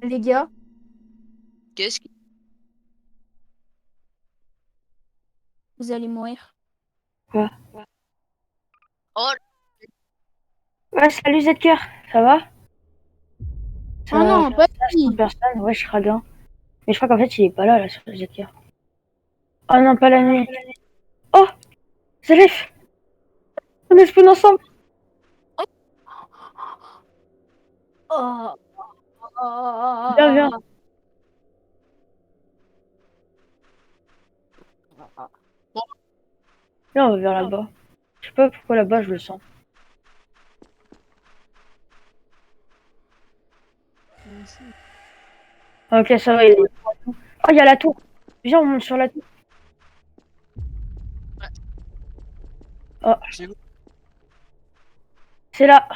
Les gars, Qu'est-ce qui... vous allez mourir. Quoi? Oh, Ouais, salut Zedker, ça va? Oh Ça non, pas sans lui. personne, ouais, je suis radin. Mais je crois qu'en fait, il est pas là sur le Zedker. Oh non, pas la nuit. Oh, Salif, on est spawn ensemble. Oh, Viens, viens. Viens, on va vers là-bas. Je sais pas pourquoi là-bas, je le sens. Ok, ça va, il est... Oh, il y a la tour. Viens, on monte sur la tour. Oh, c'est où? c'est là.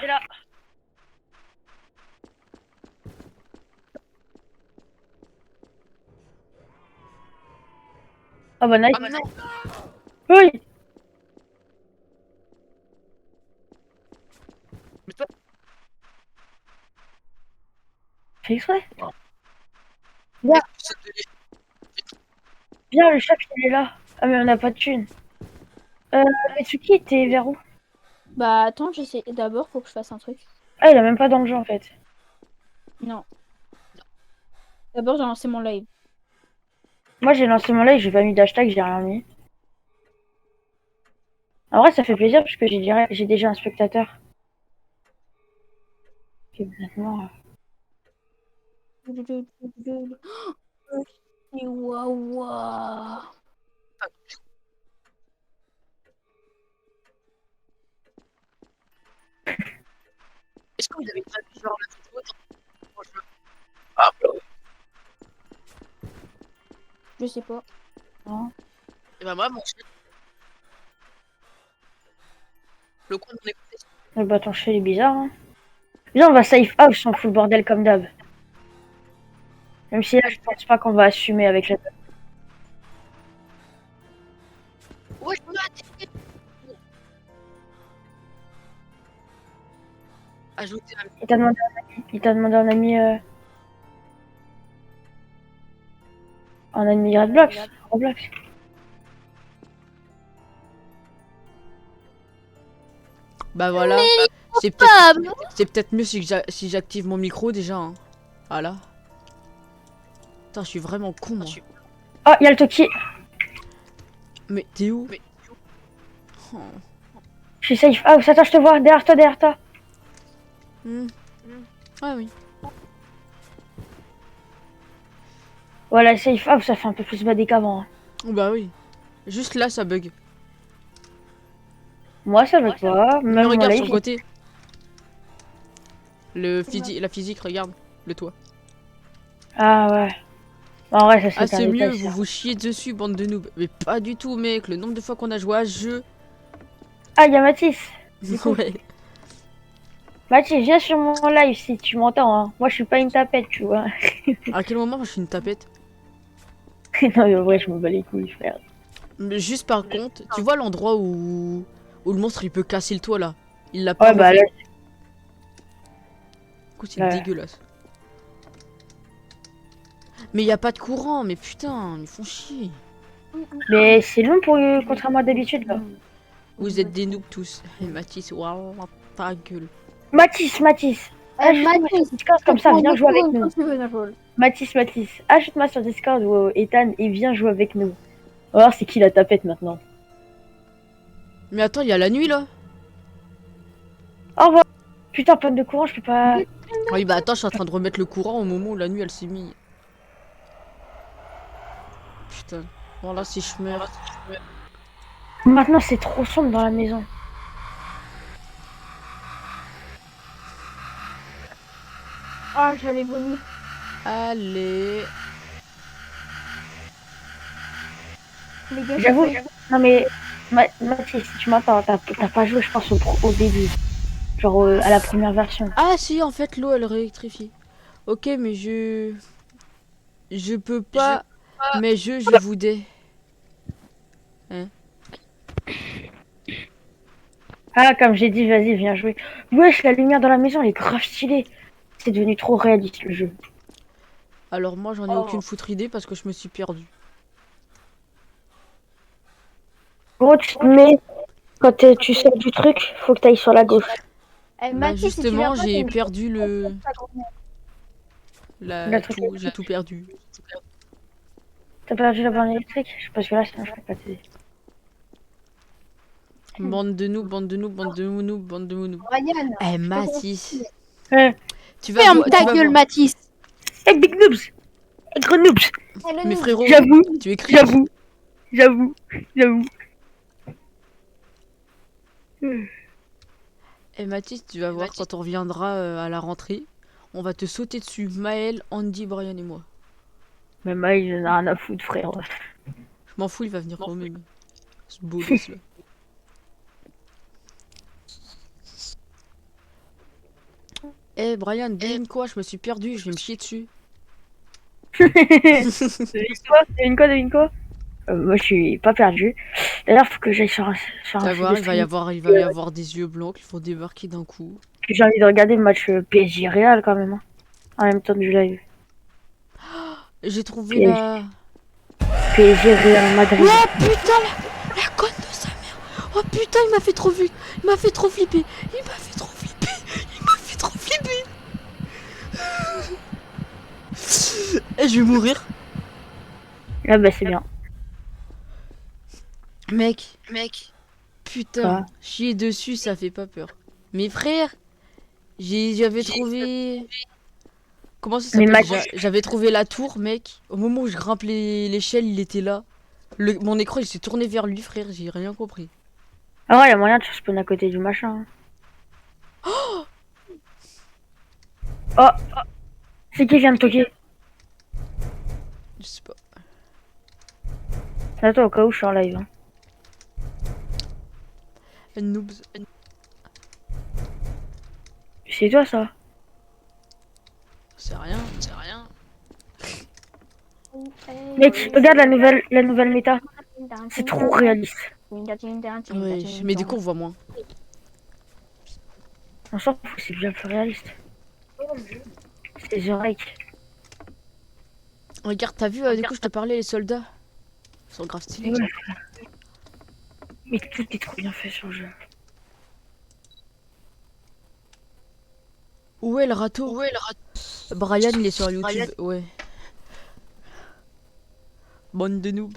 Ah bah nice. Ah, mais non. Oui. Mais toi... Fais exprès. Mec, c'est de l'é- Viens, le chef, il est là. Ah mais on n'a pas de thune. Euh, Mitsuki, t'es vers où? bah attends, j'essaie. D'abord, faut que je fasse un truc. Ah, il a même pas dans le jeu en fait. Non. D'abord, j'ai lancé mon live. Moi, j'ai lancé mon live, j'ai pas mis d'hashtag, j'ai rien mis. En vrai, ça fait plaisir parce que j'ai déjà un spectateur. Ok, maintenant, Waouh. Est-ce que vous avez déjà vu genre la vidéo dans le jeu? Ah, Je sais pas. non. et bah moi, mon chien, le coin de mon écoute, Le bâton chez il est bizarre. Hein. Viens, on va safe house, on fout le bordel comme d'hab. Même si là, je pense pas qu'on va assumer avec la. ouais, je peux m'attaquer. Ajouter un... Il t'a demandé un ami. Il t'a demandé un ami Redblox. Roblox. Bah voilà, Mais c'est pas. peut-être mieux si j'active mon micro déjà. Hein. Voilà. Putain, je suis vraiment con moi. Oh, il y a le Toki. Mais t'es où? Mais... Oh. Je suis safe house. Attends, je te vois. Derrière toi, derrière toi. Hmm. Ah oui. Voilà, safe house, ça fait un peu plus badé qu'avant. Hein. Bah oui. Juste là, ça bug. Moi, ça veut pas. Mais Même mon regarde sur live. le côté. La physique, regarde. Le toit. Ah ouais. En vrai, ça Ah, c'est un c'est mieux, détail, vous ça. vous chiez dessus, bande de noobs. Mais pas du tout, mec. Le nombre de fois qu'on a joué à ce jeu. Ah, il y a Mathis. Du coup. Ouais. Mathis, viens sur mon live si tu m'entends. Hein. Moi, je suis pas une tapette, tu vois. À quel moment je suis une tapette? Non, mais en vrai, je me bats les couilles, frère. Mais juste par contre, tu vois l'endroit où le monstre il peut casser le toit là. Il l'a pas Ouais, bah refait. là. Du coup, c'est Ouais. dégueulasse. Mais y a pas de courant, mais putain, ils font chier. Mais c'est long pour contrairement à d'habitude, là. Vous êtes des noobs tous. Et Mathis, waouh, ta gueule. Mathis. Ajoute-moi sur Mathis, Discord, comme ça, viens jouer avec nous. quand tu veux, Najol. Mathis. Ajoute-moi sur Discord ou Ethan et viens jouer avec nous. On va voir c'est qui la tapette maintenant. Mais attends, y a la nuit là? Au revoir. Putain, panne de courant, je peux pas. Oui, bah attends, je suis en train de remettre le courant au moment où la nuit elle s'est mise. Putain. Bon, là, si je meurs. Maintenant, c'est trop sombre dans la maison. Ah, j'allais vomir. Allez. Les gars, J'avoue. Non, mais Mathis, si tu m'entends, t'as pas joué, je pense, au début. Genre à la première version. Ah, si, en fait, l'eau elle réélectrifie. Ok, mais je. Je peux pas. Mais je voudrais. Hein? Ah, comme j'ai dit, vas-y, viens jouer. Wesh, la lumière dans la maison, elle est grave stylée. c'est devenu trop réaliste le jeu. Alors moi, j'en ai aucune foutre idée parce que je me suis perdu. Gros, tu te mets, quand tu sors du truc, faut que t'ailles sur la gauche. Eh, Bah Mathis, si tu justement, viens pas, j'ai t'es- perdu le... Le truc tout, j'ai tout perdu. T'as perdu la borne électrique? Parce que là, sinon, je peux pas t'aider. Bande de noobs, bande de noobs, bande de noobs, bande de noobs. Ryan, Eh Mathis, Ouais. tu vas ferme voir, ta tu vas gueule, voir. Mathis. Hey, big noobs! Hey, gros noobs! Eh, le Mais noob. frérot, J'avoue, tu écris. j'avoue. Eh Mathis, tu vas voir quand on reviendra à la rentrée, on va te sauter dessus. Maël, Andy, Brian et moi. Mais moi, il en a rien à foutre, frère. Je m'en fous, il va venir quand même. Ce bolos là. Eh Brian, devine quoi, je me suis perdu, je vais me chier dessus. Devine quoi? Moi, je suis pas perdu. D'ailleurs, faut que j'aille sur un Tu vas site voir, de il va y streaming. avoir des yeux blancs qui vont débarquer d'un coup. J'ai envie de regarder le match PSG Real quand même. Hein, en même temps du live. J'ai trouvé PSG. la... PSG Real Madrid. Oh putain, la conne de sa mère. Oh putain, il m'a fait trop flipper. Il m'a fait trop flipper. Il m'a fait trop flipper. Il m'a fait trop flipper. Et je vais mourir. Ah bah c'est bien. Mec, putain, Quoi chier dessus, ça fait pas peur. Mais frère, j'avais trouvé... Comment ça Mais s'appelle? Mathis- J'avais trouvé la tour, mec. Au moment où je grimpe l'échelle, il était là. Mon écran, il s'est tourné vers lui, frère. J'ai rien compris. Ah ouais, il y a moyen de se spawn à côté du machin. Hein. Oh, c'est qui vient de toquer? Je sais pas. Attends, au cas où je suis en live. Hein. Noobs. C'est toi ça? C'est rien. Mec, regarde la nouvelle méta. C'est trop réaliste. Ouais, mais du coup, on voit moins. On s'en fout, c'est bien plus réaliste. C'est The Rake. Regarde, t'as vu, du coup, je te parlais, les soldats. Ils sont grave stylés. Ouais. Mais tout est trop bien fait sur le jeu. Où est le râteau? Brian, il est sur YouTube. Ouais. Bande de nous.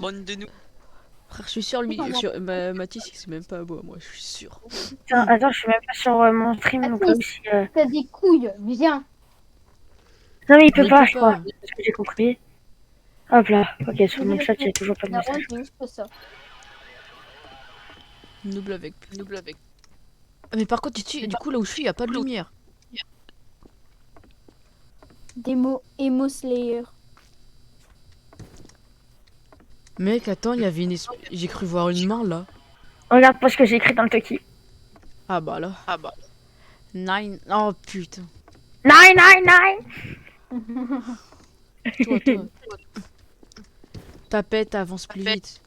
Frère, je suis sûr, lui, Mathis, il sait même pas à moi, je suis sûr. Putain, attends, je suis même pas sur mon stream, donc Attends. aussi. T'as des couilles, viens. Non, mais il peut Mais il pas, peut je crois. pas. C'est ce que j'ai compris. Hop là. Ok, sur mon chat, il y a toujours pas de La message. honte, c'est juste ça. Noob avec. Ah, mais par contre, du coup, là où je suis, y a pas de lumière. Démo Emo Slayer. Mec, attends, il y avait j'ai cru voir une main là. Regarde pas ce que j'ai écrit dans le Toki. Ah bah là. Nine. Oh putain. 999! Toi. Tapette, avance plus vite.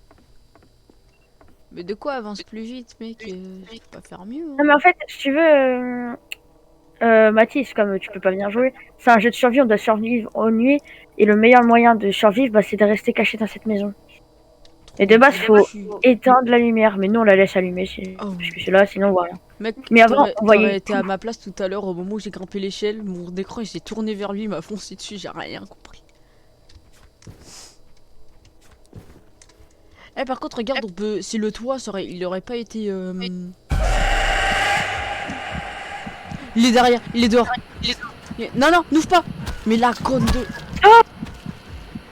Mais de quoi avance plus vite, mec? Je peux pas faire mieux. Non, Hein. mais en fait, si tu veux, Mathis, comme tu peux pas venir jouer, c'est un jeu de survie, on doit survivre aux nuits. Et le meilleur moyen de survivre, bah, c'est de rester caché dans cette maison. Et de base, faut éteindre la lumière, mais nous on la laisse allumée, Oh. parce que c'est là, sinon on voit rien. Mec, Mais avant, on voyait t'aurais été tout. à ma place tout à l'heure au moment où j'ai grimpé l'échelle, mon écran il s'est tourné vers lui, il m'a foncé dessus, j'ai rien compris. Eh par contre regarde, on peut... si le toit il aurait pas été... Il est derrière, il est dehors. Non, n'ouvre pas. Mais la conne de...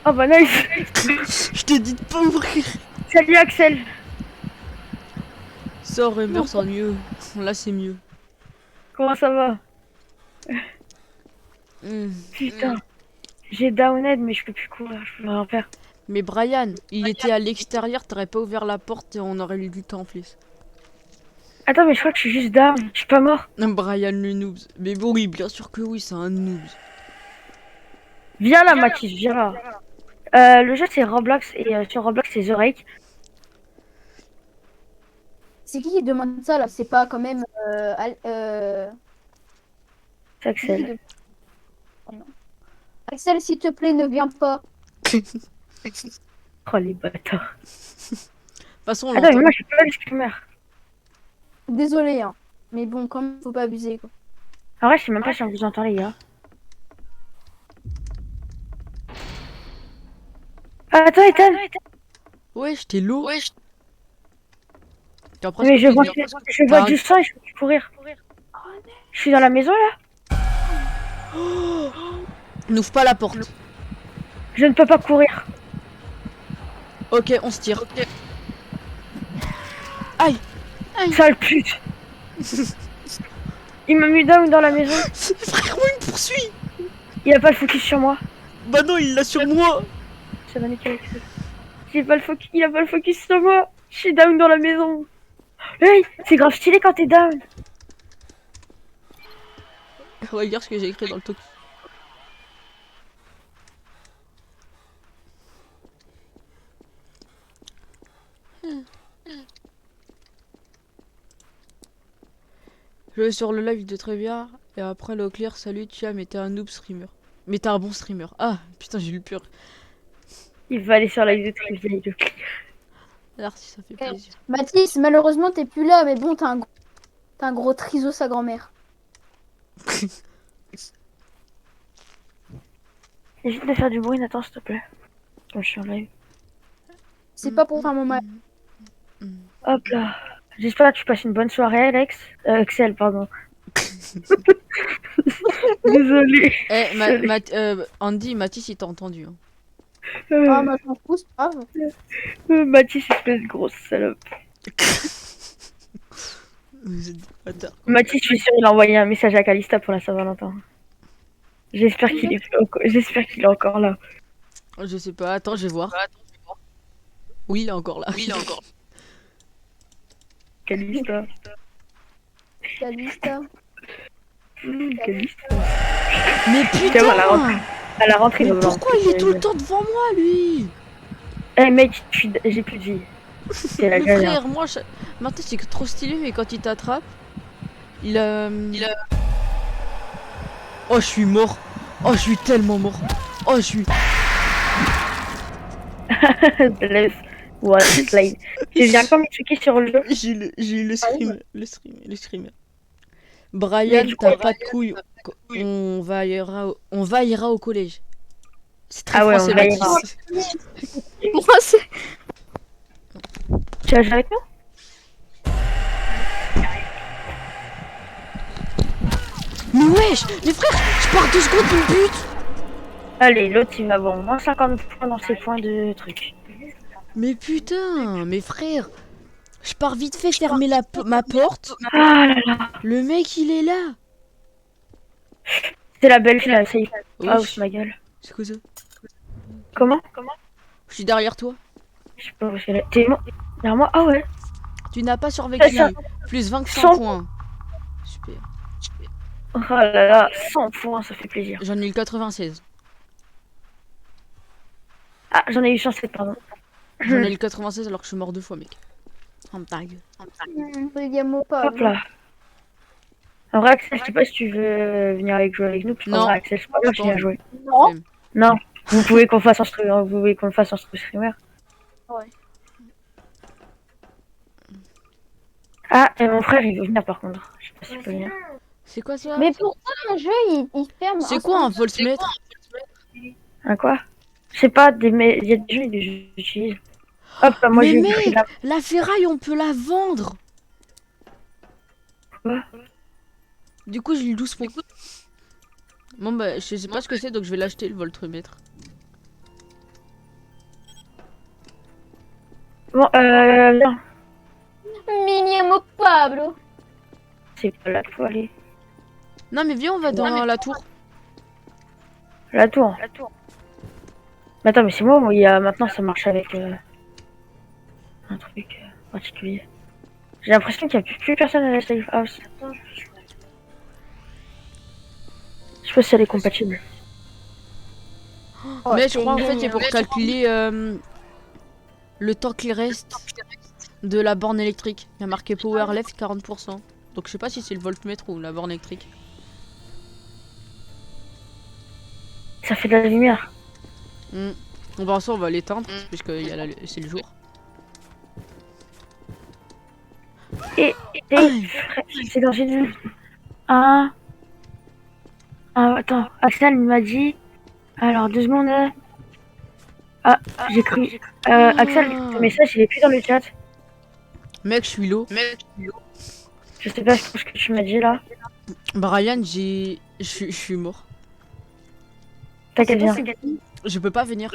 Oh bah nice! Je t'ai dit de pas ouvrir. Salut Axel! Sors et meurs, c'est mieux. Là c'est mieux. Comment ça va? Putain, j'ai downhead, mais je peux plus courir, je peux rien faire. Mais Brian, il était à l'extérieur, t'aurais pas ouvert la porte et on aurait eu du temps en plus. Attends, mais je crois que je suis juste down, je suis pas mort. Non, Brian le noobs. Mais bon, oui, bien sûr que oui, c'est un noobs. Viens là, Mathis, viens là. Le jeu c'est Roblox et sur Roblox c'est The Rake. C'est qui demande ça là? C'est pas quand même. C'est Axel. Axel, s'il te plaît, ne viens pas. Oh les bâtards. De toute façon, on Attends, mais l'entend. moi j'ai pas le screamer. Désolé, hein. Mais bon, quand même, faut pas abuser, quoi. En vrai, je sais même pas si on vous entend, les gars. Ah, attends, Ethan. Ouais, j'étais lourd. Ouais, T'as presque Mais je fait vois, dire- je vois du sang et je peux courir. Je suis dans la maison là. N'ouvre pas la porte. Je ne peux pas courir. Ok, on se tire. Sale pute. Il m'a mis down dans la maison. Frère, moi, il me poursuit. Il a pas le focus sur moi. Bah non, il l'a sur moi. Ça va niquer avec ça. J'ai pas le focus. Il a pas le focus sur moi. Je suis down dans la maison. Hey, c'est grave stylé quand t'es down. Regarde ce que j'ai écrit dans le talk. Je vais sur le live de très bien. Et après, le clair, salut, Tia, mais t'es un noob streamer. Mais t'es un bon streamer. Ah, putain, j'ai eu le pur. Il va aller sur la vidéo très vieille. Alors, si ça fait plaisir. Mathis, malheureusement, t'es plus là, mais bon, t'as un gros triso, sa grand-mère. Évite de faire du bruit, Nathan, s'il te plaît. Quand je suis en live. C'est pas pour faire mon mal. Hop là. J'espère que tu passes une bonne soirée, Alex. Axel, pardon. Désolé. Eh, Andy, Mathis, il t'a entendu. Hein. Ah, bah, je m'en fous, c'est pas grave. Mathis, espèce de grosse salope. Vous êtes des bâtards. Mathis, je suis sûr, il a envoyé un message à Calista pour la Saint-Valentin. J'espère qu'il est encore là. Je sais pas, attends, je vais voir. Oui, il est encore là. Oui, il est encore. Calista. Calista. Calista. Mais Tiens, putain! À la rentrée, Mais il va pourquoi il est tout le temps devant moi, lui? Eh mec, j'ai plus de vie. C'est la Mais galère. frère, moi, maintenant c'est que trop stylé, mais quand il t'attrape, il a... Oh, je suis mort. Oh, je suis tellement mort. Oh, je suis... Bless. What slide. Tu viens quand m'expliquer sur le jeu? J'ai eu le screamer. Mais Brian, du coup, t'as pas de couilles. On va ira au collège. C'est très Ah ouais, français, on va ira. Mathis. Moi, c'est. Tu vas jouer avec nous? Mais wesh, mais frère, je pars 2 secondes, il me bute. Allez, l'autre il va avoir au moins 50 points dans ses points de trucs. Mais putain, mais frère, je pars vite fait fermer ma porte. Ah là là. Le mec, il est là. C'est la belle fille là, ça y est. Oui. Ah, c'est ma gueule. C'est quoi ça? Comment? Je suis derrière toi. Je sais pas où c'est là. T'es moi? Derrière moi? Ah ouais. Tu n'as pas survécu. Ça. Plus 25 100 points. Super. Oh là là, 100 points, ça fait plaisir. J'en ai eu 96. Ah, j'en ai eu 107, pardon. J'en ai eu 96 alors que je suis mort 2 fois, mec. En tag. Également pas. Hop là. En vrai, Axel, je sais pas si tu veux venir jouer avec nous. Parce qu'en Non. vrai, Axel, je crois pas que je viens jouer. Non. Non. Vous pouvez qu'on fasse un streamer. Vous voulez qu'on le fasse en streamer? Ouais. Ah, et mon frère, il veut venir par contre. Je sais pas s'il peut venir. C'est quoi ça? Mais pourquoi mon jeu il ferme? C'est quoi un voltmètre? Un quoi? Je sais pas, il y a des jeux que j'utilise. Hop, là, moi Mais j'ai mec, pris la... la ferraille, on peut la vendre. Quoi? Du coup, je l'ai 12 points. Bon, bah, je sais pas ce que c'est, donc je vais l'acheter, le voltmètre. Bon, viens. Minimo Pablo. C'est pas là qu'il faut aller. Non, mais viens, on va dans la tour. La tour. Mais attends, mais c'est moi, il y a... maintenant ça marche avec un truc particulier. J'ai l'impression qu'il n'y a plus personne à la safe house. Je sais pas si elle est compatible. Mais je crois en fait c'est pour calculer le temps qu'il reste de la borne électrique. Il y a marqué power left 40%. Donc je sais pas si c'est le voltmètre ou la borne électrique. Ça fait de la lumière. On va on va l'éteindre, puisque c'est le jour. Et c'est dans une... attends, Axel m'a dit... Alors, 2 secondes. Ah, j'ai cru... Axel, ton message, il est plus dans le chat. Mec, je suis low. Je sais pas ce que tu m'as dit, là. Bah Ryan, je suis mort. T'inquiète bien. Je peux pas venir.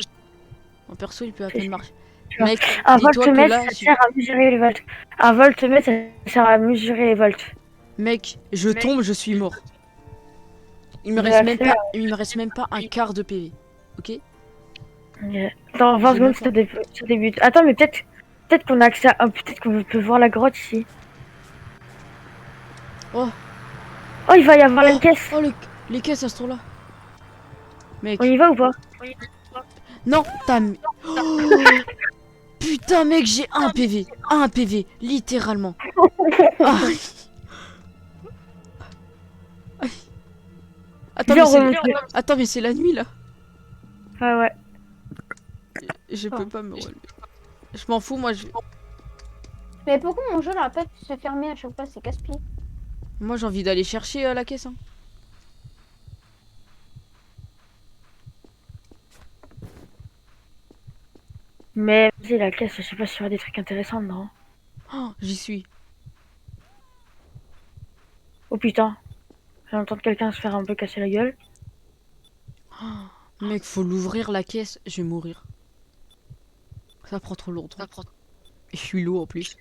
En perso, il peut à peine marcher. vois. Mec, Un dis-toi que voltmètre, là, ça sert à mesurer les volts. Un voltmètre, ça sert à mesurer les volts. mec, je tombe, je suis mort. Il me Ouais, reste même c'est pas, il me reste même pas un quart de PV. Ok? Dans 20 J'ai secondes, même ça débute. Attends, mais peut-être qu'on a accès à... peut-être qu'on peut voir la grotte ici. Oh. Oh, il va y avoir la caisse. Oh, les caisses, elles sont là. Mec. On y va ou pas? Non, Oh putain, mec, j'ai un PV. Un PV, littéralement. Ah. Attends, mais c'est la nuit, là. Ah ouais. Je peux pas me relever. Je m'en fous, moi, Mais pourquoi mon jeu n'arrête pas de se fermer à chaque fois? C'est casse-pied. Moi, j'ai envie d'aller chercher la caisse. Hein. Mais vas-y, la caisse, je sais pas s'il y aura des trucs intéressants dedans. Oh, j'y suis. Oh putain. J'entends quelqu'un se faire un peu casser la gueule. Oh, mec, faut l'ouvrir la caisse. Je vais mourir. Ça prend trop longtemps. Je suis lourd en plus.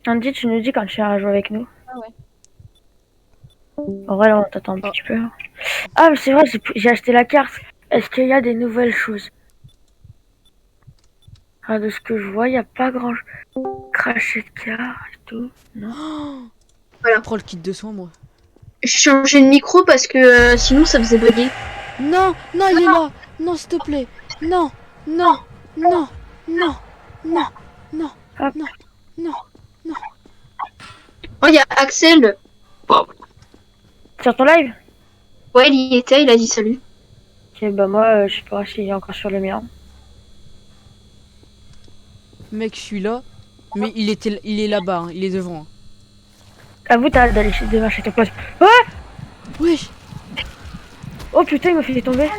Andy, tu nous dis quand tu viens à jouer avec nous. Ah ouais. En vrai, là, on t'attend un petit peu. Ah, mais c'est vrai, j'ai acheté la carte. Est-ce qu'il y a des nouvelles choses? Ah, de ce que je vois, il n'y a pas grand... Cracher de carte et tout. Non. Oh, Voilà. prends le kit de soins, moi. J'ai changé de micro parce que sinon ça faisait bugger. Non, non, il est là. Non, s'il te plaît. Non, non, non, non, non, non, Hop. non, non. Oh, il y a Axel. Sur ton live? Ouais, il y était, il a dit salut. Ok, bah moi, je sais pas s'il est encore sur le mien. Mec, je suis là. Mais il est là-bas, hein, il est devant. Hein. À vous, t'as d'aller de marcher ton poste. Ouais. Wesh. Oh putain, il m'a fait tomber.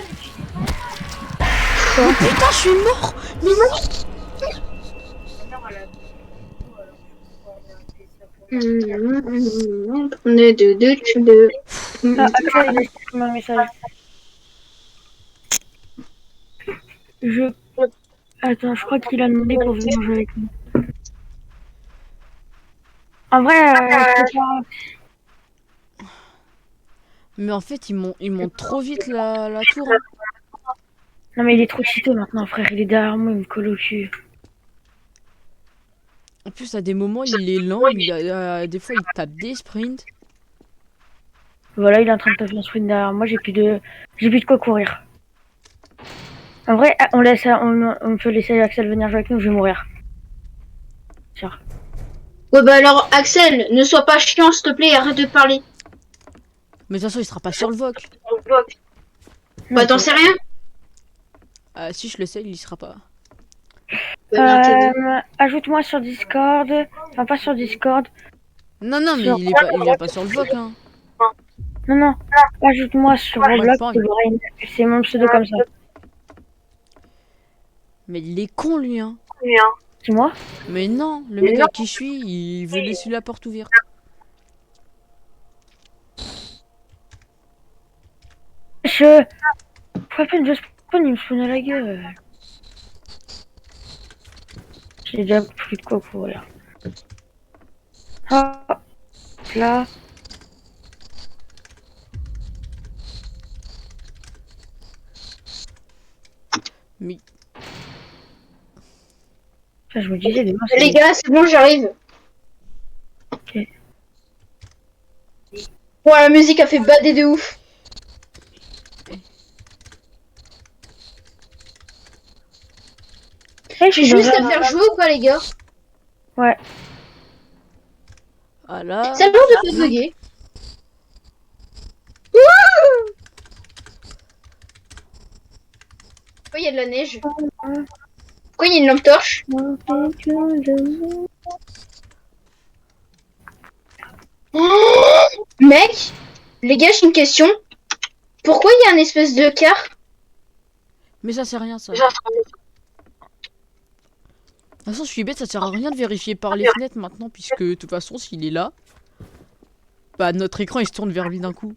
Oh, putain, je suis mort. Mais non. On est deux. Ah, Axel, il a écrit un message. Attends, je crois qu'il a demandé pour venir jouer avec nous. En vrai, je sais pas. Mais en fait, ils montent trop vite la tour. Hein. Non mais il est trop cheaté maintenant, frère. Il est derrière moi, il me colle au cul. En plus, à des moments, il est lent. Des fois, il tape des sprints. Voilà, il est en train de taper un sprint derrière moi. J'ai plus de quoi courir. En vrai, on peut laisser Axel venir jouer avec nous. Je vais mourir. Tiens. Ouais, bah alors, Axel, ne sois pas chiant, s'il te plaît, arrête de parler. Mais de toute façon, il sera pas sur le VOC. Bah, t'en sais rien. Si je le sais, il y sera pas. Ajoute-moi sur Discord. Enfin, pas sur Discord. Non, mais il est pas sur le VOC. Hein. Non. Ajoute-moi sur Roblox. C'est mon pseudo comme ça. Mais il est con, lui. Hein. C'est moi? Mais non, le mec à qui je suis, il veut laisser la porte ouverte. Pourquoi pas de spawn, il me spawn à la gueule. J'ai déjà plus de quoi courir. Ah, là. Mais... Ça, je me disais demain. Les gars, c'est bon, j'arrive. Ok. Bon, la musique a fait bader de ouf. J'ai juste à faire jouer ou pas, les gars? Ouais. Ah là... Ça a l'air de pas bugger. il y a de la neige? Pourquoi il y a une lampe torche? Mec, les gars, j'ai une question. Pourquoi il y a un espèce de car? Mais ça c'est rien ça. De toute façon, je suis bête, ça sert à rien de vérifier par les fenêtres maintenant, puisque de toute façon, s'il est là, bah notre écran il se tourne vers lui d'un coup.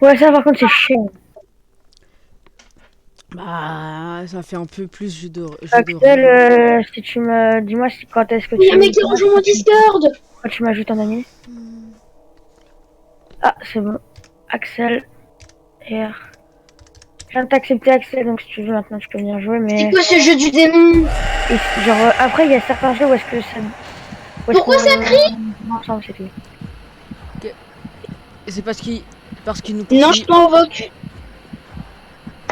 Ouais, ça par contre, c'est chiant. Bah, ça fait un peu plus jeu de Axel, si tu me. Dis-moi quand est-ce que Il y a un tu. mec qui rejoint mon Discord. Quand tu m'ajoutes en ami. Ah, c'est bon. Axel. R. Je viens de t'accepter, Axel, donc si tu veux, maintenant tu peux venir jouer, mais. C'est quoi ce jeu du démon? Et, genre, après, il y a certains jeux où est-ce que ça. Pourquoi ça crie? Ensemble, c'est tout. Et c'est parce qu'il nous Non, poursuit. je t'invoque.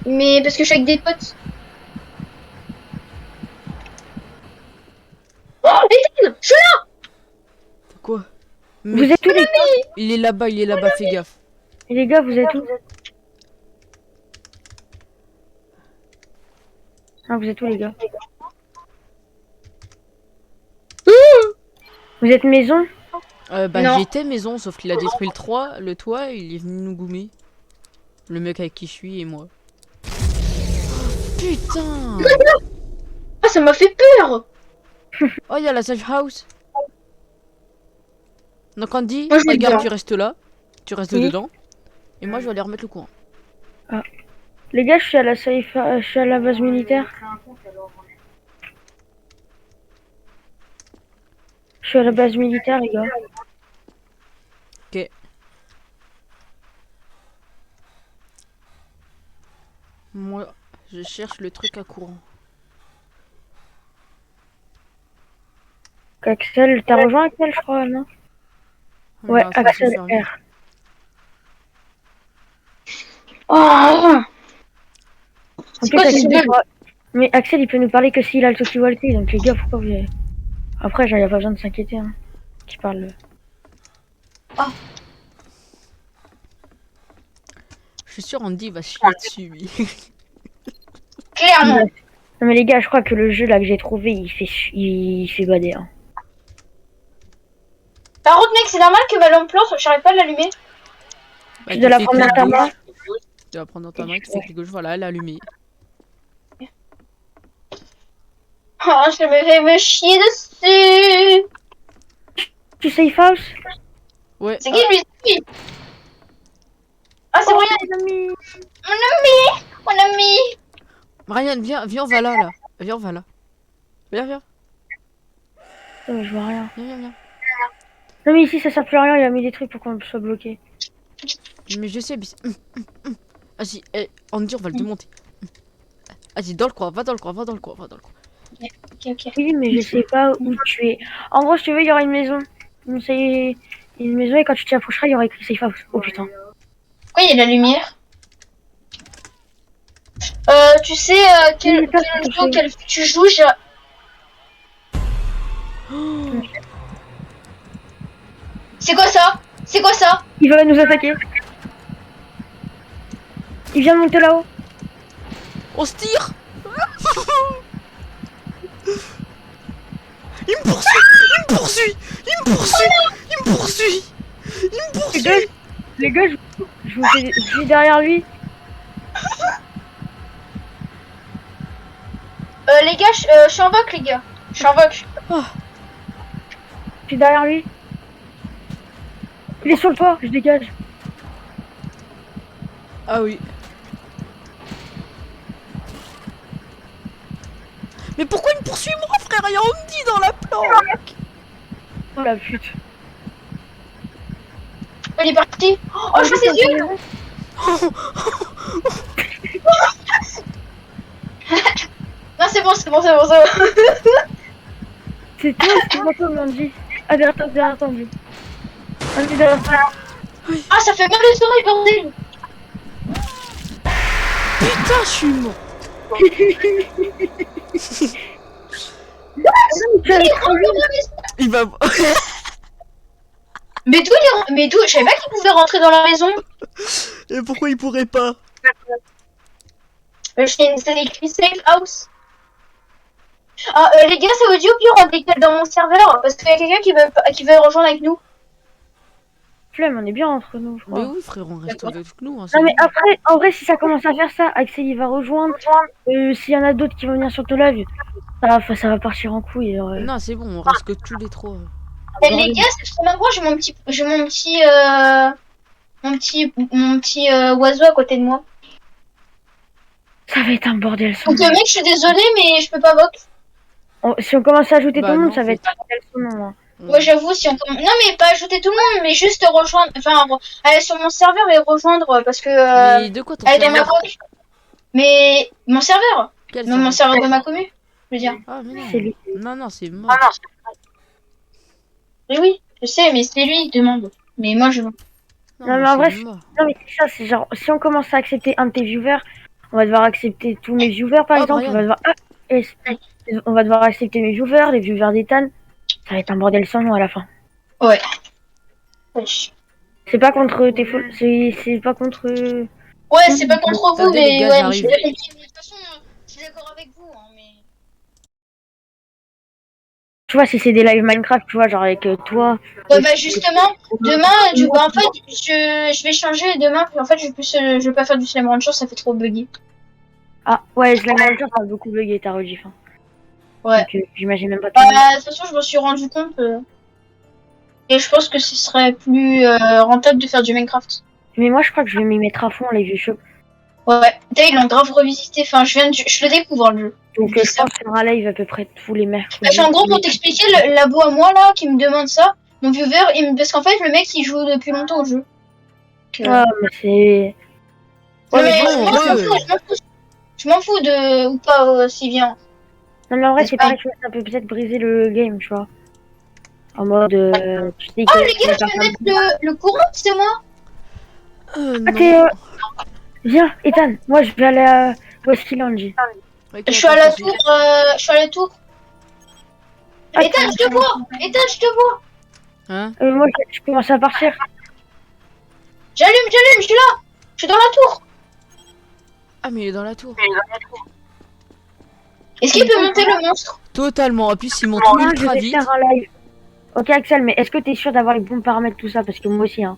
Mais parce que je suis avec des potes. Oh, Ethan, je suis là. Quoi? Vous Mais êtes où, les gars? il est là-bas, fais gaffe. Et les gars, vous êtes où? Ah, vous êtes où, les gars? Vous êtes maison? Bah Non. j'étais maison, sauf qu'il a détruit le toit, et il est venu nous goumer. Le mec avec qui je suis et moi. Putain! Ah, ça m'a fait peur. Oh, il y a la safe house. Donc Andy, Moi, je vais regarde, bien. tu restes là. Tu restes Oui. dedans. Et moi, je vais aller remettre le courant. Les gars, je suis à la je suis à la base militaire. Je suis à la base militaire, les gars. Ok. Moi, je cherche le truc à courant. Axel, t'as rejoint Axel, je crois, non? Ouais, Bah, ça va se Axel faire vite. R. Oh. En C'est plus, quoi ce Axel, symbole? mais Axel, il peut nous parler que s'il a le talkie-walkie, donc les gars, pourquoi vous... Après, genre, y a pas besoin de s'inquiéter, hein. Qui parle... Je suis sûr Andy va chier dessus, lui. Clairement. Non mais les gars, je crois que le jeu là que j'ai trouvé, il fait bader. Hein. Par contre, mec, c'est normal que ma lampe plante, j'arrive pas à l'allumer. Bah, Tu dois la prendre dans ta main. Tu dois la prendre dans ta main, tu fais clic gauche, voilà, elle est allumée. Oh, je me fais me chier dessus. Tu safe house? Ouais. C'est qui lui? Ah, c'est Brian. Mon ami. Mon ami. Brian, viens, on va là. Viens, on va là. Viens. Oh, je vois rien. Viens. Non mais ici ça sert plus à rien, il a mis des trucs pour qu'on soit bloqué. Mais je sais, mais... Vas-y, Andy, on va le démonter. Vas-y, dans le coin, va dans le coin. Ok. Oui mais je sais pas où tu es. En gros si tu veux il y aura une maison. Une maison et quand tu t'y approcheras il y aura écrit safe house. Oh putain. Pourquoi il y a de la lumière? Tu sais quel Oui, jeu auquel tu joues? C'est quoi ça? C'est quoi ça? Il va nous attaquer. Il vient de monter là-haut. On se tire. Il me poursuit. Les gars, je suis derrière lui. Les gars, je suis en voc, les gars. Je suis en voc. Je suis derrière lui. Il est sur le toit, je dégage. Ah oui. Mais pourquoi il me poursuit moi, frère? Il y a Andy dans la planque. Oh la pute. Il est parti. Oh, je vois ses yeux. Non, c'est bon. C'est toi, c'est moi comme Andy. Ah, derrière toi, Andy. Andy, derrière toi. Ah, ça fait mal les oreilles, bordel. Putain, je suis mort. Il va... Mais d'où je savais pas qu'il pouvait rentrer dans la maison. Et pourquoi il pourrait pas? C'est écrit Safe House. Ah, les gars, ça vous dit au pire on décale dans mon serveur parce qu'il y a quelqu'un qui veut rejoindre avec nous. Flemme, on est bien entre nous, je Mais crois. oui, frère, on reste avec nous. Hein, Non mais après, en vrai, si ça commence à faire ça, Axel il va rejoindre. S'il y en a d'autres qui vont venir sur ton live, ça va partir en couille. Genre, Non, c'est bon, on reste que tous les trois. Les gars, c'est trop marrant, j'ai mon petit oiseau à côté de moi. Ça va être un bordel. Son Donc, mec, je suis désolée, mais je peux pas vote. Si on commence à ajouter Bah tout le monde, non, ça va en être un bordel son nom. Hein. Ouais, j'avoue, si on commence. Non, mais pas ajouter tout le monde, mais juste rejoindre. Enfin, aller sur mon serveur et rejoindre parce que. Mais de quoi ton Elle est dans ma serveur? commune. Mais mon serveur. Quel Non, mon serveur? serveur de ma commune. Je veux dire. Ah, mais C'est lui. non. Non, c'est mort. Mais oui, je sais, mais c'est lui qui demande. Mais moi, je. Non, mais en vrai, c'est mort. Non mais c'est ça, c'est genre, si on commence à accepter un de tes viewers, on va devoir accepter tous mes viewers par Oh, exemple, Brian. on va devoir accepter mes viewers, les viewers d'Ethan, ça va être un bordel sans nom à la fin. Ouais. Wesh. C'est pas contre tes c'est pas contre... Ouais, c'est pas contre vous, Attendez, les mais gars, ouais, j'arrive. mais de toute façon, je suis d'accord avec vous, hein, mais. Tu vois, si c'est des live Minecraft, tu vois, genre avec toi... Ouais, bah justement, demain, en fait, je vais changer demain, puis en fait, je vais pas faire du slam rancher, ça fait trop buggy. Ah ouais, je l'ai mangé, ça a beaucoup bugué ta rediff. Hein. Ouais. Donc, j'imagine même pas Bah, de toute façon, je me suis rendu compte. Et je pense que ce serait plus rentable de faire du Minecraft. Mais moi, je crois que je vais m'y mettre à fond, les vieux shops. Ouais. D'ailleurs, ils l'ont grave revisité. Enfin, je le découvre, le jeu. Donc, je pense faire un live à peu près tous les mercredis. Parce qu'en gros, pour t'expliquer, le labo à moi, là, qui me demande ça, mon viewer, parce qu'en fait, le mec, il joue depuis longtemps au jeu. Ah, mais c'est... Non, Ouais, mais mais bon, je m'en fous de ou pas s'il vient. Non mais en vrai C'est c'est pas- pareil, tu vois, ça peut peut-être briser le game, tu vois. En mode, tu sais Oh, les gars, je vais mettre le courant, c'est moi. Ah, non. t'es... Viens, Ethan, moi je vais aller à West Lounge. Ok, Je suis à attends, la je suis- tour. Je suis à la tour. Ah, Ethan, je te vois. Ethan, je te vois. Hein? Moi je commence à partir. J'allume, je suis là. Je suis dans la tour. Ah, mais il est dans la tour. Est-ce qu'il peut monter le monstre? Totalement. En plus, il monte Ah, je ultra vais vite. faire un live. Ok Axel, mais est-ce que t'es sûr d'avoir les bons paramètres tout ça? Parce que moi aussi, hein.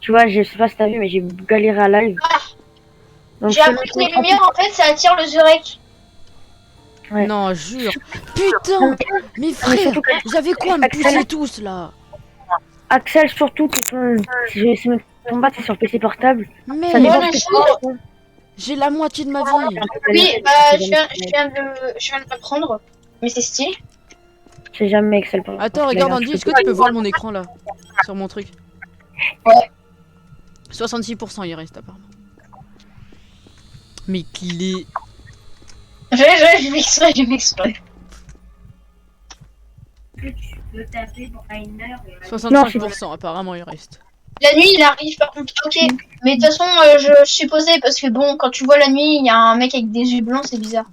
Tu vois, je sais pas si t'as vu, mais j'ai galéré à live. Donc, J'ai appris que les lumières, en fait, ça attire le Zurek. Ouais. Non, jure. Putain! Mais frère, surtout que- vous avez quoi à me pousser tous là? Axel, surtout que si je me trompe pas, c'est sur PC portable. Ça Mais dépend Moi, de le ce jour. que tu j'ai la moitié de ma vie. Oui, bah, je viens de l'apprendre. Mais c'est stylé. Je sais jamais Excel. Attends, regarde Andy, est-ce que tu peux voir mon écran là? Sur mon truc. Ouais. 66% il reste apparemment. Mais qu'il est... Je m'exprès. 65% apparemment il reste. La nuit, il arrive, par contre. Ok. Mais de toute façon, je supposais, parce que bon, quand tu vois la nuit, il y a un mec avec des yeux blancs, c'est bizarre.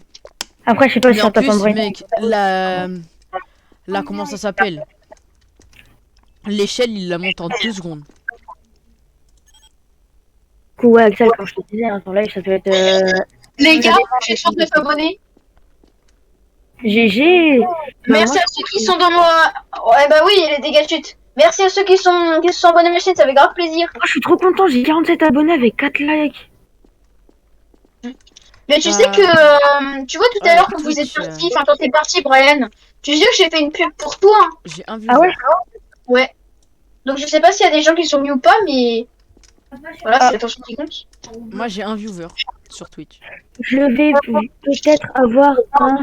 Après, je sais pas Mais si en on t'entend plus, bruit. mec, la... comment ça s'appelle? L'échelle, il la monte en 2 secondes. Du coup, ouais, Axel, comme je te disais, hein, ton live, ça peut être Les gars, j'ai 39 abonnés. GG. Merci à ceux qui sont dans moi. Ouais, bah oui, il y a les dégâts de chute. Merci à ceux qui sont abonnés à ma chaîne, ça fait grave plaisir. Oh, je suis trop content, j'ai 47 abonnés avec 4 likes. Mais tu sais que, tu vois tout à Ouais, l'heure quand vous êtes Twitch, parti, enfin quand t'es parti, Brian, tu sais que j'ai fait une pub pour toi. Hein. J'ai un viewer. Ah ouais? Ouais. Donc je sais pas s'il y a des gens qui sont venus ou pas, mais voilà, c'est l'attention qui compte. Moi j'ai un viewer sur Twitch. Je vais peut-être avoir un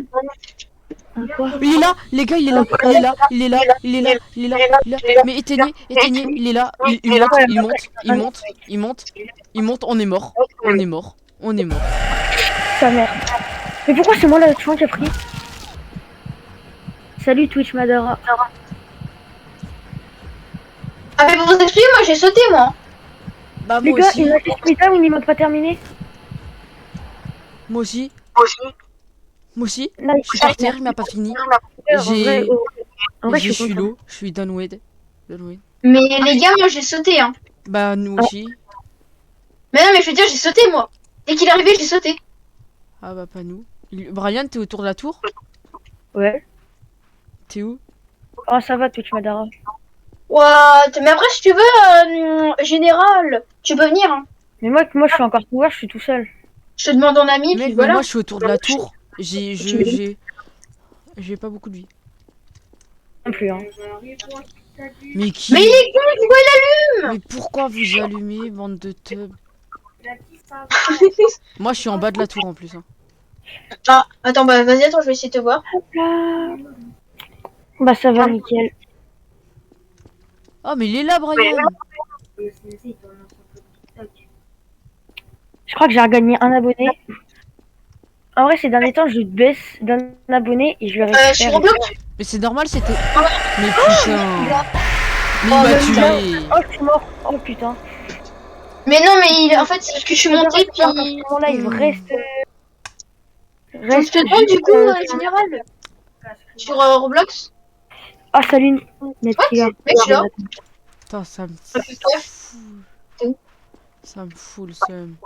quoi? Il est là, les gars, il est là, il est là, il est là, il est là, il est là, il est là. Mais éteignez, il est là, il monte, on est mort, on est mort, on est mort. Sa mère. Mais pourquoi c'est moi là, tu vois, qui a pris? Salut Twitch Madara. Ah mais pour vous expliquer, moi j'ai sauté moi. Bah Les moi gars, aussi, il m'a fait split down, il m'a pas terminé. moi aussi, moi aussi. Là, Je suis par terre, il m'a pas fini. J'ai- En vrai, Je je suis suis content. low, je suis downwed. Mais les gars, moi j'ai sauté hein. Bah nous aussi. Mais non mais je veux dire, j'ai sauté moi. Dès qu'il est arrivé, j'ai sauté. Ah bah pas nous. Brian, t'es autour de la tour? Ouais. T'es où? Oh, ça va, Twitch Madara. What? Mais après, si tu veux, général, tu peux venir. Hein. Mais moi, je suis encore couvert, je suis tout seul. Je te demande en ami, Mec, puis mais voilà. moi je suis autour de la tour. J'ai pas beaucoup de vie. Non plus, hein. Mais qui? Mais il est con, pourquoi il Mais pourquoi vous allumez, bande de teubs? Moi je suis en bas de la tour en plus. Hein. Ah, attends, bah vas-y, attends, je vais essayer de te voir. Hop là. Bah, ça va, nickel. Oh mais il est là, Brian. Je crois que j'ai regagné un abonné. En vrai, ces derniers temps, je baisse d'un abonné et je le récupère. Sur Roblox. Mais c'est normal, c'était. Mais putain. Mais il Oh, m'a mais tué. Oh, je suis mort. Oh putain. Mais non, mais en fait, c'est parce que je suis monté, puis. Mon live reste. Je te demande du coup, général. Sur Roblox. Ah, salut, Netflix. Mec, je suis là. Putain, ça me Toi. T'es où? Ça me fout le seum.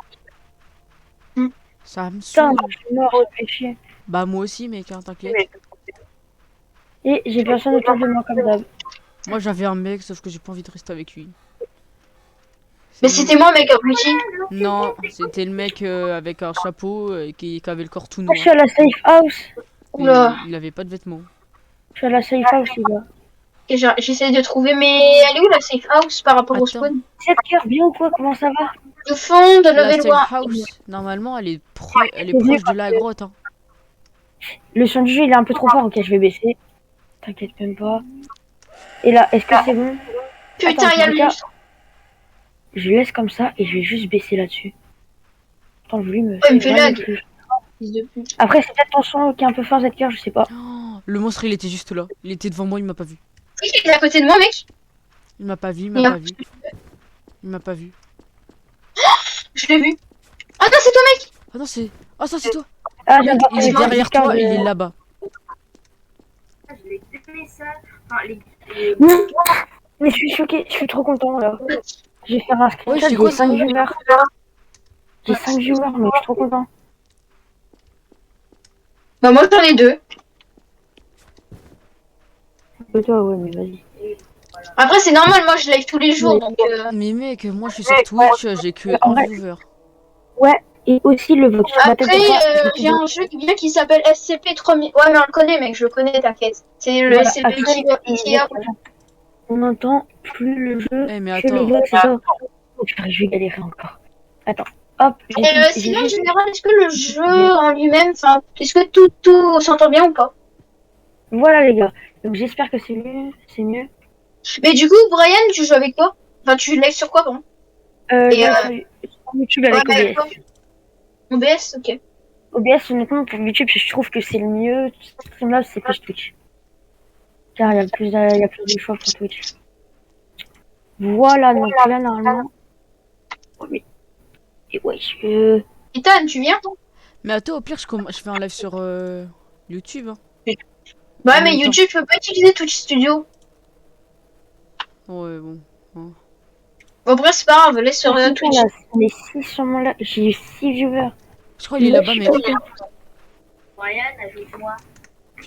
Hmm. Ça me Putain, saoule. je suis mort, oh, fais chier. Bah moi aussi mec, hein, t'inquiète. Et j'ai personne autour de moi comme d'hab. Moi j'avais un mec sauf que j'ai pas envie de rester avec lui. Mais C'est- c'était moi, mec, abruti. Non, c'était le mec avec un chapeau qui avait le corps tout Ah, noir. je suis à la safe house. Et Oula. il avait pas de vêtements. Je suis à la safe house, les gars. Et j'essaie de trouver, mais elle est où la safe house par rapport au Attends. spawn? 7 cœurs, bien ou quoi? Comment ça va? Le fond de La level safe 1. house, normalement elle est, proche de la grotte. Hein. Le son du jeu, il est un peu trop fort. Ok, je vais baisser. T'inquiète même pas. Et là, est-ce que c'est bon? Putain, Attends, il y a le les gars. monstre. Je laisse comme ça et je vais juste baisser là-dessus. Attends, le volume. Ouais, il me fait vraiment lag. plus. Fils de pute. Après, c'est peut-être ton son qui est un peu fort, Z-Cœur, je sais pas. Oh, le monstre il était juste là. Il était devant moi, il m'a pas vu. Il est à côté de moi, mec. Il m'a pas vu, il m'a Merde. pas vu. Il m'a pas vu. Je l'ai vu. Ah non, c'est toi, mec. Ah non c'est. Ah ça c'est toi. Ah, Mec, il est derrière toi, il est là-bas. Non, mais je suis choquée, je suis trop content là. Je vais faire un Ouais, screenshot, c'est j'ai quoi 5 ça? viewers. J'ai 5 viewers, mais je suis trop content. Bah, moi, j'en ai 2. Et toi, ouais, mais vas-y. Après, c'est normal, moi, je live tous les jours, donc. Mais mec, moi je suis sur Twitch, j'ai que En un vrai- viewer. Ouais, et aussi le vote. Après, j'ai un jeu bien qui s'appelle SCP 3000. Ouais, mais on le connaît, mec, je le connais, t'inquiète. C'est le Voilà, SCP après, qui a. on n'entend plus le jeu Eh, mais que les attends. votes, c'est ça. Oh putain, je vais galérer encore. Attends, hop. Et sinon, en général, est-ce que le jeu en lui-même, enfin, est-ce que tout s'entend bien ou pas? Voilà les gars, donc j'espère que c'est mieux, c'est mieux. Mais du coup, Brian, tu joues avec quoi? Enfin, tu live sur quoi, pardon? Et, sur YouTube avec ouais, OBS. OBS, ok. OBS, honnêtement, pour YouTube, je trouve que c'est le mieux. Streamlabs, c'est plus Twitch. Car il y a plus de choix pour Twitch. Voilà, donc là, normalement. Oh, mais. Et ouais, Ethan, tu viens? Mais attends, au pire, je fais un live sur YouTube. Hein. Bah, En mais même temps. YouTube, tu peux pas utiliser Twitch Studio. Ouais, bon. Bon, après, c'est pas grave, laisse sur Twitch. Là, on est 6 sur mon live. J'ai 6 viewers. Je crois qu'il est là-bas, mec.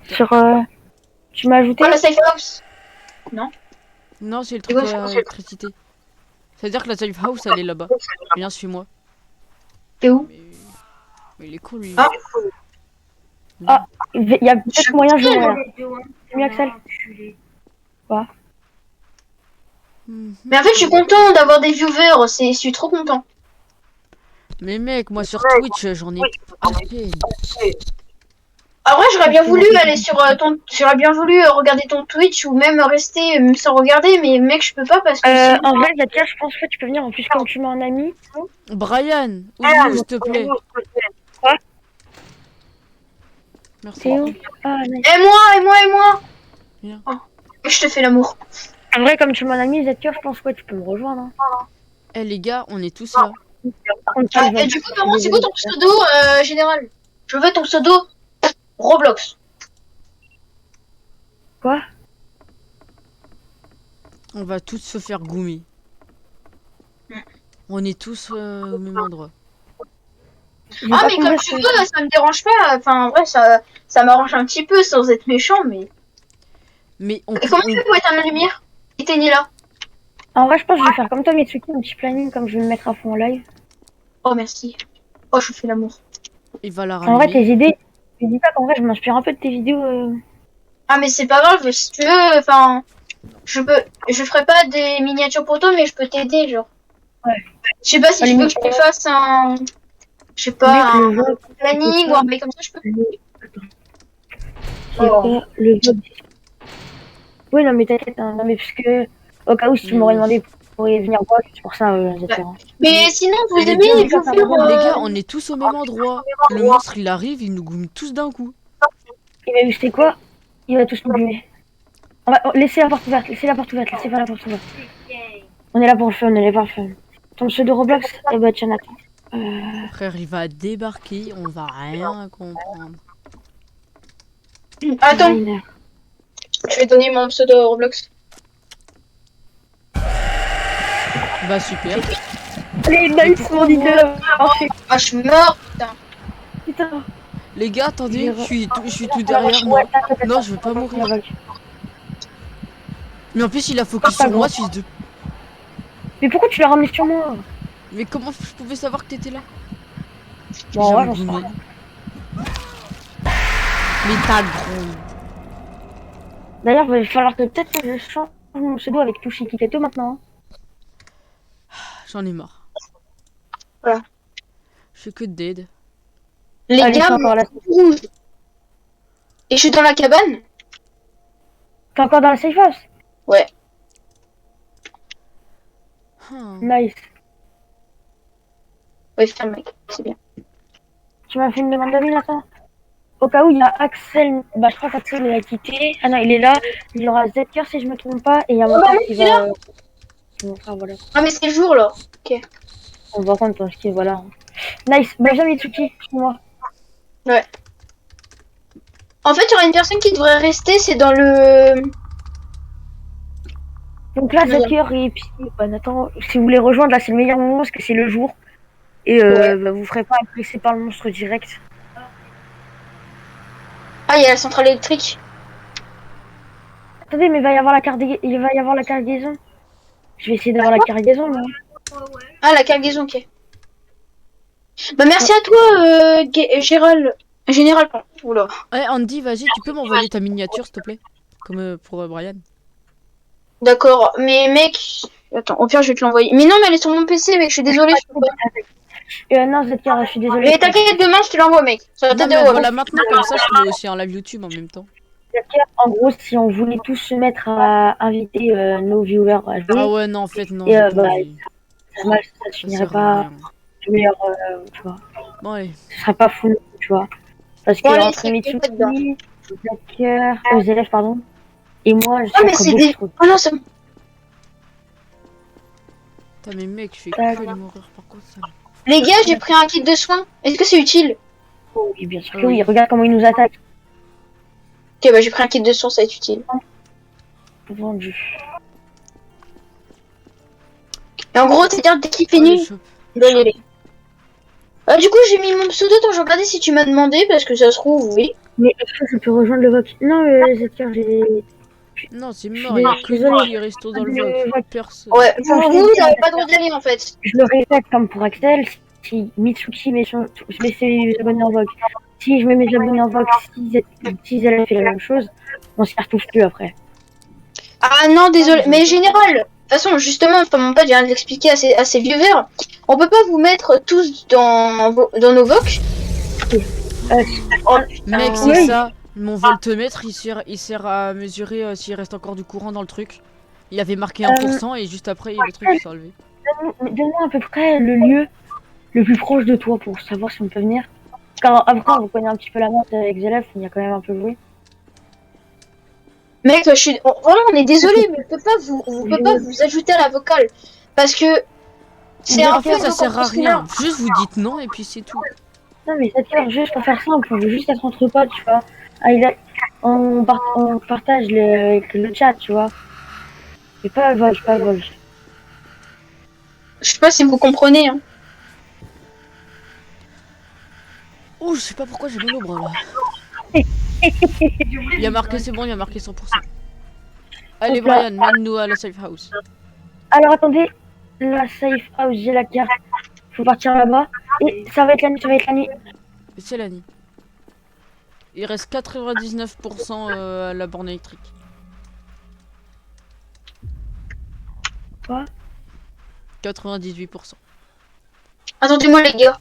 Sur. Tu m'as ajouté? Oh, la safe house. Non, c'est le C'est truc quoi, à c'est- l'électricité. C'est-à-dire que la safe house, elle est là-bas. Viens, suis-moi. T'es où? Mais il est cool, lui. Ah. Il y a peut-être moyen de jouer là. C'est mieux, Axel? Mhm. Mais en fait, je suis content d'avoir des viewers, je suis trop content. Mais mec, moi sur Twitch, j'en ai à peine. En vrai, j'aurais bien voulu aller sur j'aurais bien voulu regarder ton Twitch ou même rester sans regarder, mais mec, je peux pas parce que sinon- En vrai, Zakia, je pense que tu peux venir. En plus, comme tu m'as un ami. Brian, ouvre-nous, s'il te plaît. Quoi? Merci. C'est où? Ah, nice. Et moi. Viens. Oh. Je te fais l'amour. En vrai, comme tu m'as un ami, Zakia, je pense que tu peux me rejoindre. Hein. Eh les gars, on est tous là. On Ah, va- et du coup, comment c'est quoi ton pseudo général? Je veux ton pseudo Roblox. Quoi? On va tous se faire goumer. On est tous au même endroit. J'ai Ah, pas mais comme compris tu ce que- veux, ça me dérange pas. Enfin, en vrai, ça m'arrange un petit peu sans être méchant, mais. Mais on Et peut. comment tu fais pour éteindre la lumière? Éteignez-la. En vrai, je pense que je vais faire comme toi, Mitsuki, un petit planning, comme je vais me mettre à fond en live. Oh, merci. Oh, je vous fais l'amour. Il va la En vrai, tes rallumer. idées, je dis pas qu'en vrai, je m'inspire un peu de tes vidéos. Ah, mais c'est pas grave, si tu veux, enfin. Je ferai pas des miniatures pour toi, mais je peux t'aider, genre. Ouais. Je sais pas si À la tu veux que limite, je te fasse un. Je sais mec, pas, le un vlog, planning ou un mec comme ça, je peux. c'est Oh. quoi le vlog? Oui, non, mais t'inquiète, hein, non, mais parce que, au cas où, si tu Mais m'aurais oui. demandé pour y venir voir, c'est pour ça, Ouais. hein. Mais sinon, vous Les aimez gars, vous faire. Les gars, on est tous au même endroit. Le monstre, il arrive, il nous goume tous d'un coup. Il va c'est quoi? Il va tous nous buer. Laissez la porte ouverte, laissez la porte ouverte, laissez pas la porte ouverte. On est là pour le fun, on est là pour le fun. Ton pseudo Roblox? Eh bah, tiens, attends. Frère, il va débarquer, on va rien comprendre. Attends, Miner. je vais donner mon pseudo Roblox. Bah super. Allez, Mais nice, pourquoi mon idole. Parfait. Ah, je suis mort, putain. Putain. Les gars, attendez, J'ai- je suis tout derrière moi. Ouais, t'inquiète, Non, je veux pas mourir. Roblox. Mais en plus, il a focus sur moi, fils de. Mais pourquoi tu l'as ramené sur moi? Mais comment je pouvais savoir que t'étais là? Bon, ouais, J'ai j'en sais un rien. goût. Mais ta grande. D'ailleurs, il va falloir que peut-être que je change mon pseudo avec Touchi Kiketo maintenant. J'en ai marre. Voilà. Je fais que dead. Les Allez, gars, c'est encore là. rouge. Et je suis dans la cabane? T'es encore dans la safe house? Ouais. Nice. Ouais, ferme, mec. C'est bien. Tu m'as fait une demande d'avis, là, au cas où il y a Axel, bah je crois qu'Axel il a quitté. Ah non, il est là. Il aura Zker si je me trompe pas. Et il y a mon frère qui va. Mon frère, voilà. Ah, mais c'est le jour, là. On va compte parce que voilà. Nice. Benjamin Mitsuki, moi. En fait, il y aura une personne qui devrait rester, c'est dans le. Donc là, Ouais. Zker et puis Nathan, si vous voulez rejoindre, là c'est le meilleur moment parce que c'est le jour. Et bah, vous ferez pas agresser par le monstre direct. Ah, il y a la centrale électrique. Attendez, mais il va y avoir la cargaison. Je vais essayer d'avoir la cargaison, moi. Ah, la cargaison, ok. Bah, merci à toi, Général, pardon. Oula. Ouais, Andy, vas-y, tu peux m'envoyer ta miniature, s'il te plaît? Comme pour Brian. D'accord, mais mec. Attends, au pire, je vais te l'envoyer. Mais non, mais elle est sur mon PC, mec, je suis désolée. Je peux pas. Non, Zker, je suis désolée. Mais t'inquiète, demain, je te l'envoie, mec. Ça va Non, t'aider, mais ouais. voilà, maintenant, comme ça, je fais aussi un live YouTube en même temps. Zker, en gros, si on voulait tous se mettre à inviter nos viewers à jouer, Ah ouais, non, en fait, non. Et, j'ai pas bah, envie. ça Ça finirait sert à pas rien. le meilleur, tu vois. Bon, allez. Ce serait pas fou, tu vois. Parce que Bon, allez, entre c'est Mitsuki, dedans. Zker, aux élèves, pardon, et moi, je Ah, mais serais c'est beaucoup des. trop. Oh non, c'est bon. Putain, mais mec, je fais Ah, que de mourir par contre, ça. Les gars, j'ai pris un kit de soins. Est-ce que c'est utile? Oh, oui, bien sûr que Oui. oui. Regarde comment ils nous attaquent. Ok, bah, j'ai pris un kit de soins, ça va être utile. Vendu. Et en gros, c'est-à-dire, dès qu'il fait Oh, les nuit, chopes. il doit y aller. Du coup, j'ai mis mon pseudo. Attends, je regardais si tu m'as demandé, parce que ça se trouve, oui. Mais est-ce que je peux rejoindre le VOC? Non, Zker, j'ai. Non, c'est Je mort, suis il y a que désolée. nous qui restons dans le vote. Personne. Ouais, Attends, vous, je vous te dis, n'avez pas le droit d'y aller, en fait. Je le répète comme pour Axel, si Mitsuki met je mets ses abonnés en VOC. Si je mets mes abonnés en VOC, si elle fait la même chose, on s'y retrouve plus après. Ah non, désolé. Mais général, de toute façon, justement, comme mon pote vient de l'expliquer à ses viewers, on peut pas vous mettre tous dans nos vocs. Mec, c'est oui. ça. Mon voltmètre, il sert à mesurer s'il reste encore du courant dans le truc. Il avait marqué 1% et juste après, le truc s'est enlevé. Donne-moi à peu près le lieu le plus proche de toi pour savoir si on peut venir. Car après, on connaît un petit peu la map avec Zelef, on y a quand même un peu joué. Mec, voilà, on est désolé, mais on peut pas vous ajouter à la vocale. Parce que c'est un peu Ça de sert à composteur. rien. Juste vous dites non et puis c'est tout. Non, mais ça tire juste pour faire simple, on veut juste être entre potes, tu vois. On partage le chat, tu vois. Et pas vol, pas vol. Je sais pas si vous comprenez. Hein. Oh, je sais pas pourquoi j'ai mal au bras là. Il y a marqué, c'est bon, il y a marqué 100%. Allez, Hop là. Brian, mène-nous à la safe house. Alors attendez, la safe house, j'ai la carte. Faut partir là-bas. Et ça va être la nuit, ça va être la nuit. C'est la nuit. Il reste 99% à la borne électrique. Quoi? 98%. Attendez-moi, les gars.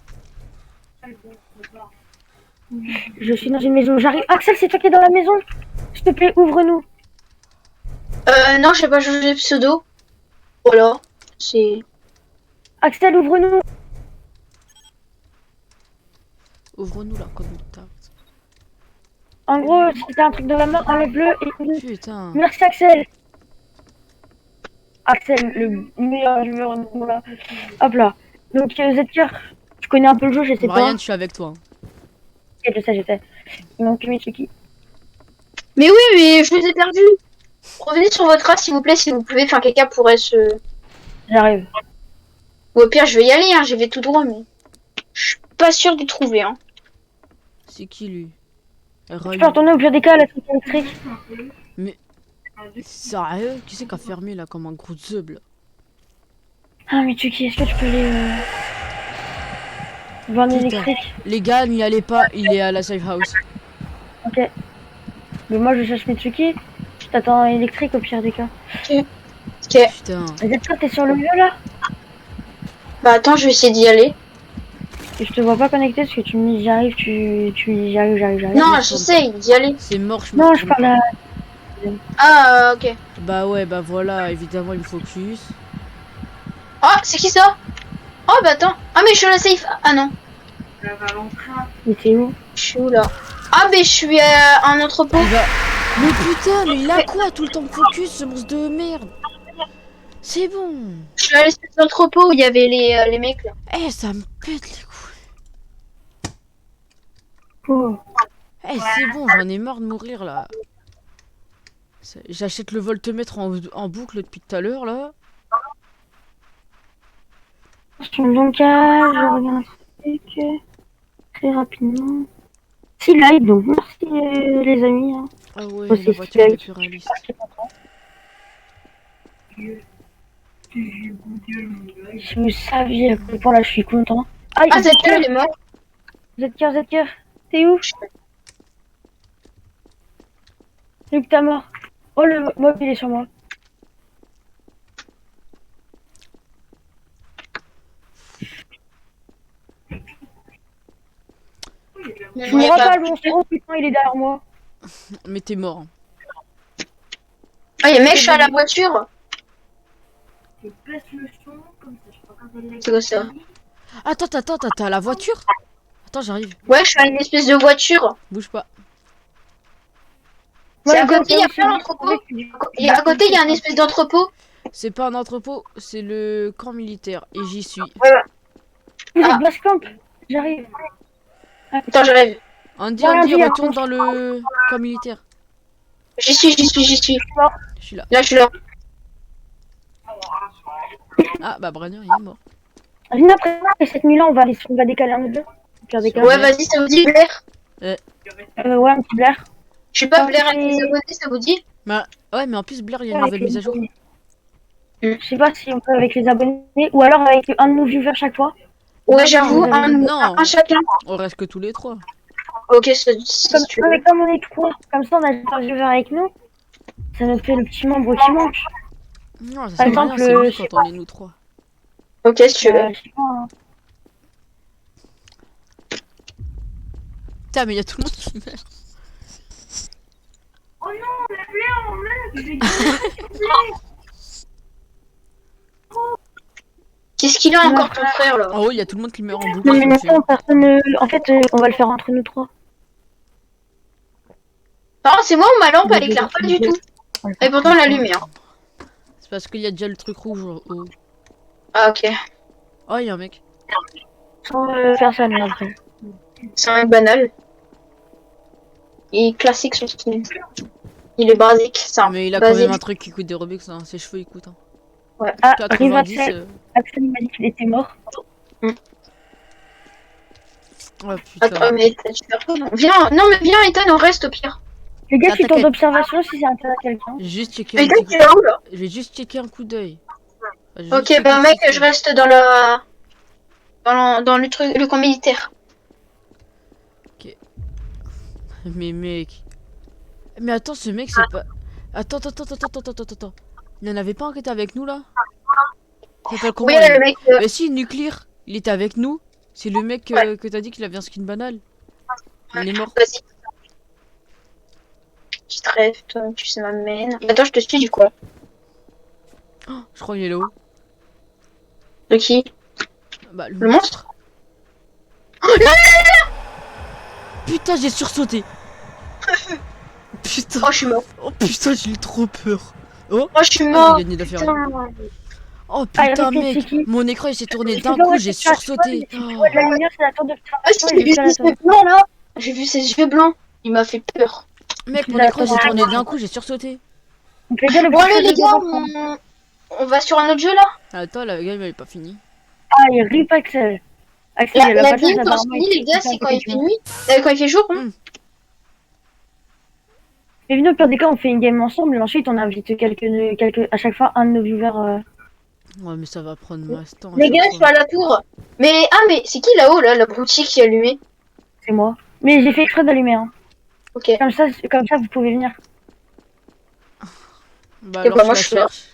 Je suis dans une maison, j'arrive. Axel, c'est toi qui es dans la maison? S'il te plaît, ouvre-nous. Non, je sais pas changer de pseudo. Voilà. C'est... Axel, ouvre-nous. Ouvre-nous là, comme une tarte. En gros, si t'as un truc dans la main, enlève-le et ouvre. Putain. Merci Axel. Axel, le meilleur joueur de monde là. Hop là. Donc Zedker, tu connais un peu le jeu, je sais Brian, pas. je suis avec toi. Ok, je sais. Il manque Mitsuki. Mais oui, mais je vous ai perdu. Revenez sur votre race, s'il vous plaît, si vous pouvez. Enfin, quelqu'un pourrait se... J'arrive. Ou au pire, je vais y aller, hein. J'y vais tout droit, mais... Je suis pas sûre de trouver, hein. C'est qui lui? Je peux retourner au pire des cas à la truc électrique. Sérieux? Qui c'est qui a fermé là comme un gros zeub là? Ah Mitsuki, est-ce que tu peux aller voir Putain. l'électrique? Les gars, n'y allez pas, il est à la safe house. Ok. Mais moi je cherche Mitsuki. Je t'attends à l'électrique au pire des cas. Ok. Putain. Zedker, t'es sur le vieux là? Bah attends, je vais essayer d'y aller. Et je te vois pas connecté parce que tu me dis j'arrive, tu me dis j'arrive. Non, j'essaye d'y aller. C'est mort, je me Non, je retourne parle pas. à... Ah, ok. Bah ouais, bah voilà, évidemment il me focus. Ah, c'est qui ça? Oh, bah attends. Ah, mais je suis à la safe. Ah non. Mais t'es où? Je suis où, là? Ah, mais je suis à un entrepôt. Il va... Mais putain, mais il a quoi tout le temps de focus, ce monstre de merde? C'est bon. Je suis à l'espèce d'entrepôt où il y avait les mecs, là. Eh, ça me pète les couilles. Oh. Eh, c'est bon, j'en ai marre de mourir là. J'achète le voltmètre en boucle depuis tout à l'heure là. Sur le Blanca, je regarde un truc très rapidement. Si live, donc merci les amis. Hein. Ah ouais, Aussi, la voiture c'est est plus réaliste. Si vous saviez à quel point là je suis content. Ah, Ah, c'est elle est mort. Zedker, t'es où? Luc, t'as mort. Oh, le mob il est sur moi. Je me vois pas le monstre. Oh putain, il est derrière moi. Mais t'es mort. Ah, il y a mec, je suis à la voiture. C'est quoi ça? Attends, t'as la voiture? Attends, j'arrive. Ouais, je suis à une espèce de voiture. Bouge pas. C'est à Ouais, côté, il y a plein d'entrepôts. Et à côté, il y a un espèce d'entrepôt. C'est pas un entrepôt, c'est le camp militaire. Et j'y suis. Ah. Blast Camp, j'arrive. Attends, j'arrive. Andy, Ouais, Andy, Andy, retourne dans le camp militaire. J'y suis. Je suis là. Là, je suis là. Ah, bah Brian, il est mort. Viens après, et cette nuit-là, on va décaler un peu. Au pire des cas. Ouais, vas-y, ça vous dit, Blair? Ouais, un petit Blair. Je sais pas, Blair avec les abonnés, ça vous dit? Bah, ouais, mais en plus, Blair, il y a une nouvelle mise à jour. Je sais pas si on peut avec les abonnés ou alors avec un de nos viewers chaque fois. Ouais, j'avoue, non. un chacun. On reste que tous les trois. Ok, si tu veux. Comme on est trois, comme ça on a un viewer avec nous, ça nous fait le petit membre qui manque. Non, ça Par sert à rien, exemple, c'est je juste sais quand on est nous trois. Ok, si tu veux. Je sais pas, hein. Putain, mais il y a tout le monde qui meurt. Qu'est-ce qu'il a encore, ton frère, là? En haut, il y a tout le monde qui meurt en boucle. Non mais je me non, personne. En fait, on va le faire entre nous trois. Par contre, c'est moi ou ma lampe, elle éclaire pas du tout. Et pourtant, la lumière. C'est parce qu'il y a déjà le truc rouge au haut. Ah, ok. Oh, il y a un mec. Sans personne là, après. C'est un mec banal. Il est classique son style. Il est basique, ça. Mais il a quand même un truc qui coûte des Robux, hein. Ses cheveux ils coûtent. Hein. Ouais. Ah, 90. Axel m'a dit qu'il était mort. Oh putain. Attends, mais tu fais quoi? Viens, non, mais viens, Ethan, on reste au pire. Les gars, Ah, c'est tour t'inquiète. d'observation si ça intéresse quelqu'un. J'ai juste checké un Ethan, petit tu coup. vas où là? Je vais juste checker un coup d'œil. J'ai Ok, juste bah checké mec, si je ça- reste dans la. Dans le truc, le camp militaire. Mais mec. Mais attends, ce mec, c'est pas. Attends. Il n'y en avait pas un qui était avec nous là? Il s'appelle comment Oui, lui le mec. Mais si, Nuclear, il était avec nous. C'est le mec que t'as dit qu'il avait un skin banal. Il est mort. Vas-y. Je trêve, toi, tu sais m'amènes. Attends, je te suis du coup. Je crois qu'il est là-haut. De qui? Bah, Le monstre? Putain, j'ai sursauté. Putain. Oh, je suis mort. Oh putain, j'ai eu trop peur. Oh, je suis Ah, mort. j'ai gagné d'affaires. Putain. Oh Ah, putain, arrêtez, mec. c'est qui? Mon écran il s'est tourné C'est d'un quoi, coup, ouais, j'ai c'est ça, sursauté. Tu vois, de la lumière, c'est la tour Ah, d'observation. si, et j'ai vu juste à la ses tour. yeux blancs là. J'ai vu ses yeux blancs. Il m'a fait peur. Mec, mon La écran s'est tour tourné d'observation. d'un coup, j'ai sursauté. Donc les gars, le Bon, prochain allez, les jeu, gars, on va prendre. on va sur un autre jeu là. Attends, la game elle est pas finie. Ah, il rip Axel. Axel, il a La pas de chance game, quand d'avoir c'est fini, les gars, c'est quand il fait nuit. nuit. Quand il fait jour. Hein. Mais venez, au pire des cas, on fait une game ensemble et ensuite on invite à chaque fois un de nos viewers. Ouais, mais ça va prendre masse temps. à Les chaque gars, je suis fois. à la tour. Mais, ah, mais c'est qui là-haut là, l'abruti qui est allumé? C'est moi. Mais j'ai fait exprès d'allumer. Hein. Ok. Comme ça, vous pouvez venir. Bah Et alors, bah, je moi, la je suis là. cherche.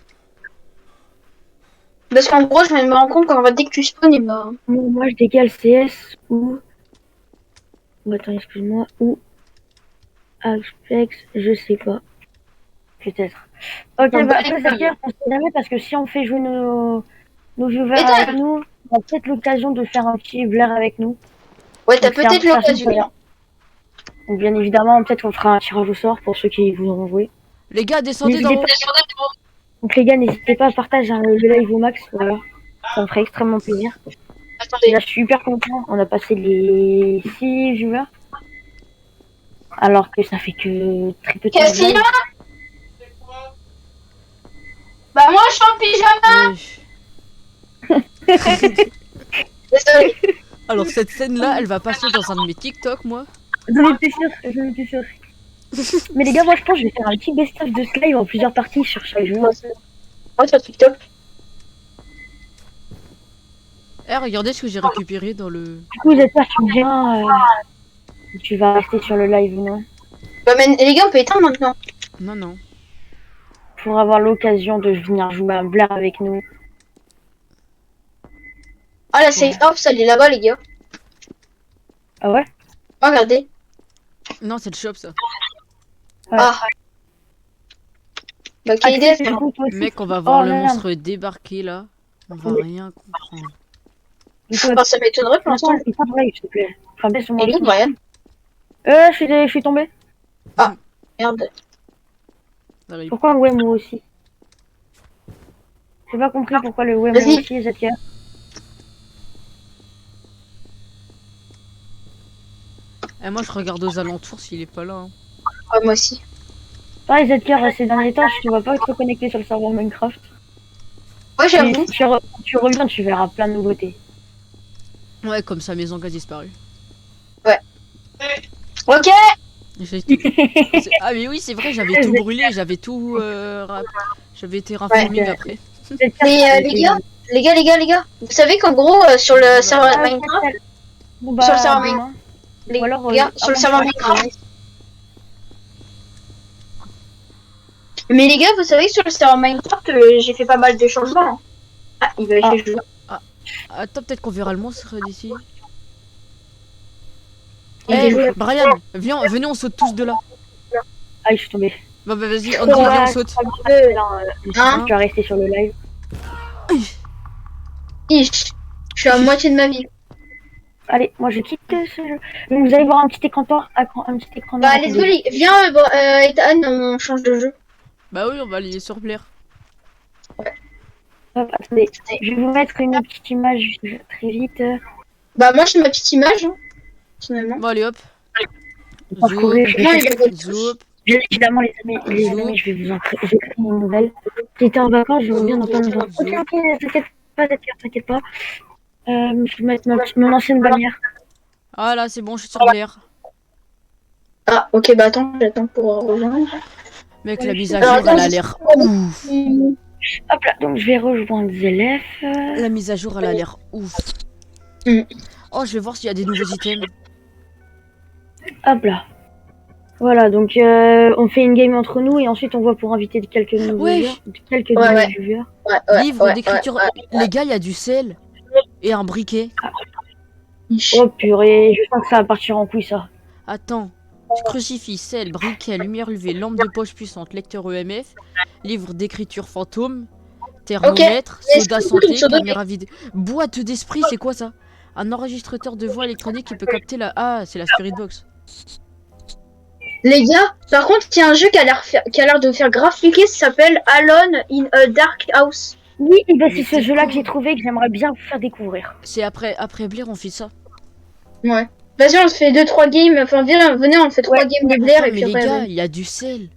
Parce qu'en gros, je me rends compte qu'en fait, dès que tu spawns, il va. Moi, je décale CS ou. Oh, attends, excuse-moi. Ou. Apex, je sais pas. Peut-être. Ok, Non, bah bah, après, ça les veut dire qu'on sait jamais parce que si on fait jouer nos viewers Ethan. avec nous, on a peut-être l'occasion de faire un petit blaire avec nous. Ouais, t'as Donc, c'est peut-être un- l'occasion. Donc, bien évidemment, peut-être qu'on fera un tirage au sort pour ceux qui voudront jouer. Les gars, descendez N'hésitez d'en haut. pas. Donc, les gars, n'hésitez pas à partager le live au max. Voilà. Ça me ferait extrêmement plaisir. Attendez. Là, je suis super content. On a passé les 6 viewers. Alors que ça fait que très peu de temps. de Cassia? live. Bah, moi, je suis en pyjama. Ouais. Désolé. Alors, cette scène-là, elle va passer dans un de mes TikTok, moi. J'en étais sûre. Mais les gars, moi je pense que je vais faire un petit best-of de ce live en plusieurs parties sur chaque jeu. Moi, sur TikTok. Eh, regardez ce que j'ai récupéré dans le. Du coup, j'espère que tu viens. Tu vas rester sur le live ou non. Bah, mais les gars, on peut éteindre maintenant. Non. Pour avoir l'occasion de venir jouer un blaire avec nous. Ah, la safe house, elle est là-bas, les gars. Ah ouais? Oh, regardez. Non, c'est le shop, ça. Ouais. Ah. Bah, quelle idée. Du coup, toi aussi. Mec, on va voir Oh, le merde. monstre débarquer, là. On va rien comprendre. Du coup, Enfin, ça m'étonnerait pour l'instant. il faut le live, s'il te plaît. Enfin, baisse mon Et lui, Brian. je suis tombé. Merde. Ça arrive. Pourquoi ouais, moi aussi? J'ai pas compris pourquoi le ouais, moi Vas-y. aussi, ZK. Eh, moi, je regarde aux alentours s'il est pas là. Hein. Ah, moi aussi. Pareil, ZK, ces derniers temps, je ne vois pas être connecté sur le serveur Minecraft. Ouais, Et j'avoue. si tu reviens, tu verras plein de nouveautés. Ouais, comme sa maison qui a disparu. Ok. Ah, mais oui, c'est vrai, j'avais tout brûlé, j'avais tout. J'avais été rafoming Ouais. après. Mais les gars, vous savez qu'en gros, sur le serveur Minecraft, Bon, bah, sur le serveur demain. les Ou alors, gars, sur le avant serveur de faire Minecraft. Mais les gars, vous savez que sur le serveur Minecraft, j'ai fait pas mal de changements. Ah, il va essayer de jouer. Attends, peut-être qu'on verra le monstre d'ici. Il Eh, est joué. Brian, venez, on saute tous de là. Ah, je suis tombé. Bah, vas-y, Andy, viens, on saute. Hein Tu vas rester sur le live. Ich. Je suis à moitié de ma vie. Allez, moi je quitte ce jeu. Vous allez voir un petit écran noir. Un petit écran noir. Bah, let's go, viens, Ethan, on change de jeu. Bah oui, on va aller sur Blair. Hop, attendez. Je vais vous mettre une petite image très vite. Bah, moi, j'ai ma petite image, hein, personnellement. Bon, allez, hop. Parcourir. Non, il est beau. Zoup. Bien évidemment, les amis, je vais vous en créer. J'ai créé une nouvelle. J'étais en vacances, je reviens dans pas longtemps. Ok, t'inquiète pas. Je vais mettre mon ancienne bannière. Ah là, c'est bon, je suis sur Blair. Ah, ok, bah attends, j'attends pour rejoindre. Mec, la mise à Alors, jour, attends, elle a je- l'air ouf. Hop là, donc je vais rejoindre Zelef. La mise à jour, elle a l'air ouf. Mm. Oh, je vais voir s'il y a des nouveaux items. Hop là. Voilà, donc on fait une game entre nous et ensuite on voit pour inviter quelques nouveaux Ouais. viewers. Quelques Ouais, nouveaux ouais. viewers. Ouais, Livre d'écriture. Les gars, il y a du sel. Et un briquet. Oh purée, je sens que ça va partir en couille ça. Attends. Crucifix, sel, briquet, lumière UV, lampe de poche puissante, lecteur EMF, livre d'écriture fantôme, thermomètre, soda santé, soda- caméra vidéo. Boîte d'esprit, c'est quoi ça? Un enregistrateur de voix électronique qui peut capter la... Ah, c'est la Spirit Box. Les gars, par contre, il y a un jeu qui a l'air de faire grave flipper, ça s'appelle Alone in a Dark House. Oui, et ben Mais c'est ce c'est jeu-là quoi que j'ai trouvé et que j'aimerais bien vous faire découvrir. C'est après Blair, on fait ça. Ouais. Vas-y, on se fait 2-3 games, enfin venez, on fait 3 games de Blair Attends, et mais puis les après... gars, il y a du sel.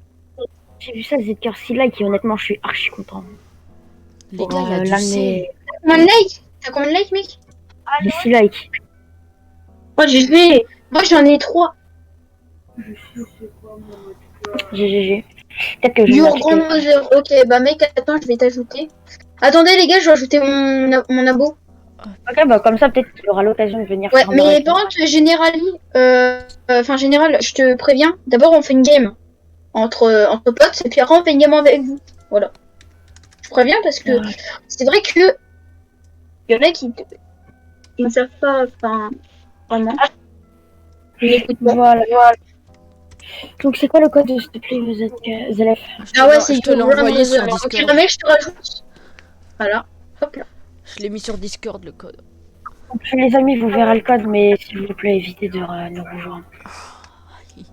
J'ai vu ça, Zedker 6 like et honnêtement je suis archi content. Les gars, il y a du sel. T'as combien de likes? T'as combien de likes, mec? J'ai 6 likes. Moi, j'en ai 3. GGG. Peut-être que je vais Your m'appliquer. grandmother. Ok, bah mec, attends, je vais t'ajouter. Attendez, les gars, je vais ajouter mon abo. Ok, bah comme ça peut-être qu'il aura l'occasion de venir Ouais, faire un mais direct. par contre, Général, je te préviens. D'abord, on fait une game entre potes, et puis après, on fait une game avec vous. Voilà. Je préviens parce que Ouais. c'est vrai que il y en a qui ne savent pas, enfin, vraiment. Ils n'écoutent pas. Voilà. Donc c'est quoi le code s'il te plaît, vous êtes Zelef? Ah ouais, c'est Je te l'ai envoyé sur Ok, Discord. mec, je te rajoute. Voilà. Hop là. Je l'ai mis sur Discord, le code. Donc, les amis, vous verrez le code, mais s'il vous plaît, évitez de nous rejoindre.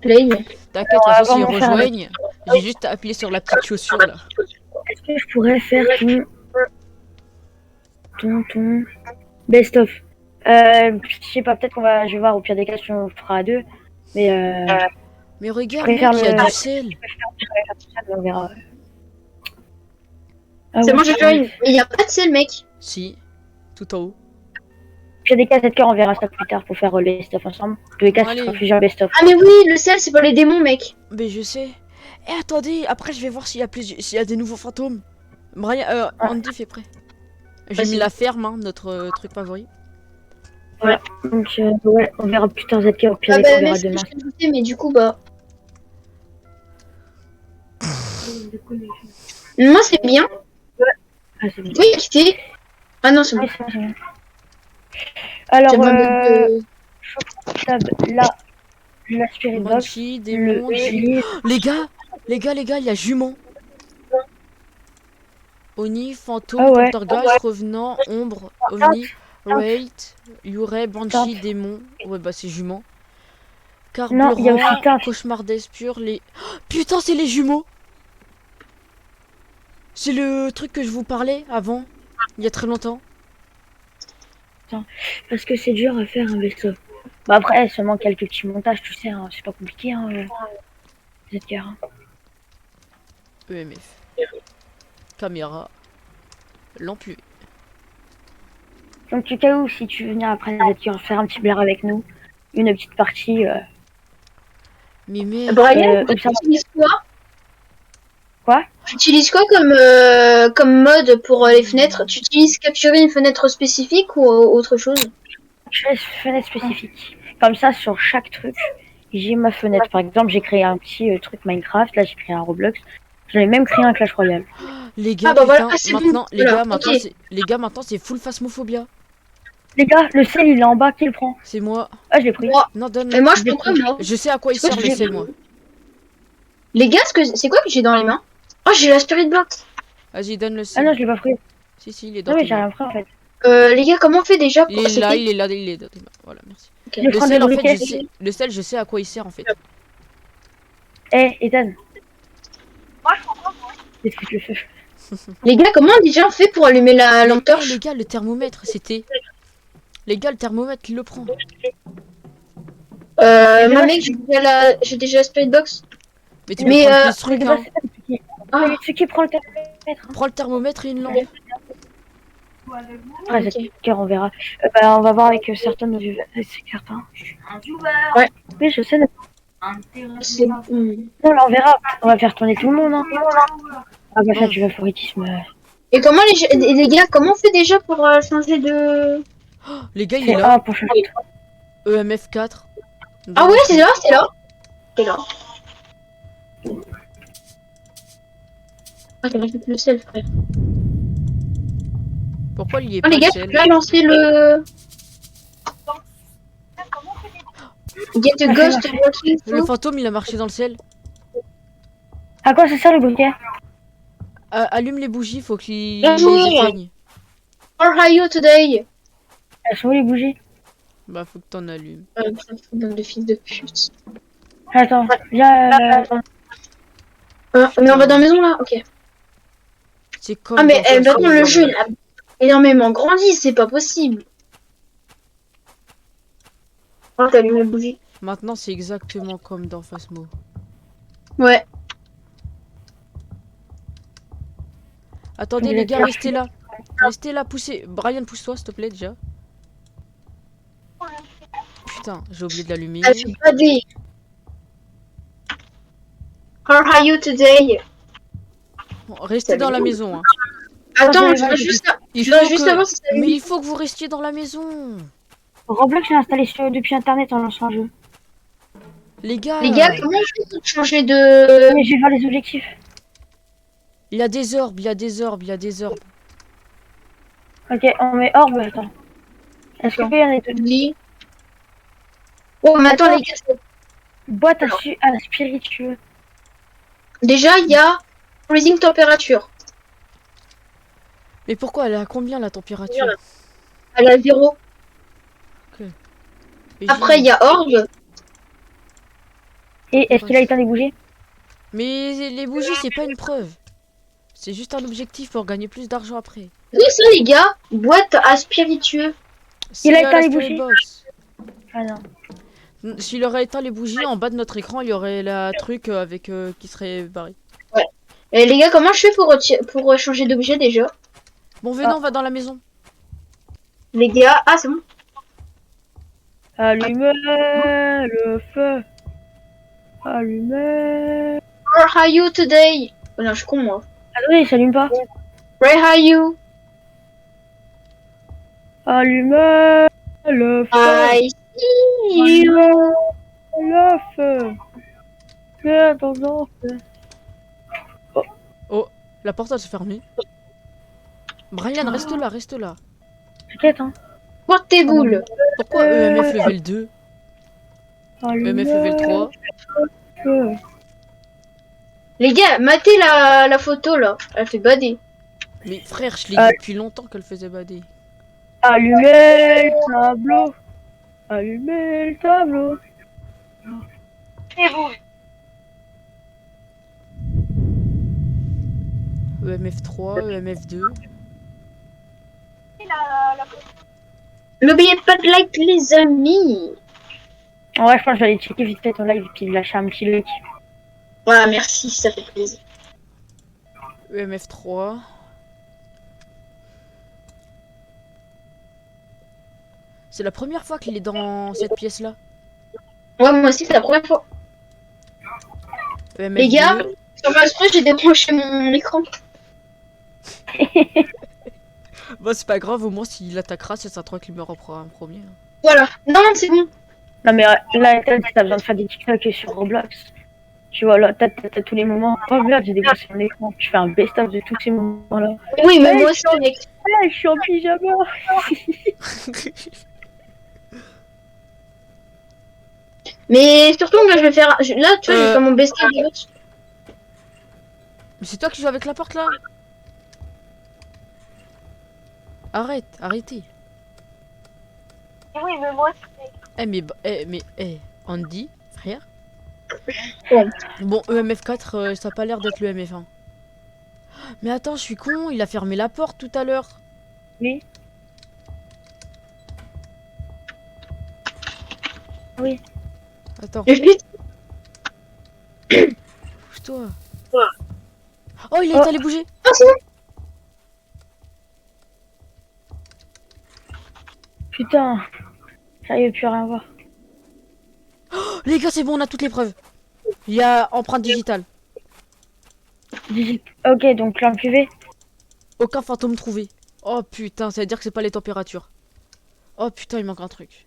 Play. T'inquiète, de toute façon, avant s'ils de faire rejoignent, j'ai juste à appuyer sur la petite chaussure, là. Est-ce que je pourrais faire ton best of? Je sais pas, peut-être je vais voir au pire des cas si on le fera à deux, mais Mais regarde, Je mec, préfère il y a le- du sel. on verra. Ah C'est ouais, bon, je join. Mais il n'y a pas de sel, mec. Si, tout en haut. Au pire des cas, cette cœur, on verra ça plus tard pour faire les stuff ensemble. Tous les cas, ce Allez. sera plusieurs best of. Ah, mais oui, le sel, c'est pas les démons, mec. Mais je sais. Eh, attendez, après, je vais voir s'il y a des nouveaux fantômes. Brian, Andy fait prêt. J'ai Vas-y. mis la ferme, hein, notre truc favori. Donc, ouais, on verra plus tard cette cœur, au pire Ah des cas, bah, on verra mec, demain. je t'ai ajouté, mais du coup, bah. Moi, c'est bien. Ah, c'est bon. Oui, quitté. Ah non, c'est bon. Ouais, c'est bon, c'est bon. Alors, C'est bon, donc, tab, là, la Spirit Box, Banshee, démon, le G. Les gars, il y a jument. Oni, fantôme, Ah ouais. poltergeist, revenant, ombre, ovni, wait, Yurei, banshee, démon. Ouais, bah c'est jument. Non, il y a aussi Carburant, teinte. cauchemardesse pur, les... Oh, putain, c'est les jumeaux. C'est le truc que je vous parlais avant, il y a très longtemps. Parce que c'est dur à faire un best-of. Bah après, seulement quelques petits montages, tu sais, hein, c'est pas compliqué, hein, cette guerre. Hein. EMF. Caméra. Lampe UV. Donc, au cas où, si tu veux venir après cette guerre, faire un petit blaire avec nous, une petite partie, Mais merde. Brian, tu observe- utilises quoi? Quoi? Tu utilises quoi comme mode pour les fenêtres? Tu utilises capturer une fenêtre spécifique ou autre chose? je fais fenêtre spécifique. Comme ça, sur chaque truc, j'ai ma fenêtre. Par exemple, j'ai créé un petit truc Minecraft, là j'ai créé un Roblox. J'en ai même créé un Clash Royale. Les gars, Ah bah voilà, putain, c'est maintenant, bon. les Voilà, gars, maintenant, ok. c'est full phasmophobia. Les gars, le sel il est en bas, qui le prend? C'est moi. Ah, je l'ai pris. Moi. Non, donne. Mais moi, je prends pas, moi. Je sais à quoi il C'est sert quoi le que sel, j'ai- moi. Les gars, c'est quoi que j'ai dans les mains? Oh, j'ai la Spirit Box. Vas-y, donne le Ah sel. non, je l'ai pas pris. Si, il est dans Non, mais tes j'ai mains. rien pris en fait. Les gars, comment on fait déjà pour Il est là, sauter? il est là, il est dans tes mains. Voilà, merci. Ok. Je Le prends sel, le en fait, briquet. le sel, je sais à quoi il sert, en fait. Eh, Ethan. Qu'est-ce que tu fais? Les gars, comment déjà on fait pour allumer la lampe Eh, torche? les gars, le thermomètre, c'était... Les gars, le thermomètre, il le prend. Moi, mec, j'ai déjà la Spirit Box. Mais tu Mais, peux prendre euh, plus ce truc, Mais hein. de base, c'est pas ce qui- Ah. Mais ce qui prend le thermomètre. Hein. Prends le thermomètre et une lampe. Ouais, Ok. c'est clair, on verra. Bah, on va voir avec certains du c'est certain. Ouais. Oui, je sais. C'est- Non, là, on verra. On va faire tourner tout le monde. Hein. Ah, bah, ça, Non. tu vas favoritisme. Et comment les gars, comment on fait déjà pour changer de... Les gars, il est C'est là. A pour changer. EMF 4. Ah ouais, c'est là, c'est là. C'est là. Ah, t'as fait le sel, frère. Pourquoi il y est Oh pas les le gars, sel? tu peux lancer le... Get a ghost walking Le through. fantôme, il a marché dans le sel. À quoi ça sert le briquet? Allume les bougies, faut qu'ils Bonjour. les éteignent. How are you today? Elles sont où les bougies? Bah, faut que t'en allumes. Bande de fils de pute. Attends, viens. Mais on va dans la maison là? Ok. C'est comme Ah mais dans Fast maintenant le Food. jeu il a énormément grandi, c'est pas possible. Oh, t'as allumé la bougie. Maintenant, c'est exactement comme dans Phasmo. Ouais. Attendez, Il les est gars, clair. restez là. Restez là, poussez. Brian, pousse-toi, s'il te plaît, déjà. Putain, j'ai oublié de l'allumer. Elle fait pas des... How are you today? Bon, restez dans la maison. Hein. Attends, je Ouais, dois juste, Il je dois faut juste que- savoir si ça Mais il faut que vous restiez dans la maison. Roblox, je l'ai installé depuis internet en lançant le jeu. Les gars, Les gars, comment on fait pour changer de... Mais je vais voir les objectifs. il y a des orbes, il y a des orbes, il y a des orbes. Ok, on met orbe. Attends. Est-ce qu'il y en a deux? Oublie. Oh, mais attends les gars, Boîte à spiritueux. déjà il y a freezing température. Mais pourquoi elle est à combien la température? Elle a 0. Et Après il y a orbe. Et est-ce qu'il a éteint les bougies? Mais les bougies, c'est pas une preuve. C'est juste un objectif pour gagner plus d'argent après. Oui, ça les gars, boîte à spiritueux. C'est a à éteint la les Spirit bougies Box. Ah non. S'il aurait éteint les bougies, en bas de notre écran, il y aurait la truc avec qui serait barré. Et les gars, comment je fais pour changer d'objet déjà? Bon, venez, on va dans la maison. Les gars, ah c'est bon. Allumez le feu. Allumez. Where are you today? Oh non, je suis con moi. Ah oui, il s'allume pas. Where are you? Allumez le feu. I see you. Le feu. Que dans un feu. La porte va se fermer. Brian, reste là, reste là. T'inquiète, hein. Portez-vous le. Pourquoi EMF level 2? Allumez EMF level 3? le feu. Les gars, matez la photo là. Elle fait bader. Mais frère, je l'ai dit depuis longtemps qu'elle faisait bader. Allumez le tableau. Allumez le tableau. EMF 3, EMF 2. N'oubliez pas de like les amis. Ouais, je pense que j'allais checker vite fait ton live et puis lâcher un petit like. Voilà, merci, ça fait plaisir. EMF 3. C'est la première fois qu'il est dans cette pièce-là. Ouais, moi aussi, c'est la première fois. EMF Les gars, 2. sur ma esprit, j'ai débranché mon écran. Bah, c'est pas grave, au moins s'il attaquera, c'est ça toi qui meurt en premier. Voilà. Non, c'est bon. Non mais là, t'as besoin de faire des TikTok sur Roblox. Tu vois, là, t'as tous les moments. Oh merde, j'ai dépassé mon écran. Je fais un best-of de tous ces moments-là. Oui, mais Ouais, moi aussi, mec. Ouais, je suis en pyjama. Mais surtout, moi, je vais faire. Là, tu vois, je vais faire mon best-of de l'autre. Mais c'est toi qui joues avec la porte là? Arrête, arrêtez. Oui, mais moi, Andy, frère. Ouais. Bon, EMF 4, ça a pas l'air d'être le MF1. Mais attends, je suis con, il a fermé la porte tout à l'heure. Oui. Oui. Attends, je vais. pousse-toi. Oh, il a Oh. été allé bouger. Ah, c'est bon. Putain, j'arrive plus à rien voir. Les gars, c'est bon, on a toutes les preuves. Il y a empreinte digitale. Ok, donc lampe UV. Aucun fantôme trouvé. Oh putain, ça veut dire que c'est pas les températures. Oh putain, il manque un truc.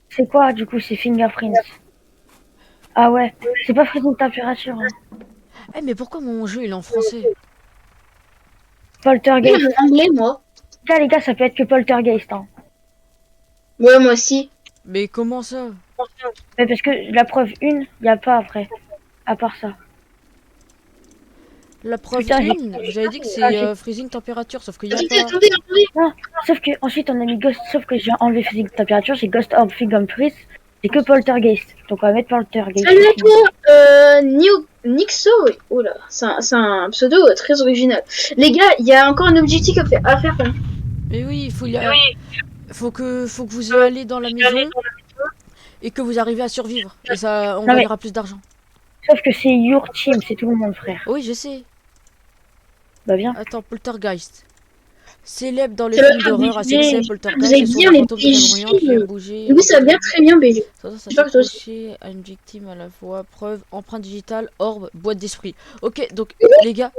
C'est quoi du coup, c'est fingerprints? Ah ouais, c'est pas freezing température. Hein. Eh, mais pourquoi mon jeu il est en français? Poltergeist. en anglais, moi. Là, les gars, ça peut être que poltergeist. Hein. Ouais, moi aussi. Mais comment ça? Mais parce que la preuve 1, y a pas après. À part ça. La preuve Putain, 1, j'avais dit que c'est freezing température, sauf qu'il y a Attendez, pas. attendez. Sauf que ensuite on a mis Ghost, sauf que j'ai enlevé freezing température, j'ai Ghost Orb Fingerprints, c'est que poltergeist. Donc on va mettre poltergeist. Salut à toi, Nixo. Oh là, c'est un pseudo très original. Les gars, il y a encore un objectif à faire. Mais oui, il faut y aller. Faut que vous y allez dans la maison et que vous arrivez à survivre. Et ça, on Non, mais- gagnera plus d'argent. Sauf que c'est your team, c'est tout le monde frère. Oui, je sais. Bah viens. Attends, Poltergeist. Célèbre dans les Ça va films bien, d'horreur à vous avez- succès, vous Poltergeist, avez ce sont bien des les fantômes prévoyants qui PJ, aiment bouger. Oui, ça va bien très bien, BG. Ça J'espère que toi aussi. s'accrocher à une victime à la fois. Preuve, empreinte digitale, orbe, boîte d'esprit. Ok, donc les gars.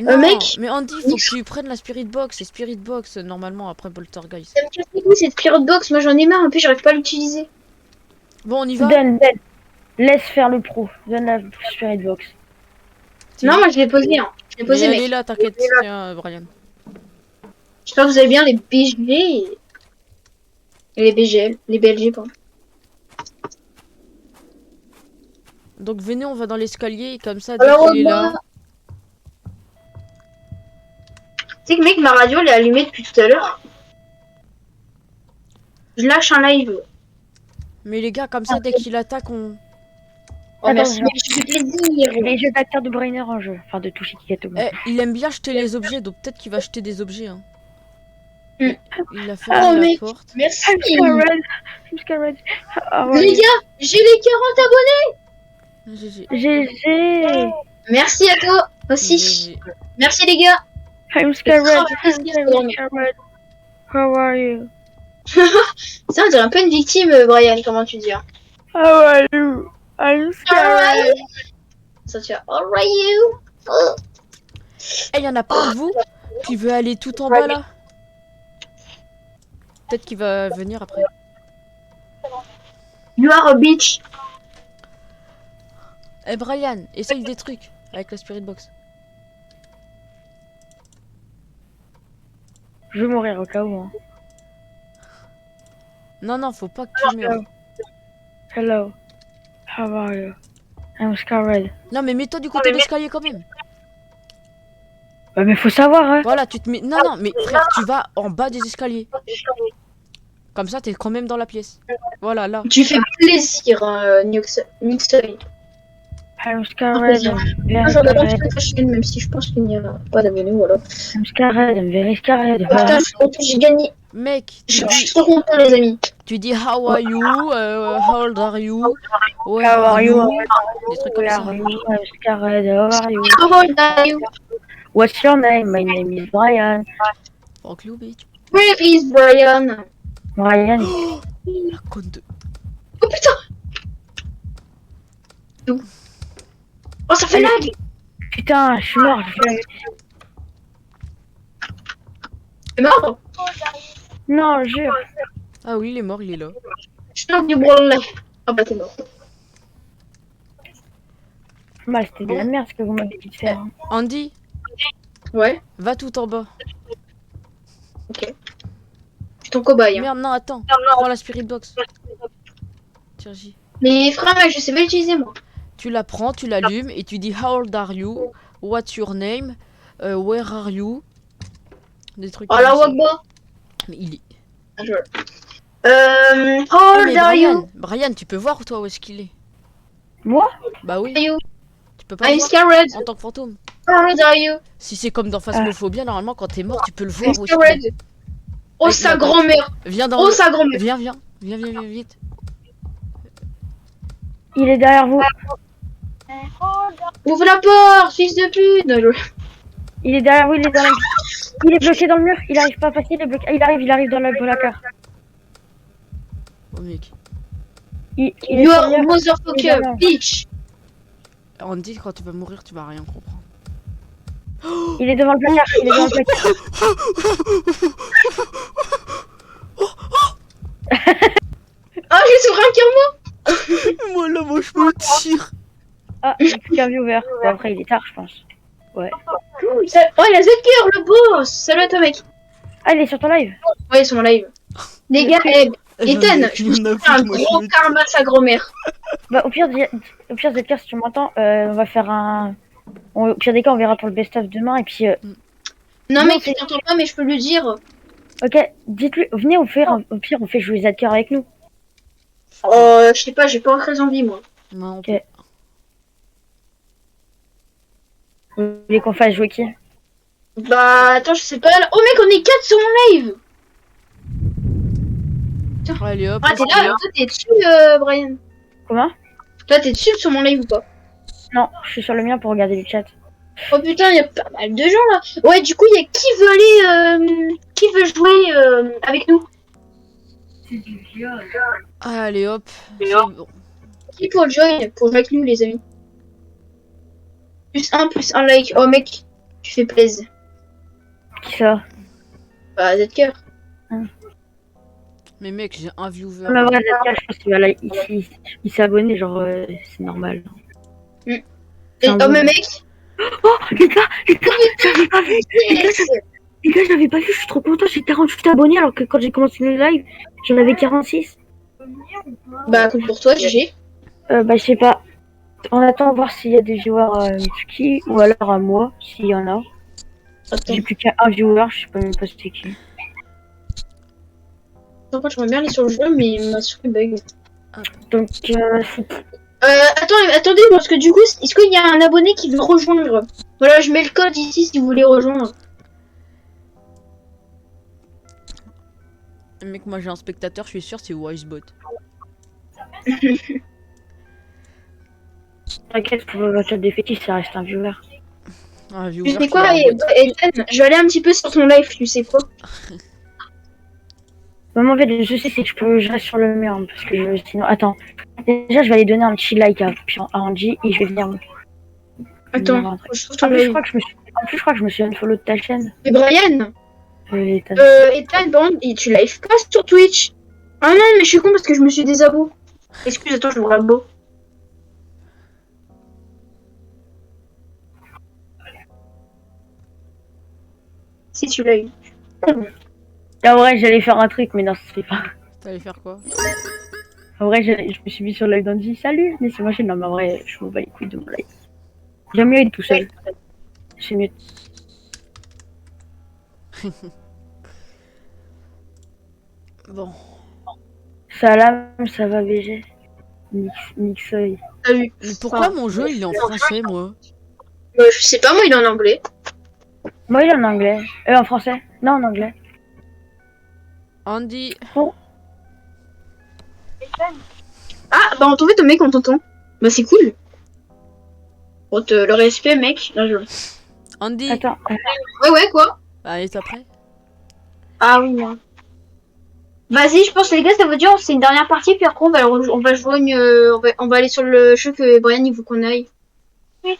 Non, mec, mais Andy, faut que tu prennes la Spirit Box. Et Spirit Box, normalement, après Poltergeist. Ça me casse les couilles cette Pirate Box, moi j'en ai marre, un peu j'arrive pas à l'utiliser. Bon, on y va. Donne. Laisse faire le pro. Donne la spirit box. Non, moi je l'ai posé, hein. Je l'ai Mais posé, elle mec. est là, t'inquiète. Tiens, Brian. J'espère que vous avez bien les BG et les BGL, les BLG, pardon. Donc venez, on va dans l'escalier et comme ça, dès Alors, qu'il est là. Tu sais que mec, ma radio elle est allumée depuis tout à l'heure. Je lâche un live. Mais les gars, comme ça, dès qu'il attaque, on. Oh Attends, merci, je- mec, je fais plaisir. Les jeux d'acteurs de Brainer en jeu. Enfin de toucher Kikato. Eh, il aime bien jeter les objets, donc peut-être qu'il va jeter des objets. Hein. Hmm. Il a fermé Oh, la mec. porte. Merci. I'm scared. I'm scared. Ah Les ouais. gars, j'ai les 40 abonnés. GG. GG. Merci à toi aussi. GG. Merci les gars. I'm scared. Oh, I'm plaisir. scared. How are you? Ça, on dirait un peu une victime, Brian, comment tu dis. Hein. How are you? I'm scared. Ça, tu as How are you? Oh. Eh, y'en a pas un de vous qui veut aller tout en bas là? Peut-être qu'il va venir après. You are a bitch. Eh, Brian, essaye des trucs avec la Spirit Box. Je vais mourir au cas où. Hein. Non, non, faut pas que tu meurs. Hello. How are you? I'm scared. Non, mais mets-toi du côté de l'escalier quand même. Bah mais faut savoir hein. Voilà, tu te mets. Non, non, mais frère, tu vas en bas des escaliers. Comme ça, t'es quand même dans la pièce. Voilà, là. Tu fais plaisir, Nixon. I'm scared. plaisir. I'm Je regarde un petit scared. peu ta chaîne, même si je pense qu'il n'y a pas d'abonnés, voilà. I'm scared. I'm very scared. Putain, je suis content, j'ai gagné. Mec, Je suis trop content, les amis. tu dis how are you, how old are you, where How are are you? you, des trucs comme Where ça. are you? I'm scared. How are you? How old are you? What's your name? My name is Brian. Fuck you, bitch. Where is Brian? Brian. La conne de. Oh putain! Oh, ça fait Allez. lag! Putain, je suis mort. C'est mort? Non, jure. Ah oui, il est mort, il est là. Je suis du branle. Ah bah t'es mort. Bah, c'était de la merde ce que vous m'avez dit de faire. hein. Andy, Ouais, va tout en bas. ok. Je suis ton cobaye. Hein. Merde, non, attends. Prends la Spirit Box. Tiens, J. Mais frère, mec, je sais pas l'utiliser moi. Tu la prends, tu l'allumes et tu dis how old are you, what's your name, where are you. Des trucs Oh comme la ça. Wagba! Mais il est. Ah, je vois. How Ah, old mais are you? Brian, tu peux voir toi où est-ce qu'il est? Moi? Bah oui, Are you? tu peux pas I'm le voir scared. en tant que fantôme. How old are you? Si c'est comme dans Phasmophobia, normalement quand t'es mort, tu peux le voir I'm où est-ce qu'il est. scared. Oh Avec sa la tête. grand-mère! Viens dans Oh le... sa grand-mère! Viens, vite. Il est derrière vous. Ouvre la porte, fils de pute! Non, Il est derrière vous, il est dans la... Il est bloqué dans le mur, il arrive pas à passer, il est bloqué. Ah, il arrive dans le placard. Oh mec. Il est You sur are le mur. motherfucker, bitch. Andy, quand tu vas mourir, tu vas rien comprendre. Il est devant le placard, il est devant le placard. Ah, j'ai sur un cœur. Moi là, moi je me tire. Ah, il n'y a plus qu'un viewer. Bon, après, il est tard, je pense. Oh, il a Zedker, le boss. Salut à toi, mec. Ah, il est sur ton live. Ouais, ils sont en live. Les gars, Ethan, je Il me y en a suis fait un plus, moi, je gros me tire. karma sa grand-mère. Bah, au pire, Zedker, si tu m'entends, on va faire un... Au pire des cas, on verra pour le best-of demain, et puis... Non, Non, mec, c'est- je t'entends pas, mais je peux le dire. Ok, dites-lui, venez, au pire, on fait jouer Zedker avec nous. Je sais pas, j'ai pas très envie, moi. Non, on Ok. peut- Vous voulez qu'on fasse jouer qui? Bah, attends, je sais pas. Là. Oh, mec, on est 4 sur mon live. Allez hop. Ah, t'es là, toi, t'es dessus, Brian. Comment? Toi, t'es dessus sur mon live ou pas? Non, je suis sur le mien pour regarder le chat. Oh putain, y a pas mal de gens là. Ouais, du coup, y a qui veut aller, qui veut jouer avec nous? Allez hop. Et C'est hop. bon. Qui pour join? Pour jouer avec nous, les amis. Plus un like. Oh mec, tu fais plaisir. Qui ça? Bah, Zedker. Mais mec, j'ai un viewer. Ah, mais ouais, Zedker, je pense qu'il va là, il s'est abonné, genre, c'est normal. Et, C'est un oh, bon- mais mec. Oh, les gars, j'avais pas vu! Yes. Les gars, je l'avais pas vu, je suis trop content, j'ai 48 abonnés alors que quand j'ai commencé le live, j'en avais 46. Bah, cool pour toi, GG. Bah, je sais pas. On attend voir s'il y a des viewers Mitsuki ou alors à moi, s'il y en a. Attends, J'ai plus qu'un viewer, je sais pas même pas c'était qui. j'aimerais bien aller sur le jeu, mais ma souris bug. Donc, Attendez, parce que du coup, est-ce qu'il y a un abonné qui veut rejoindre? Voilà, je mets le code ici si vous voulez rejoindre. Mec, moi j'ai un spectateur, je suis sûr, c'est Wisebot. t'inquiète, pour le chat des fétiches, ça reste un viewer. Un Tu viewer. sais qui quoi, est un bot. Ethan? Je vais aller un petit peu sur ton live, tu sais quoi? Maman, en fait, je sais, c'est que je reste sur le mur, hein, parce que sinon, attends. Déjà, je vais aller donner un petit like à Angie et je vais venir. Attends, rentrer. faut que je trouve ton En plus, je live. crois que je me suis unfollow de ta chaîne. Mais Brian, Ethan. Ethan, par contre, et tu live pas sur Twitch? Ah non, mais je suis con parce que je me suis désabonné. Excuse, attends, je me rabo. Si tu l'as eu. En vrai, j'allais faire un truc, mais non, ça se fait pas. T'allais faire quoi? En vrai, je me suis mis sur le live d'Angie. Salut, mais c'est moi, non, mais en vrai, je m'en bats les couilles de mon live. J'aime mieux être tout seul. C'est mieux. Bon. Salam, ça va BG. Nixoy. Salut. Mais pourquoi mon jeu il est en français, moi? Je sais pas, moi, il est en anglais. Moi, il est en anglais. En français. Non, en anglais. Andy. Ah, bah, on t'en fait, ton mec, on t'entend. Bah, c'est cool. Bon, le respect, mec. Là, Andy. Attends. Ouais, quoi? Allez, t'es prêt? Ah oui, hein. Vas-y, je pense, les gars, ça veut dire c'est une dernière partie, puis après, on va jouer on va aller sur le jeu que Brian, il faut qu'on aille. Je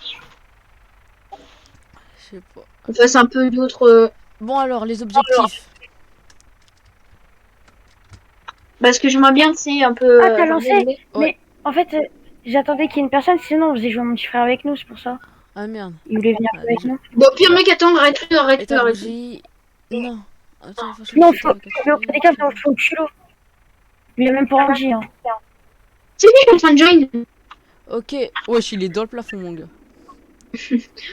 sais pas. On fasse un peu d'autres. Bon alors, les objectifs. Parce que j'aimerais bien, c'est un peu. Ah, t'as lancé? Ouais. Mais en fait, j'attendais qu'il y ait une personne, sinon on faisait jouer mon petit frère avec nous, c'est pour ça. Ah merde. Il voulait venir Ah, avec j'ai- nous. Bon, pire, mec, attends, arrête-le. Attends, j'ai... Non. Attends, faut que je Non, fasse faut, un truc. mais au pire des cas, faut au culot. Il est même pas Angie, hein. C'est lui qui est en train de join. Ok. Wesh, il est dans le plafond, mon gars.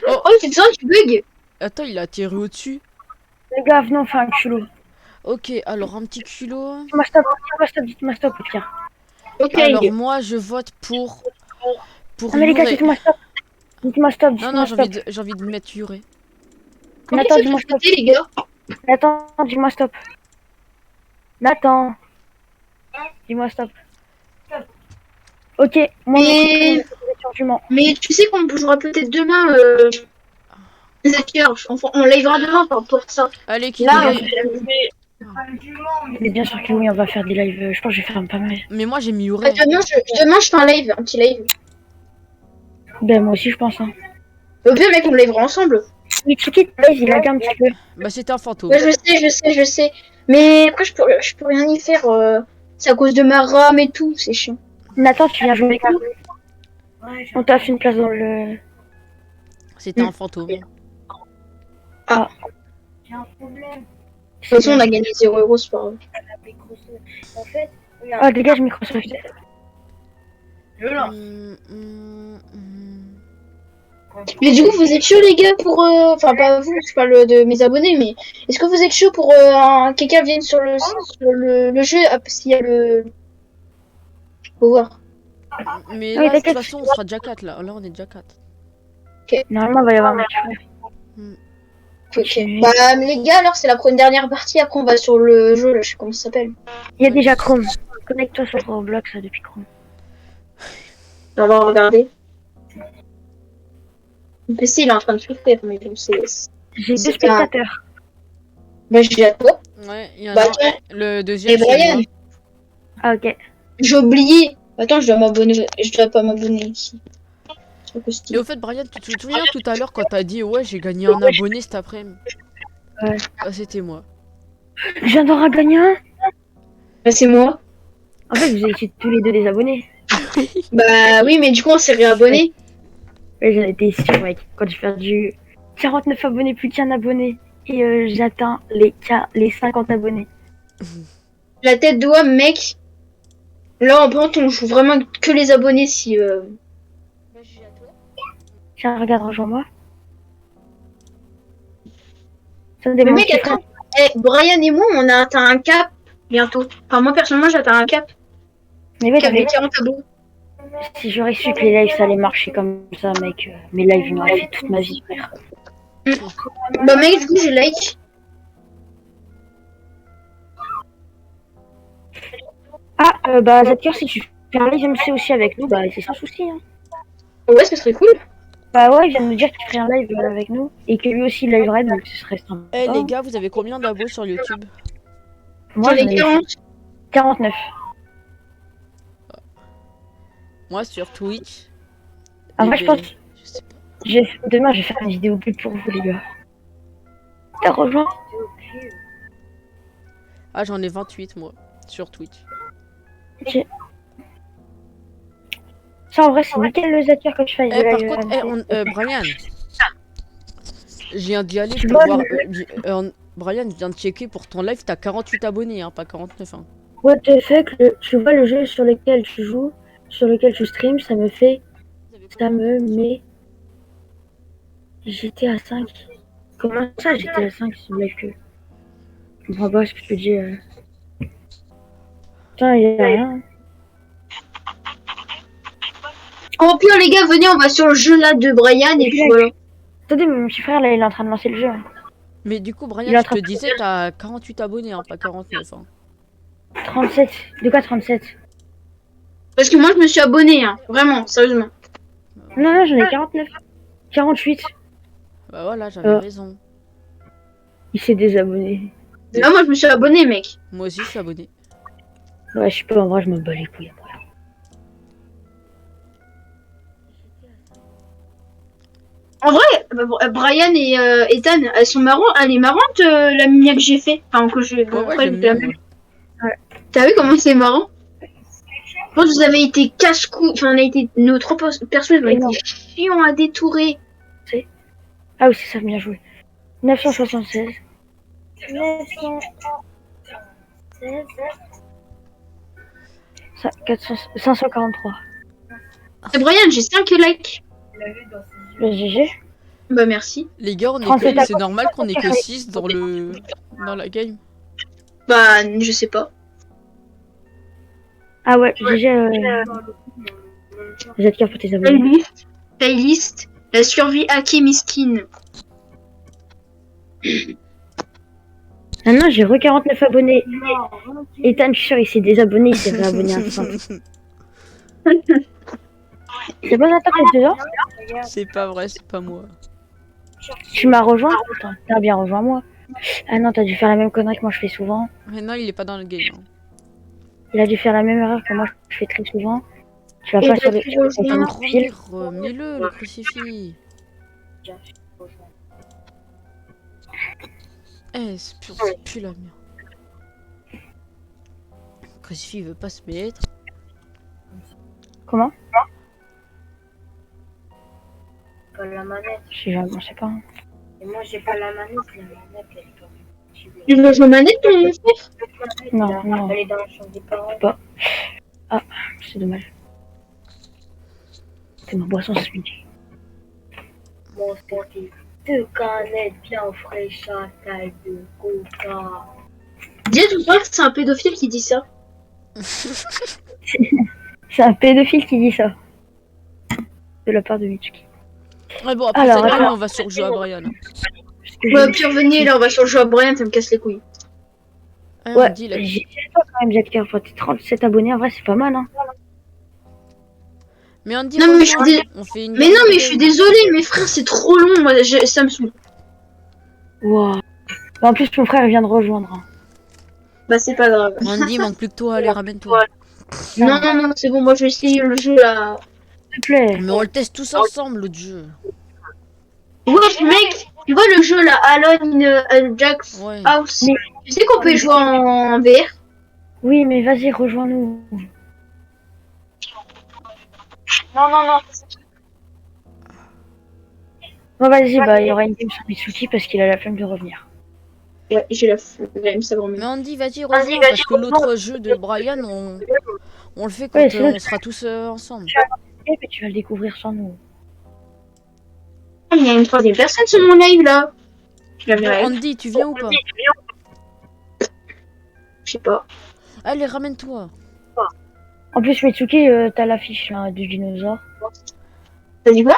Oh, c'est ça, tu bugs. Attends, il a atterri au-dessus. Les gars, venez, on fait un culot. Ok, alors un petit culot. Dites-moi stop, au pire. Ok, Alors moi, je vote pour... Pour Ah, mais les gars, Yuré. dites-moi stop. Dites-moi stop, Non, dites-moi non, stop. j'ai envie de mettre Yuré. comment Nathan, il dis-moi fait stop. péter, les gars? Nathan, dis-moi stop. Nathan. Dis-moi stop. Ok, moi, Mais- je suis Mais tu sais qu'on jouera peut-être demain. Zacker, on livera demain pour ça. Allez, qui Là, dégage. Mais bien sûr que oui, on va faire des lives. Je pense que je vais faire pas mal. Mais moi j'ai mis Uray. demain, je fais un live, un petit live. Ben, moi aussi, je pense. Hein. Au pire, mec, on livera ensemble. Mais Tsuki, live, il lag un petit peu. Bah c'était un fantôme. Ouais, je sais. Mais après, je peux rien y faire. C'est à cause de ma RAM et tout, c'est chiant. Nathan, tu viens jouer avec nous? On t'a fait une place dans le... C'était un fantôme. De toute façon, on a gagné 0 €, c'est pas grave. Ah, dégage Microsoft. Mais du coup, vous êtes chaud, les gars, pour... Enfin, pas vous, je parle de mes abonnés, mais... Est-ce que vous êtes chaud pour quelqu'un vienne sur le jeu s'il y a le... Faut voir. Mais Ah oui, là, de toute t'inquiète. façon, on sera déjà 4 là. Là, on est déjà 4. Normalement, il va y avoir un match. Ok. Bah, mais les gars, alors, c'est une dernière partie. Après, on va sur le jeu, là, je sais comment ça s'appelle. Il y a déjà Chrome. Connecte-toi sur Roblox depuis Chrome. On va regarder. Le PC, il est en train de souffrir, mais bon, c'est... J'ai deux C'est spectateurs. Bah, je dis à toi. Ouais, il y en Bah, a attends. le Et deuxième. c'est Brian, moi. Ah, ok. j'ai oublié. Attends, je dois m'abonner. Je dois pas m'abonner ici. Sur le Et style. au fait, Brian, tu te souviens tout à l'heure quand t'as dit ouais, j'ai gagné un abonné cet après-midi? Ouais. Bah, c'était moi. Je viens d'en gagner un. Bah, c'est moi. En fait, vous étiez tous les deux des abonnés. Bah, oui, mais du coup, on s'est réabonné. Ouais, j'en étais sûr, mec. Quand j'ai perdu 49 abonnés, plus qu'un abonné. Et j'atteins les 50 abonnés. La tête de homme, mec. Là, en pente, on joue vraiment que les abonnés si... Tiens, regarde, rejoins-moi. Ça me Mais demande mec, attends. Brian et moi, on a atteint un cap bientôt. Enfin, moi, personnellement, j'ai atteint un cap. Mais ouais, Cap de 40 abonnés. si j'aurais su que les lives ça allait marcher comme ça, mec, mes lives ils m'auraient fait toute ma vie, frère. Bah, mec, du coup, j'ai like. Ah, bah, Zadker, si tu fais un live MC aussi avec nous, bah, c'est sans souci. Hein. Ouais, ça serait cool. Bah, ouais, il vient de me dire qu'il ferait un live avec nous et que lui aussi il liverait, donc ce serait sympa. Eh les gars, vous avez combien d'abos sur YouTube? Moi, J'en j'en ai ai 40. 49. Moi sur Twitch. En eh vrai, je ben, pense. je sais pas. Demain, je vais faire une vidéo plus pour vous, les gars. T'as rejoint? Ah, j'en ai 28 moi sur Twitch. Ok. Ça, en vrai, c'est nickel le Zadker que tu fais. Eh, par contre, Brian, je viens d'y aller Tu pour vois, voir. Brian, je viens de checker pour ton live, t'as 48 abonnés, hein, pas 49. Hein. What the fuck, tu vois le jeu sur lequel tu joues, sur lequel tu streams, ça me met GTA 5. Comment ça GTA 5 c'est une live que... Je comprends pas ce que tu dis. Putain, il y a rien. Au pire, les gars, venez, on va sur le jeu là de Brian et puis voilà. Attendez, mon petit frère là, il est en train de lancer le jeu. Mais du coup, Il est Brian, en je train te de- disais, t'as 48 abonnés, hein, pas 49. Hein. 37. De quoi 37? Parce que moi, je me suis abonné, hein. Vraiment, sérieusement. Non, non, j'en ai 49. 48. Bah voilà, j'avais raison. Il s'est désabonné. Là, moi, je me suis abonné, mec. Moi aussi, je suis abonné. Ouais, je sais pas, en vrai, je me bats les couilles. En vrai, Brian et Ethan, elles sont marrantes. Elle est marrante, la mini que j'ai fait. Enfin, que je... Ouais, après, j'aime je la bien, même. moi. T'as vu comment c'est marrant? Je pense que vous avez été casse-cou. Enfin, on a été... Nos trois personnages ont Énorme. été chiants à détourer. Ah oui, c'est ça, bien joué. 976. 976. Ça, 543. Et Brian, j'ai 5 likes. Le GG. Bah, merci. Les gars, on est 37 que... c'est normal qu'on ait que 6 dans la game. Bah, je sais pas. Ah ouais, GG. Zadker pour tes abonnés. Playlist. Playlist. La survie hackée miskin. Ah non, j'ai re 49 abonnés. Ethan, je suis sûr, il s'est désabonné, il s'est réabonné à 5. C'est bon, attends, t'es dedans? C'est pas vrai, c'est pas moi. Tu m'as rejoint? Attends, t'as bien rejoint moi. Ah non, t'as dû faire la même connerie que moi je fais souvent. Mais non, il est pas dans le game. Hein. Il a dû faire la même erreur que moi je fais très souvent. Tu vas Et pas bah, sur le tu rejoins. sur le profil. Remets-le, le crucifix. Eh, c'est plus la merde. Le crucifix il veut pas se mettre. Comment? Pas la manette. Je sais pas. Et moi, j'ai pas la manette. La manette, elle est pas. Tu veux jouer manette, ton frère? Non, non. Elle est dans la chambre des parents. Ah, c'est dommage. C'est ma boisson ce midi. Mon sportif. 2 canettes bien fraîches à taille de coca. Dis tout ça que c'est un pédophile qui dit ça. C'est un pédophile qui dit ça. De la part de Mitsuki. Ouais, bon, après Alors, cette alors. game, on va sur le jeu à Brian. Parce que Ouais, pire, venez, là, on va sur le jeu à Brian, ça me casse les couilles. Eh, Ouais, on dit, là. j'ai pas quand même Jack Carr. 37 abonnés, en vrai, c'est pas mal, hein. Mais on dit, Non, mais je suis dé- on fait une Mais non, mais je suis désolé, mes frères, c'est trop long, moi, ça me saoule. Wow. En plus, mon frère il vient de rejoindre. Hein. Bah, c'est pas grave. Andy, il manque plus que toi, allez, ramène-toi. Non, non, non, c'est bon, moi, je vais essayer le jeu, là. S'il te plaît. Mais on le teste tous ensemble, l'autre jeu. Ouais, mec, tu vois le jeu, là, Alone in Jack's Ouais. House. Mais- Tu sais qu'on peut jouer en VR? Oui, mais vas-y, rejoins-nous. Non, non, non. Bon, vas-y, bah, il y aura une game sur Mitsuki parce qu'il a la flemme de revenir. Ouais, j'ai la flemme, ça vraiment. Mais Andy, vas-y, rejoins, parce que l'autre jeu de Brian, on le fait quand Ouais, c'est vrai. on sera tous ensemble. Et puis tu vas le découvrir sans nous. Il y a une troisième personne sur mon live, là. Je la verrai. Andy, tu viens ou pas? Je sais pas. Allez, ramène-toi. En plus, Mitsuki, t'as l'affiche là, du dinosaure. T'as dit quoi?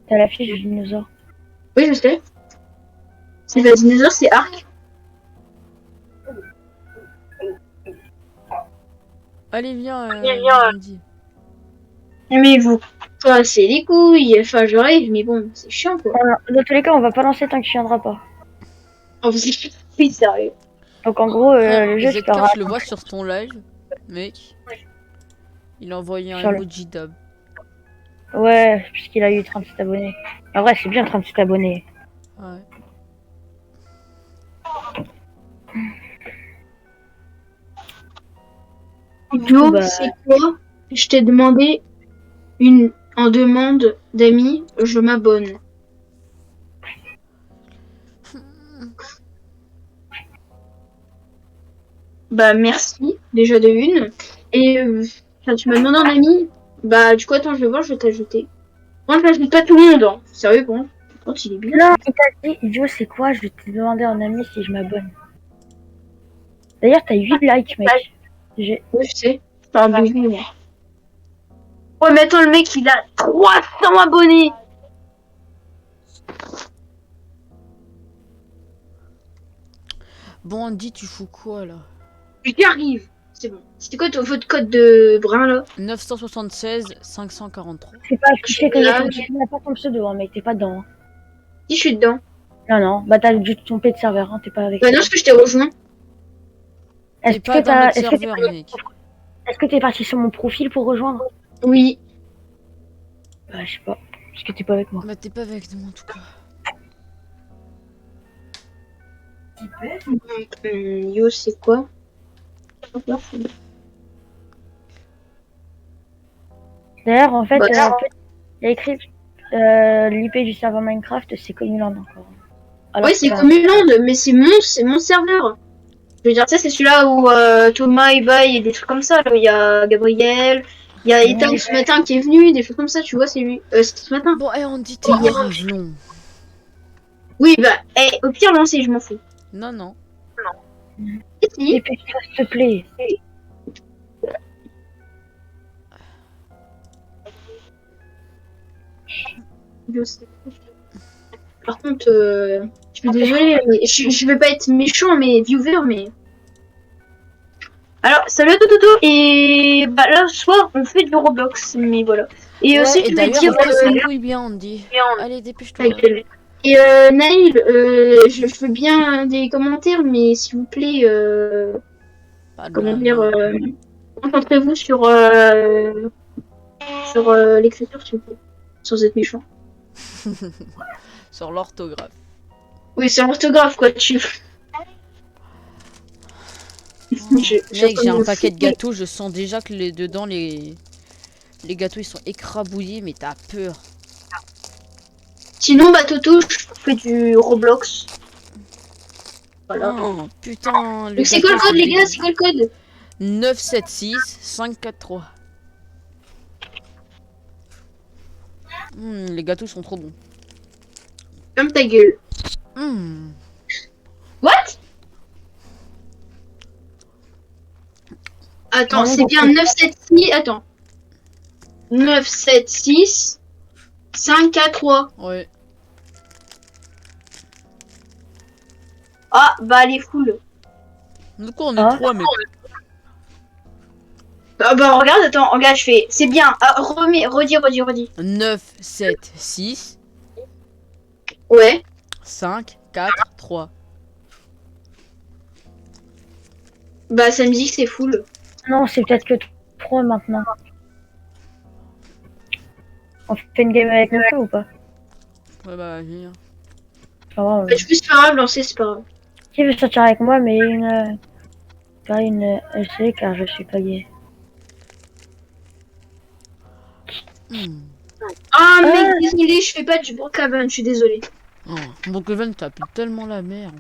T'as l'affiche du dinosaure. Oui, je sais. C'est le dinosaure, c'est Arc. Allez, viens, Andy. Mais vous cassez les couilles. Enfin, je rêve, mais bon, c'est chiant, quoi. Dans tous les cas, on va pas lancer tant que tu viendras pas. Oh, vous êtes oui, sérieux. Donc en gros, le jeu, tu Zedka, feras. je le vois sur ton live, mec. Il a envoyé un Sur le- emoji dub. Ouais, puisqu'il a eu 37 abonnés. En vrai, c'est bien 37 abonnés. Ouais. Jo, Bah. c'est quoi? Je t'ai demandé en demande d'amis, je m'abonne. Bah merci, déjà de une. Et enfin, tu m'as demandé un ami. Bah du coup attends, je vais voir, je vais t'ajouter. Moi je m'ajoute pas tout le monde, hein. Sérieux bon. Oh, il est bien. Non, il t'a dit, idiot, c'est quoi? Je vais te demander en ami si je m'abonne. D'ailleurs, t'as 8 likes, mec. J'ai. Ouais, je sais. Pas un bouillon, moi. Ouais mais attends, le mec il a 300 abonnés. Bon, Andy, tu fous quoi là? J'y arrive. C'est bon. C'était quoi votre code de brun là? 976 543. C'est pas affiché que Ah, tu n'as pas ton pseudo, hein, mec, t'es pas dedans. Hein. Si je suis dedans. Non, non, bah t'as dû te tromper de serveur, hein, t'es pas avec. Bah non, parce que je t'ai rejoint. T'es Est-ce pas que dans t'as. notre Est-ce que serveur, mec. t'es parti sur mon profil pour rejoindre? Oui. Bah, je sais pas. Parce que t'es pas avec moi. Bah, t'es pas avec nous en tout cas. Yo, c'est quoi? D'ailleurs, en fait, Bah, il y a écrit l'IP du serveur Minecraft, c'est Commuland encore. Alors Oui, c'est que- Commuland, mais c'est mon serveur. Je veux dire, ça, c'est celui-là où Thomas, Ibai et des trucs comme ça. Là, où il y a Gabriel, il y a Ethan ce matin qui est venu, des choses comme ça, tu vois, c'est lui. C'est ce matin. Bon, eh, Andy, t'es grave long. Oui, bah, au pire, lancez, je m'en fous. Non, non. Si. Dépêche-toi, s'il te plaît. Je sais. Par contre, je suis désolée, mais je vais pas être méchant, mais viewer, mais. Alors, salut à tout, et bah là, ce soir, on fait du Roblox, mais voilà. Et Ouais, aussi, et je vais d'ailleurs, dire. on casse les couilles bien, Andy. Allez, dépêche-toi. Et Naïl, je veux bien des commentaires, mais s'il vous plaît, Pas de comment la dire, merde. concentrez-vous sur l'écriture, s'il vous plaît, sans être méchant. Sur l'orthographe. Oui, c'est l'orthographe, quoi, tu. Mec, j'ai un me paquet de foutre. gâteaux, je sens déjà que dedans les gâteaux ils sont écrabouillés, mais t'as peur. Sinon, bah, Toto, je fais du Roblox. Voilà. Oh, putain, le Donc, c'est quoi gâteau le code, c'est les gars? dégueu. C'est quoi le code? 976 543. Les gâteaux sont trop bons. Ferme ta gueule. Hmm. What? Attends, Non, c'est bien 976. Attends. 976 543. Ouais. Ah, bah, elle est full. Du coup, on est Ah. 3, mais Ah, bah, regarde, attends, regarde, je fais. C'est bien. Ah, redis. 9 7 6 Ouais. 5 4 3. Bah, ça me dit que c'est full. Non, c'est peut-être que 3 maintenant. On fait une game avec nous ou pas? Ouais, bah, vas-y, hein. Ça va, Bah, je peux, c'est pas grave, lancer, c'est pas grave. Qui veut sortir avec moi, mais pas une EC car je suis pas gay. Hmm. Ah, mec, désolé, je fais pas du Brookhaven, je suis désolée. Oh, Brookhaven, t'as plus tellement la merde.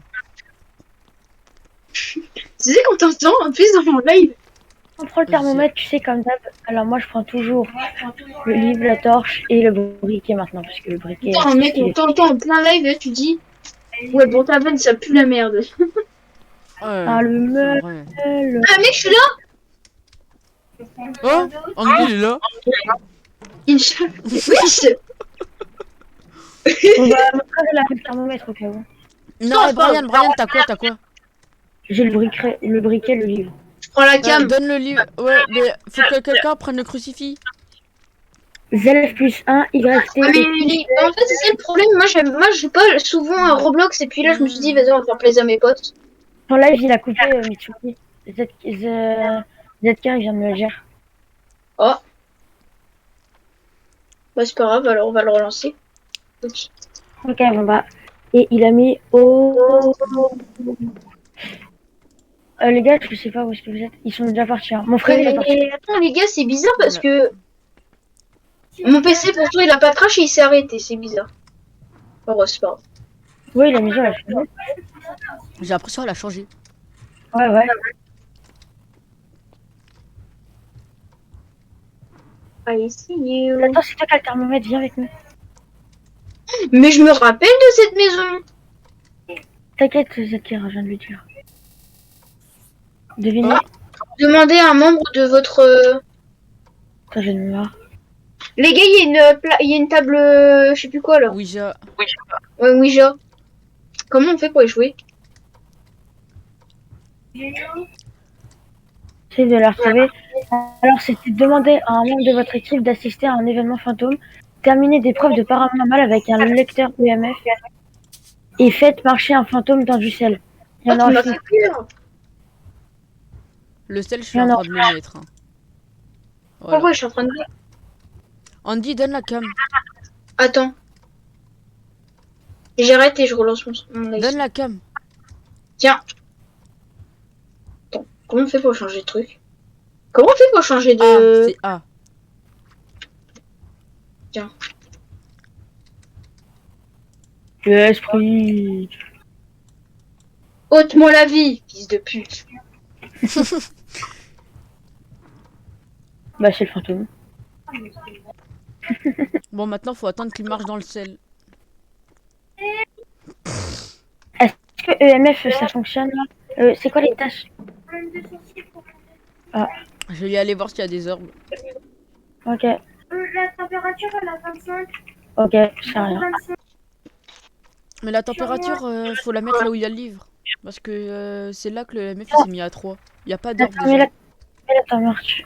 Tu sais qu'on t'entend en plus dans mon live. On prend le thermomètre, tu sais, comme d'hab. Alors moi, je prends toujours le livre, la torche et le briquet maintenant, parce que le briquet... Attends, mec, on t'entend en plein live, là, tu dis. Ouais, Brookhaven, ça pue la merde. Ouais, Ah, le c'est meul... vrai. Ah, mec, je suis là. Oh, Andy, il est là. Inch'Allah. Wesh. On va me prendre le thermomètre au cas où. Non, c'est Brian, pas- Brian, t'as quoi? J'ai le briquet, le livre. Je prends la cam. Donne le livre. Ouais, mais faut que quelqu'un prenne le crucifix. Zelf plus 1, YT Ah, mais et... en fait, c'est ça le problème. Moi, je joue pas souvent à Roblox. Et puis là, je me suis dit, vas-y, on va faire plaisir à mes potes. Son live, il a coupé Mitsuki. ZK, il vient de me le dire. Oh. Bah, c'est pas grave, alors on va le relancer. Ok. Ok, bon bah. Et il a mis au... les gars, je sais pas où est-ce que vous êtes. Ils sont déjà partis. Hein. Mon frère, il est parti. Et attends, les gars, c'est bizarre parce que mon PC, pourtant, il a pas crash et il s'est arrêté. C'est bizarre. Oh, ouais, c'est pas grave. Oui, la maison, elle a changé. J'ai l'impression qu'elle a changé. Ouais. I see you. Attends, c'est toi qui as le thermomètre, viens avec nous. Mais je me rappelle de cette maison. T'inquiète, Zakir, je viens de lui dire. Devinez. Demandez à un membre de votre. Attends, j'ai une mémoire. Les gars, il y a une table. Je sais plus quoi là. Ouija. Ouais, Ouija. Comment on fait pour y jouer? Essayez de la retrouver. Alors, c'était demander à un membre de votre équipe d'assister à un événement fantôme, terminer des preuves de paranormal avec un lecteur EMF et faites marcher un fantôme dans du sel. Il y en Ah, a tu m'as un fait peur. Le sel, je suis en train de le mettre. Hein. Voilà. Pourquoi je suis en train de. Andy, donne la cam. Attends. J'arrête et je relance mon live. Donne la cam. Tiens. Attends, comment on fait pour changer de truc? Comment on fait pour changer Ah, de. c'est A. Tiens. L'esprit. Ôte-moi la vie, fils de pute. Bah, c'est le fantôme. Bon, maintenant, faut attendre qu'il marche dans le sel. Est-ce que EMF ça fonctionne là c'est quoi les tâches? Je vais y aller voir s'il y a des orbes. Ok. La température, elle a 25. Ok, je sais rien. Mais la température, faut la mettre là où il y a le livre. Parce que c'est là que le MF il s'est mis à 3. Il n'y a pas d'orbe Attends, mais déjà.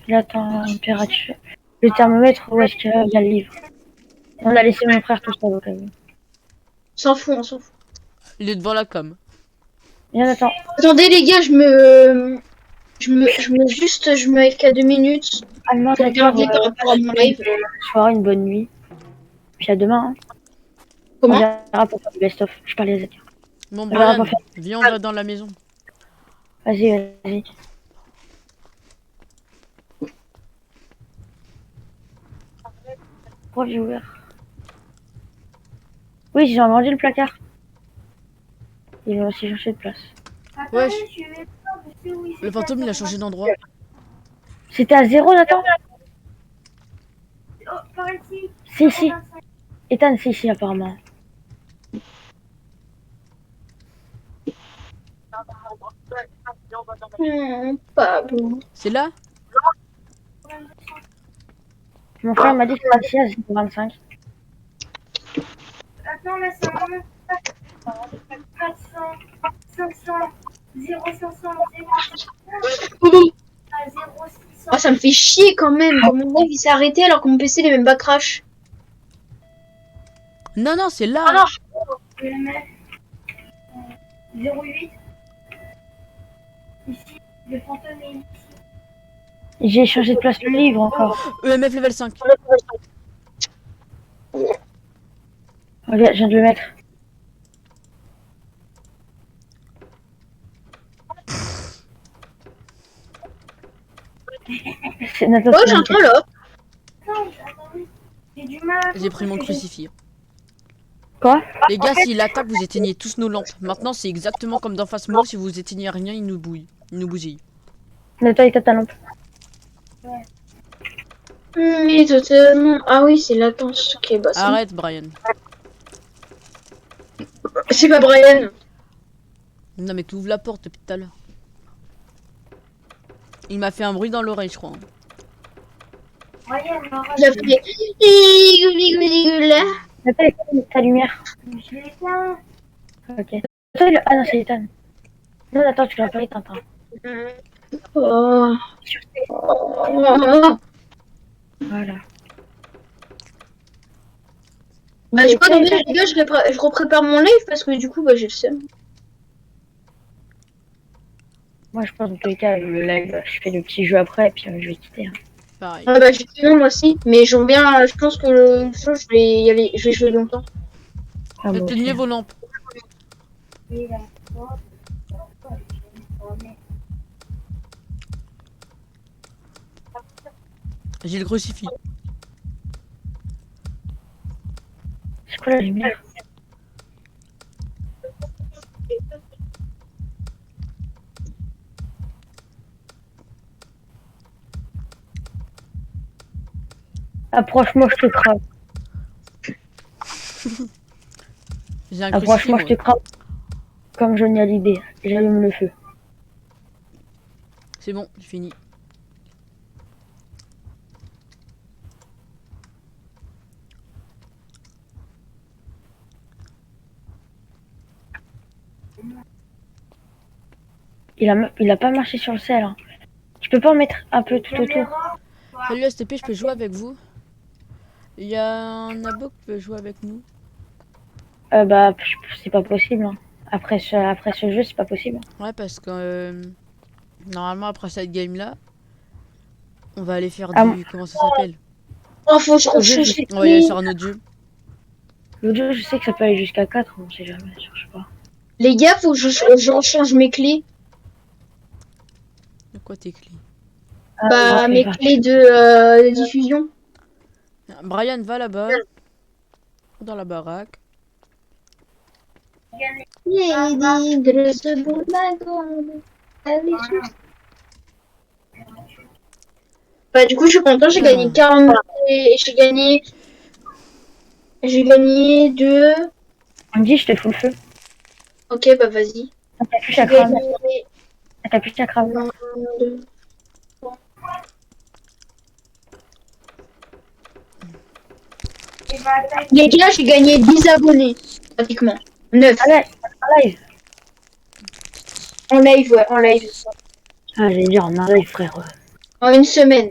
la température. Le thermomètre, où est-ce qu'il y a le livre? On a laissé mon frère tout seul au cas où. s'en fout, on s'en fout. Il est devant la com. Viens, attends. Attendez les gars, je me mets qu'à 2 minutes Allemand, pour regarder par rapport à mon live. soirée, une bonne nuit. Puis à demain. Hein. On Comment? verra pour faire le best-of. Je parlais à Zach. Bon, Alors, on Brian, va faire- viens, on va dans la maison. Vas-y. Pourquoi j'ai ouvert? Oui, j'ai vendu le placard. Ils vont aussi changer de place. Wesh. Le fantôme, il a changé d'endroit. C'était à 0, Nathan? Oh, par ici. Si. Ethan, c'est ici apparemment. Pas bon. C'est là? Mon frère m'a dit que c'était ici à 0,25. Attends, là, ça monte. 400, 500, 0,500, 0,600, à 0,600. Oh, ça me fait chier quand même. Mon live il s'est arrêté alors que mon PC il est même pas crash. Non, non, c'est là. Ah non. Je vais mettre 0,8. Ici, le fantôme est ici. J'ai changé de place le livre encore. EMF level 5. Regarde, je viens de le mettre. C'est Nathan. Oh, j'entends là. Attendez, j'ai du mal. J'ai pris mon crucifix. Quoi? Les gars, s'il attaque, vous éteignez tous nos lampes. Maintenant, c'est exactement comme dans Face Mort. Si vous éteignez rien, il nous bouille. Il nous bousille. Nathan, il tape ta lampe. Mais totalement. Ah oui, c'est latence. Ok, bah c'est. Arrête, Brian. C'est pas Brian. Non, mais tu ouvres la porte depuis tout à l'heure. Il m'a fait un bruit dans l'oreille, je crois. Ryan, arrête. Il a fait. Là. Nathan, éteins ta lumière. Je l'ai éteint. Ok. Nathan, ah non, c'est Ethan. Non, Nathan, tu l'as pas éteint. Attends. Oh. Oh. Voilà. Bah du coup, attendez les gars, je reprépare mon live parce que du coup, bah j'ai le seum. Moi, je pense dans tous les cas, le live, je fais le petit jeu après, et puis je vais quitter. Hein. Pareil. Ah bah j'ai fait moi aussi, mais j'aime bien, je pense que le jeu, je vais y aller, je vais jouer longtemps. Ah, moi aussi. Éteignez vos lampes. Et là, J'ai le crucifix. C'est quoi la lumière? Approche-moi, je te crame. J'ai un crucifix. Approche-moi, je moi. te crame. Comme Johnny Hallyday. J'allume le feu. C'est bon, j'ai fini. Il a pas marché sur le sel. Hein. Tu peux pas en mettre un peu tout autour? caméra. Salut STP, je peux jouer avec vous? Il y a un abo qui peut jouer avec nous. Bah, c'est pas possible. Hein. Après ce jeu, c'est pas possible. Ouais, parce que normalement, après cette game là, on va aller faire Ah, du. Comment ça s'appelle? Oh, faut que je rechange les On va y aller clés. sur un autre jeu. L'autre jeu, je sais que ça peut aller jusqu'à 4, on sait jamais, je sais pas. Les gars, faut que je rechange mes clés. De quoi tes clés? Bah, ok, mes va. clés de diffusion. Brian, va là-bas. Dans la baraque. Les tigres se bourrent la gomme. Allez, bah, du coup, je suis content, j'ai gagné 40 et j'ai gagné 2. On me dit, je te fous le feu. Ok, bah vas-y. T'as plus J'ai qu'à cramer. gagné T'as plus qu'à cramer. 1, 2. Et va attaquer. Les gars, j'ai gagné 10 abonnés, pratiquement. 9. Allez, en live. En live, ouais, en live. Ah, j'allais dire en live, frère. En une semaine.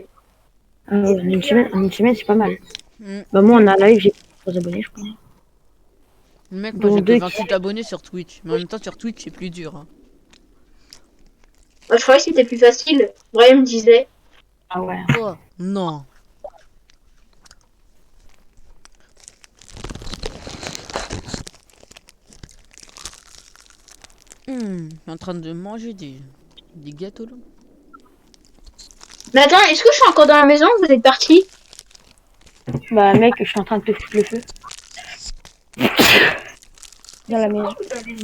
En une semaine, c'est pas mal. Mm. Bah, moi, en live, j'ai 3 abonnés, je crois. Mec, moi Dont j'ai que deux 28 abonnés sur Twitch. Mais en même temps, sur Twitch, c'est plus dur. Hein. Moi, je croyais que c'était plus facile. Brian me disait. Ah ouais. Oh, non. Je suis en train de manger des gâteaux là. Mais attends, est-ce que je suis encore dans la maison ou vous êtes parti? Bah mec, je suis en train de te foutre le feu. Dans la maison.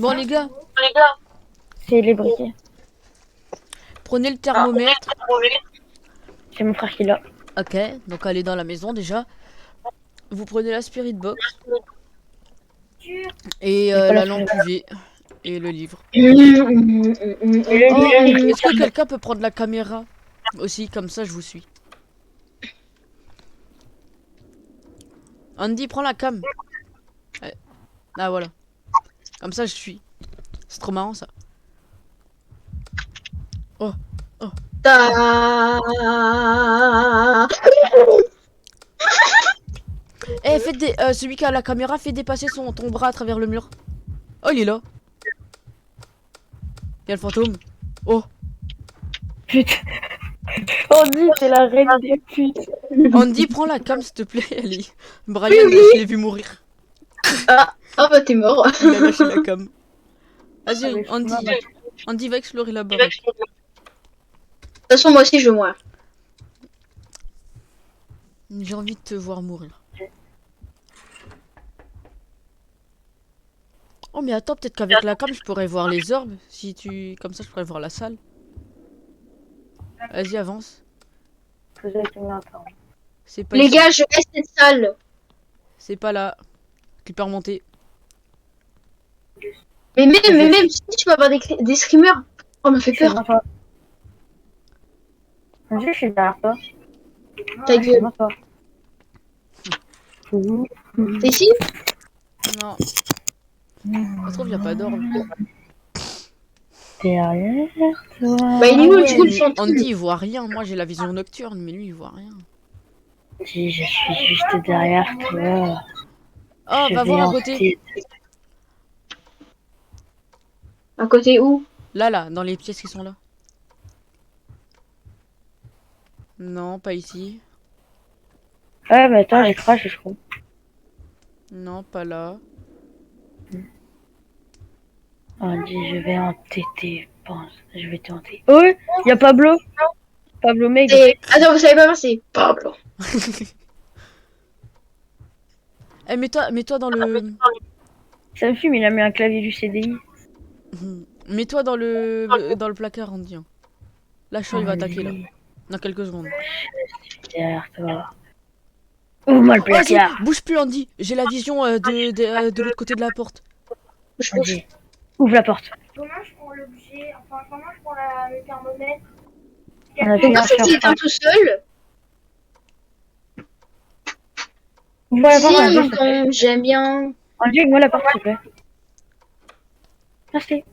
Bon les gars, C'est les briquets. prenez le thermomètre. C'est mon frère qui l'a. Ok, donc allez dans la maison déjà. Vous prenez la spirit box. Et pas la la lampe UV. Et le livre. Oh, Et est-ce que quelqu'un peut prendre la caméra aussi, comme ça je vous suis. Andy, prends la cam. Ah voilà. Comme ça je suis. C'est trop marrant ça. Ta- Eh, faites des... celui qui a la caméra fait dépasser ton bras à travers le mur. Oh, il est là. Il y a le fantôme. Oh. putain. Andy, c'est la reine des putes. Andy, prends la cam s'il te plaît. Allez. Brian, je l'ai vu mourir. Ah bah t'es mort. Il a lâché la cam. Vas-y, Ah, mais Andy. moi, Andy va explorer la baraque. De toute façon, moi aussi je veux moi. J'ai envie de te voir mourir. Oh mais attends, peut-être qu'avec la cam je pourrais voir les orbes. Si tu... Comme ça je pourrais voir la salle. Vas-y, avance. Vous êtes une attends. C'est pas Les ici. gars, je laisse cette salle. C'est pas là. Clipper monté. Mais même si tu peux avoir des screamers. Oh, me fait Je suis peur. devant toi. Andy, je suis derrière toi. Ta Je suis gueule. devant toi. T'es ici? Non. Ça se trouve, y a pas d'orbe. Derrière toi. Bah, il est où Ah le coup le mais fantôme? Andy il voit rien. Moi j'ai la vision nocturne, mais lui il voit rien. Andy, je suis juste derrière toi. Oh, Je va vais voir à en côté. t'aider. À côté où? Là, dans les pièces qui sont là. Non, pas ici. Ouais, mais attends, j'ai crash, je crois. Non, pas là. Andy, je vais en t'aider, pense. Je vais t'aider. Oh, oui, y a Pablo. Pablo Meg. Attends, vous savez pas, c'est Pablo. Eh, mets-toi dans le... Ça me fume, il a mis un clavier du CDI. Mets-toi dans le placard, Andy. Hein. Là, chaud, il va attaquer, là. Dans quelques secondes. Derrière toi. Ouvre-moi le Vas-y, placard. bouge plus, Andy. J'ai la vision de l'autre côté de la porte. Je bouge. Andy, ouvre la porte. Comment je prends l'objet, enfin comment je prends le thermomètre? On a Donc, fini en un fait, il faire. éteint tout seul. Ouvre la porte, Andy, Tiens, s'il te plaît. donc, j'aime bien. Andy, ouvre-moi la porte, s'il te plaît. Merci.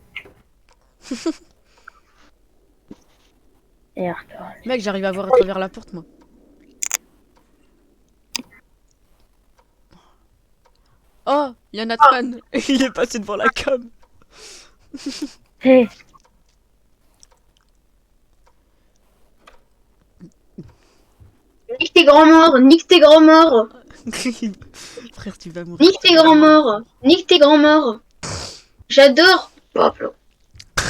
Et retourne. Mec, j'arrive à voir à travers la porte, moi. Oh, il y a Nathan. Il est passé devant la cam. Hé, Nique tes grands morts, nique tes grands morts, Frère, tu vas mourir. nique tes grands morts, nique tes grands morts. J'adore Pablo.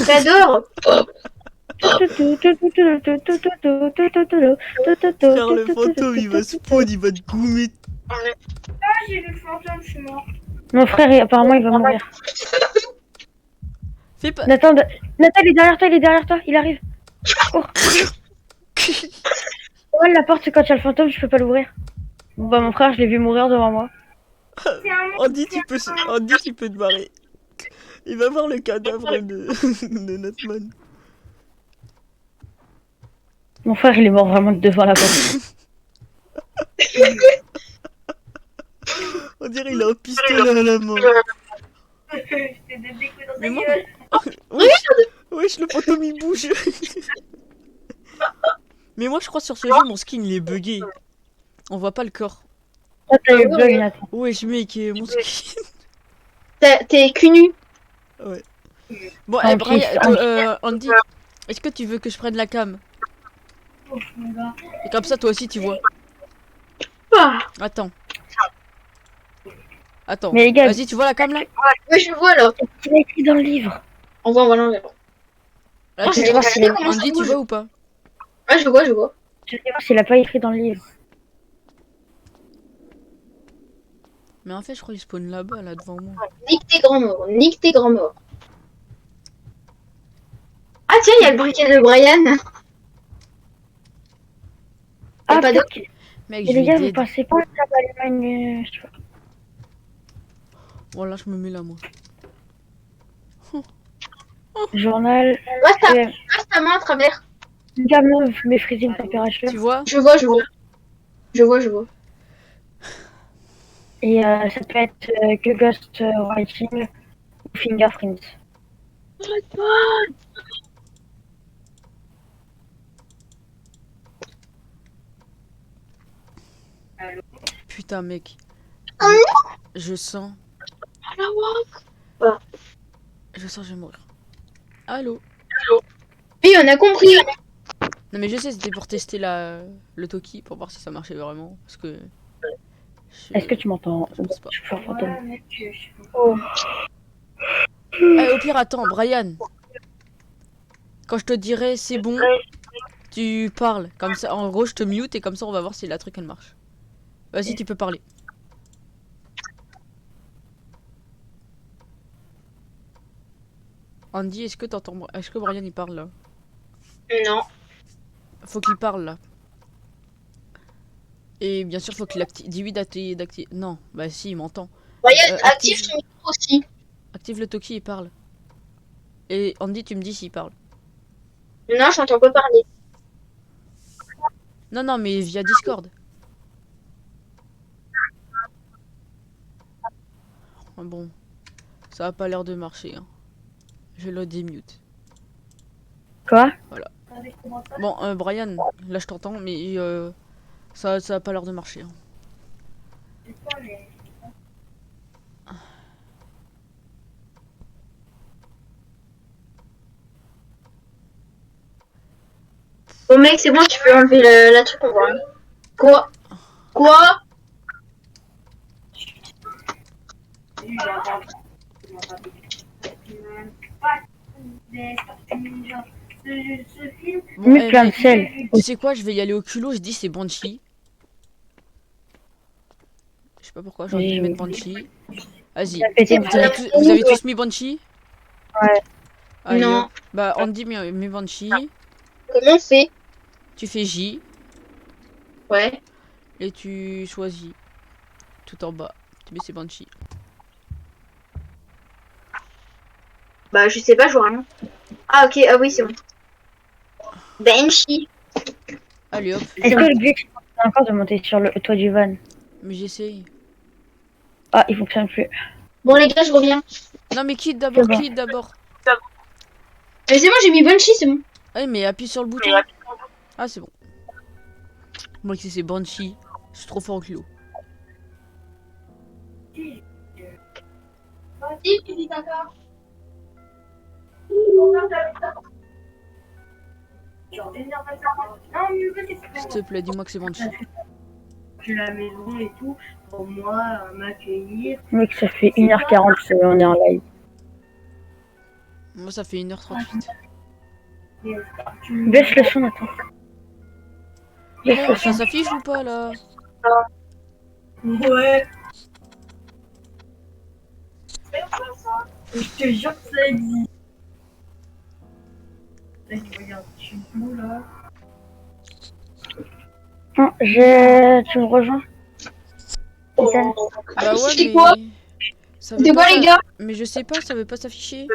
J'adore Pablo. Frère, le fantôme, il va spawn, il va te goumer. Ah, j'ai vu le fantôme, je suis mort. mon frère, apparemment, il va mourir. Fais pas... Nathan, Nathan, il est derrière toi, il arrive. Cours. Ouais, la porte, c'est quand il y a le fantôme, je peux pas l'ouvrir. Bon, bah, mon frère, je l'ai vu mourir devant moi. C'est un Andy, tu peux te barrer. Il va voir le cadavre de Natman. Mon frère, il est mort vraiment devant la porte. On dirait il a un pistolet à la main. J'étais des découps dans Mais ta moi... gueule. Wesh, le fantôme il bouge. Mais moi je crois sur ce jeu mon skin il est bugué. On voit pas le corps. Oh, t'as eu le bug, Nathan. Wesh mec, mon skin. T'es cul nu. Bon, Andy, Brian, Andy, est-ce que tu veux que je prenne la cam? Et comme ça, toi aussi, tu vois. Ah. Attends. Attends. Mais les gars, Vas-y, tu vois la cam là? Ouais, je vois là. il a écrit dans le livre. On voit, voilà. Là, Ah, tu c'est vois. stylé, comment ça Andy, tu bouge. vois ou pas? Ouais, je vois, je vois. Je vais voir s'il a pas écrit dans le livre. Mais en fait, je crois qu'il spawn là-bas, là devant moi. Nique tes grands morts, nique tes grands morts. Ah tiens, il y a le briquet de Brian. Ah, pas peut-être que- Mec, Et je les gars, vais vous dead. pensez pas que ça va aller une... je sais pas. Voilà, je me mets là, moi. Journal... Passe ta main à travers. Gamin, maîtriser une température. Tu vois? Je vois, je vois. Je vois, je vois. Et ça peut être que Ghost Writing ou Fingerprints. Putain, mec. Je sens. Je sens que je vais mourir. Allô? Oui, on a compris. Non, mais je sais, c'était pour tester le Toki, pour voir si ça marchait vraiment. Parce que. Est-ce que tu m'entends? Je pense pas. Je suis fort fantôme. Eh, au pire, attends, Brian. Quand je te dirai c'est bon, tu parles. Comme ça, en gros, je te mute et comme ça, on va voir si la truc elle marche. Vas-y, tu peux parler. Andy, est-ce que t'entends? Est-ce que Brian il parle là? Non. Faut qu'il parle là. Et bien sûr, faut qu'il active. Dis-lui d'activer. Non, bah si, il m'entend. Brian, Active. active ton micro aussi. Active le Toki et parle. Et Andy, tu me dis s'il parle. Non, j'entends pas parler. Non, non, mais via Discord. Ah bon, ça a pas l'air de marcher. Hein. Je le démute. Quoi? Bon, Brian, là je t'entends, mais ça a pas l'air de marcher. Hein. Bon mec, c'est bon, tu peux enlever la truc, on voit. Quoi? Quoi? Bon, Mets plein de sel. tu sais quoi, je vais y aller au culot, je dis c'est Banshee. Je sais pas pourquoi, j'ai envie de mettre Banshee. Vas-y, Pété. vous avez tous mis Banshee? Ouais. Allez, Non. hop. Bah, Andy met Banshee. Comment on fait? Tu fais J Ouais. et tu choisis tout en bas. Tu mets c'est Banshee. Bah, je sais pas, je vois rien. Ah, ok, ah oui, c'est bon. Banshee. Allez hop, Est-ce que le glitch c'est encore de monter sur le toit du van? mais j'essaye. Ah, il fonctionne plus. Bon, les gars, je reviens. Non mais quitte d'abord, C'est bon. quitte d'abord. Mais c'est bon, j'ai mis Banshee, c'est bon. Ah mais appuie sur le bouton. Ah c'est bon. Moi qui c'est Banshee, je suis trop fort au kilo. S'il te plaît, dis-moi que c'est Banshee. La maison et tout, pour moi, m'accueillir. Mec, ça fait 1h40 on est en live. Moi ça fait 1h38. Baisse le son, attends. Baisse le Ça son. s'affiche ou pas là? Ouais. Je te jure que ça existe. Là, tu regardes, je suis où là? Non, tu me rejoins? Ethan. Bah ouais C'était mais... quoi? Ça C'était veut quoi, pas les ça- gars? Mais je sais pas, ça veut pas s'afficher.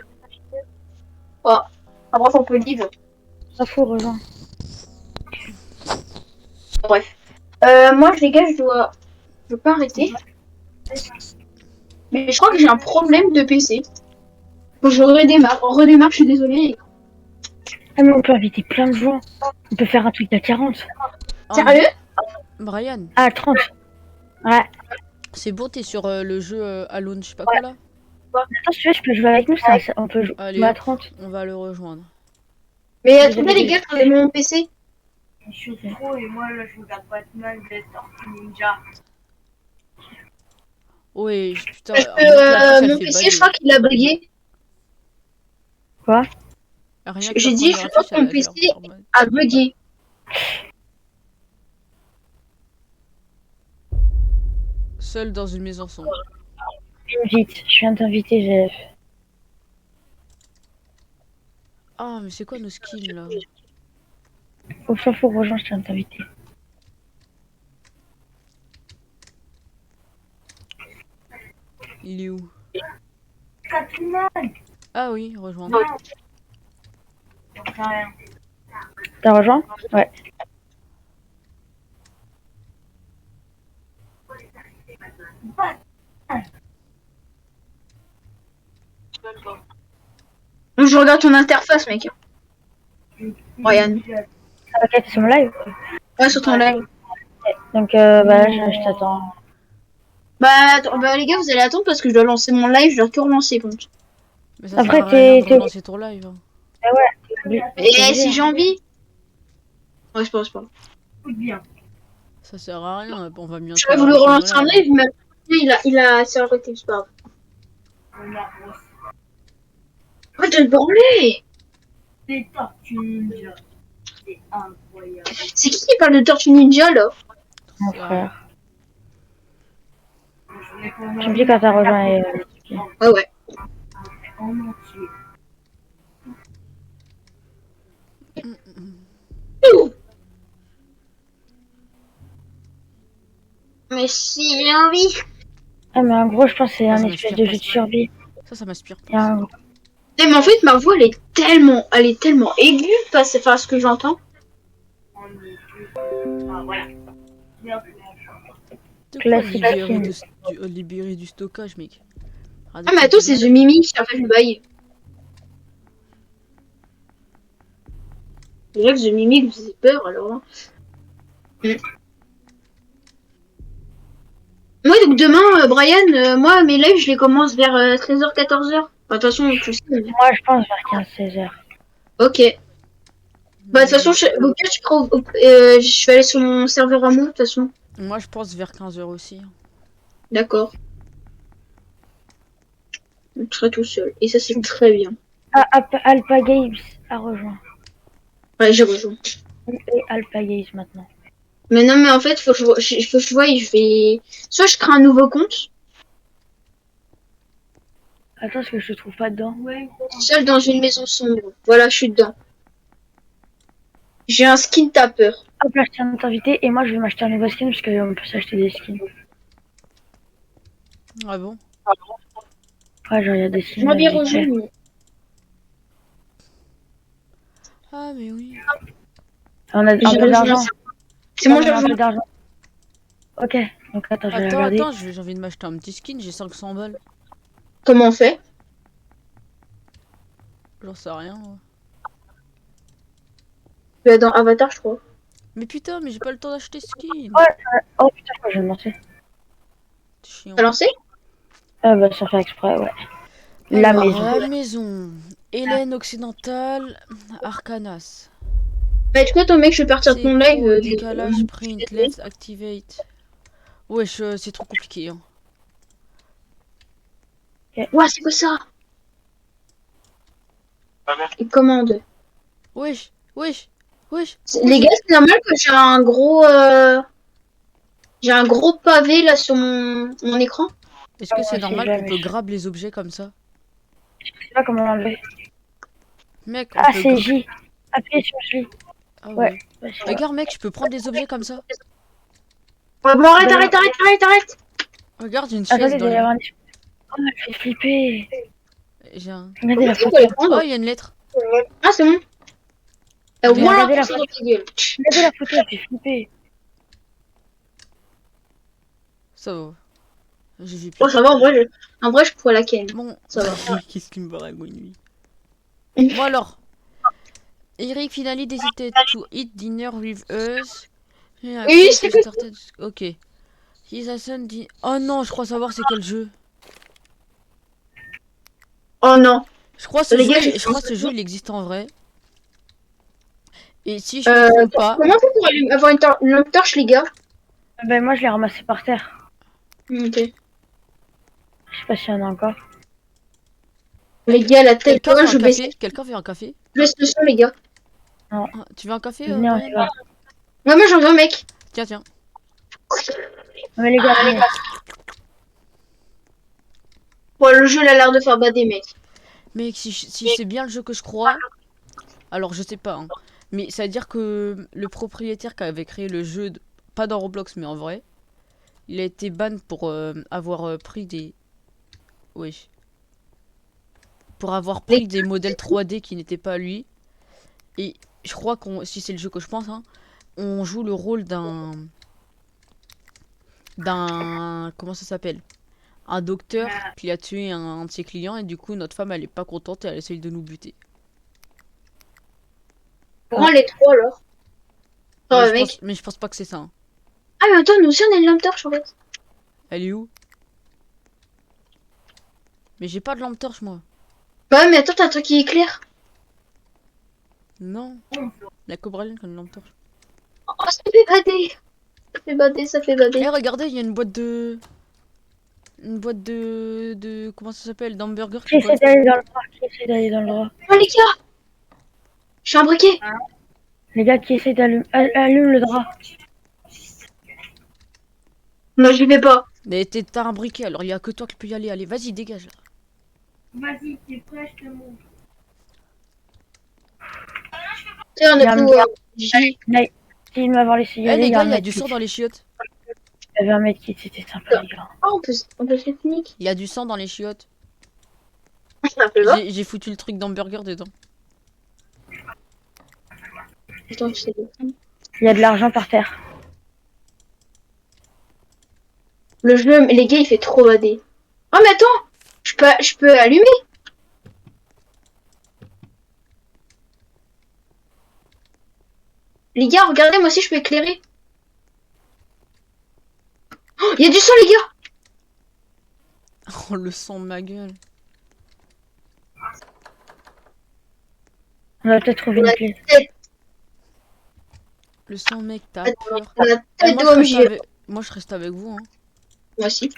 Ah, bref, on peut live. Ça faut rejoindre. Bref. Moi, les gars, je veux pas arrêter. Mais je crois que j'ai un problème de PC. Faut que je redémarre, je suis désolée. Ah, mais on peut inviter plein de gens. On peut faire un truc de 40. Sérieux? Brian, Ah, 30. Ouais. c'est bon, t'es sur le jeu Alone, je sais pas quoi là? Attends, si tu veux, je peux jouer avec nous, on peut jouer Allez, à 30. on va le rejoindre. Mais attendez les gars, je mon PC. Je suis trop et moi là je regarde Batman, les Tortues Ninja. Ouais, putain, Parce rien que la que fiche, mon elle fait PC, je bugger. crois qu'il a bugué. Rien que J'ai la dit, je première crois affiche, que mon elle a l'air PC en mode- a bugué. Seul dans une maison sombre. Vite, je viens de t'inviter, GF. Ah, mais c'est quoi nos skins là? Faut s'en fout, rejoins, je viens de t'inviter. Il est où? Catwoman. Ah oui, rejoindre. J'en sais rien. T'as rejoint? Ouais. Je regarde ton interface, mec. Ryan. Ok, t'es sur mon live? Ouais, sur ton live. Donc, bah, je t'attends. Bah, bah, les gars, vous allez attendre parce que je dois lancer mon live, je dois tout relancer, compte. Mais ça Après, sert à rien de t'es- relancer ton live. Hein. Et si j'ai envie. Ouais, c'est pas. Écoute bien. Ça sert à rien, on va mieux. J'aurais voulu relancer un live, mais il a c'est arrêté, c'est pas grave. On a Oh, t'as branlé! les Tortues Ninja. C'est incroyable. C'est qui parle de Tortue Ninja, là? Mon frère. Je l'ai commandé Tu me dis quand t'as rejoint Ouais. en entier. Mais si j'ai envie. Ah, mais en gros, je pense que c'est Ah, un ça espèce m'inspire de pas, jeu de ça. survie. Ça m'inspire Il y a un- Eh, mais en fait, ma voix, elle est tellement aiguë, face à ce que j'entends. On est plus. Ah voilà. Bien. De quoi Classique libérer, skin. libérer du stockage, mec? Ah, mais attends, c'est The Mimi qui a fait le bail. Déjà que The Mimi vous faisait peur, alors là. Moi, donc demain, Brian, moi, mes lives, je les commence vers 13h, 14h. Enfin, de toute façon, tu sais. Mais... Moi, je pense vers 15-16 heures. Ok. Bah, de toute façon, je vais aller sur mon serveur à moi, de toute façon. Moi, je pense vers 15h aussi. D'accord. Je serai tout seul. Et ça, c'est très bien. Ah, Alpha Games a rejoint. Ouais, j'ai rejoint. Et Alpha Games maintenant. Mais non, mais en fait, faut que je vois, je vais... Soit je crée un nouveau compte, Attends, parce que je te trouve pas dedans. seul dans une maison sombre. Voilà, je suis dedans. J'ai un skin tapeur. Hop là, je tiens de t'inviter et moi je vais m'acheter un nouveau skin parce qu'on peut s'acheter des skins. Ah bon? Ouais, genre il y a des skins. Je m'en bien vite fait. rejoint. Ah, mais oui. On a un J'ai peu d'argent. rejoint. C'est moi, On j'ai a un peu rejoint. d'argent. Ok, donc attends, je vais regarder. Attends, j'ai envie de m'acheter un petit skin, j'ai 500 balles. Comment on fait? J'en sais rien. Ouais. Je vais dans Avatar, je crois. Mais putain, mais j'ai pas le temps d'acheter skin. Oh putain, je viens de lancer. C'est chiant. T'as lancé? Ah bah sans faire exprès, ouais. La Alors, maison. La maison. Hélène occidentale, Arcanas. Bah, du coup, attends, mec, je vais partir de ton live. Décalage, print, let's activate. Wesh, c'est trop compliqué. Hein. Ouah, c'est quoi ça? Et commande. Wesh. Les gars, c'est normal que j'ai un gros pavé là sur mon écran. Est-ce que c'est Ouais, normal c'est qu'on peut jamais. grab les objets comme ça? Je sais pas comment l'enlever. Mec, on Ah, peut c'est gra- J. Appuyez sur J. Ah Ouais. ouais. Ouais, c'est Regarde, mec, je peux prendre des objets comme ça. Ouais, bon, arrête. Regarde, j'ai une chaise Attendez, il dans doit y les... avoir un... Oh, elle fait flipper. J'ai un... Regardez la Tu photo. peux les prendre. Oh, il y a une lettre. Ah, c'est bon. Mais Voilà, regardez la c'est dans ta gueule. Regardez la photo, elle fait flipper. Ça va. J'ai vu Oh, pire. ça va, en vrai, je pourrais la ken. Bon, Ça va. qu'est-ce qui me baragouine lui? Bon alors, Eric finally decided to eat dinner with us. Oui, c'est que- Ok. His son dit... Oh non, je crois savoir c'est quel jeu. Oh non. Je crois ce Les gars, jeu, je je crois pense ce que- jeu il existe en vrai. Et si je me trompe pas, Comment on fait pour avoir une lampe torche, les gars? Ben moi je l'ai ramassé par terre. Ok. Je sais pas s'il y en a encore. Les gars, la tête, quelqu'un moi, veut je un baisse, café? Quelqu'un veut un café? je baisse le son, les gars. Ah, tu veux un café, Venez, on y Brian? va. Ouais, moi, j'en veux un mec. Tiens, tiens. Non, mais les gars, venez. Bon, le jeu, il a l'air de faire bader, mec. Mec, si c'est bien le jeu que je crois, alors je sais pas, hein. Mais ça veut dire que le propriétaire qui avait créé le jeu, pas dans Roblox mais en vrai, il a été ban pour avoir pris des... Oui. Pour avoir pris des modèles 3D qui n'étaient pas à lui. Et je crois qu'on, si c'est le jeu que je pense, hein, on joue le rôle comment ça s'appelle? Un docteur qui a tué un de ses clients et du coup notre femme elle est pas contente et elle essaye de nous buter. Pour moi, les trois, alors. Oh, mec. Mais je pense pas que c'est ça, hein. Ah, mais attends, nous aussi, on a une lampe torche, en fait. Elle est où? Mais j'ai pas de lampe torche moi. Bah, mais attends, t'as un truc qui éclaire. Non. La Cobra Lion qui a une lampe torche. Oh, ça fait bader. Ça fait bader, ça fait bader. Eh regardez, il y a une boîte de... Comment ça s'appelle? D'hamburger Qui qui essaie d'aller dans le droit? Qui essaie d'aller dans le droit? Oh, les gars. Je suis un briquet. Les gars qui essaient d'allumer allume le drap. Non, j'y vais pas. Mais t'as un briquet, alors il y a que toi qui peux y aller. Allez, vas-y, dégage là. Vas-y, t'es prêt, je te montre. Tiens, on Il y a a un tout. Là, il m'avoir laissé y Eh aller. les gars, il y a mec du qui- sang dans les chiottes. Il y avait un mec qui c'était sympa, les gars. Oh, on peut se technique. Il y a du sang dans les chiottes. Ça fait pas. J'ai foutu le truc d'hamburger dedans. Attends, je sais pas. Il y a de l'argent par terre. Le jeu, les gars, il fait trop bader. Oh, mais attends. Je peux allumer. Les gars, regardez, moi aussi, je peux éclairer. Oh, il y a du sang, les gars. Oh le sang de ma gueule. On va peut-être trouver une clé. Le sang mec, t'as On peur. a Eh, tête moi, de je homme, reste j'y vais. avec... moi je reste avec vous, hein. Moi aussi.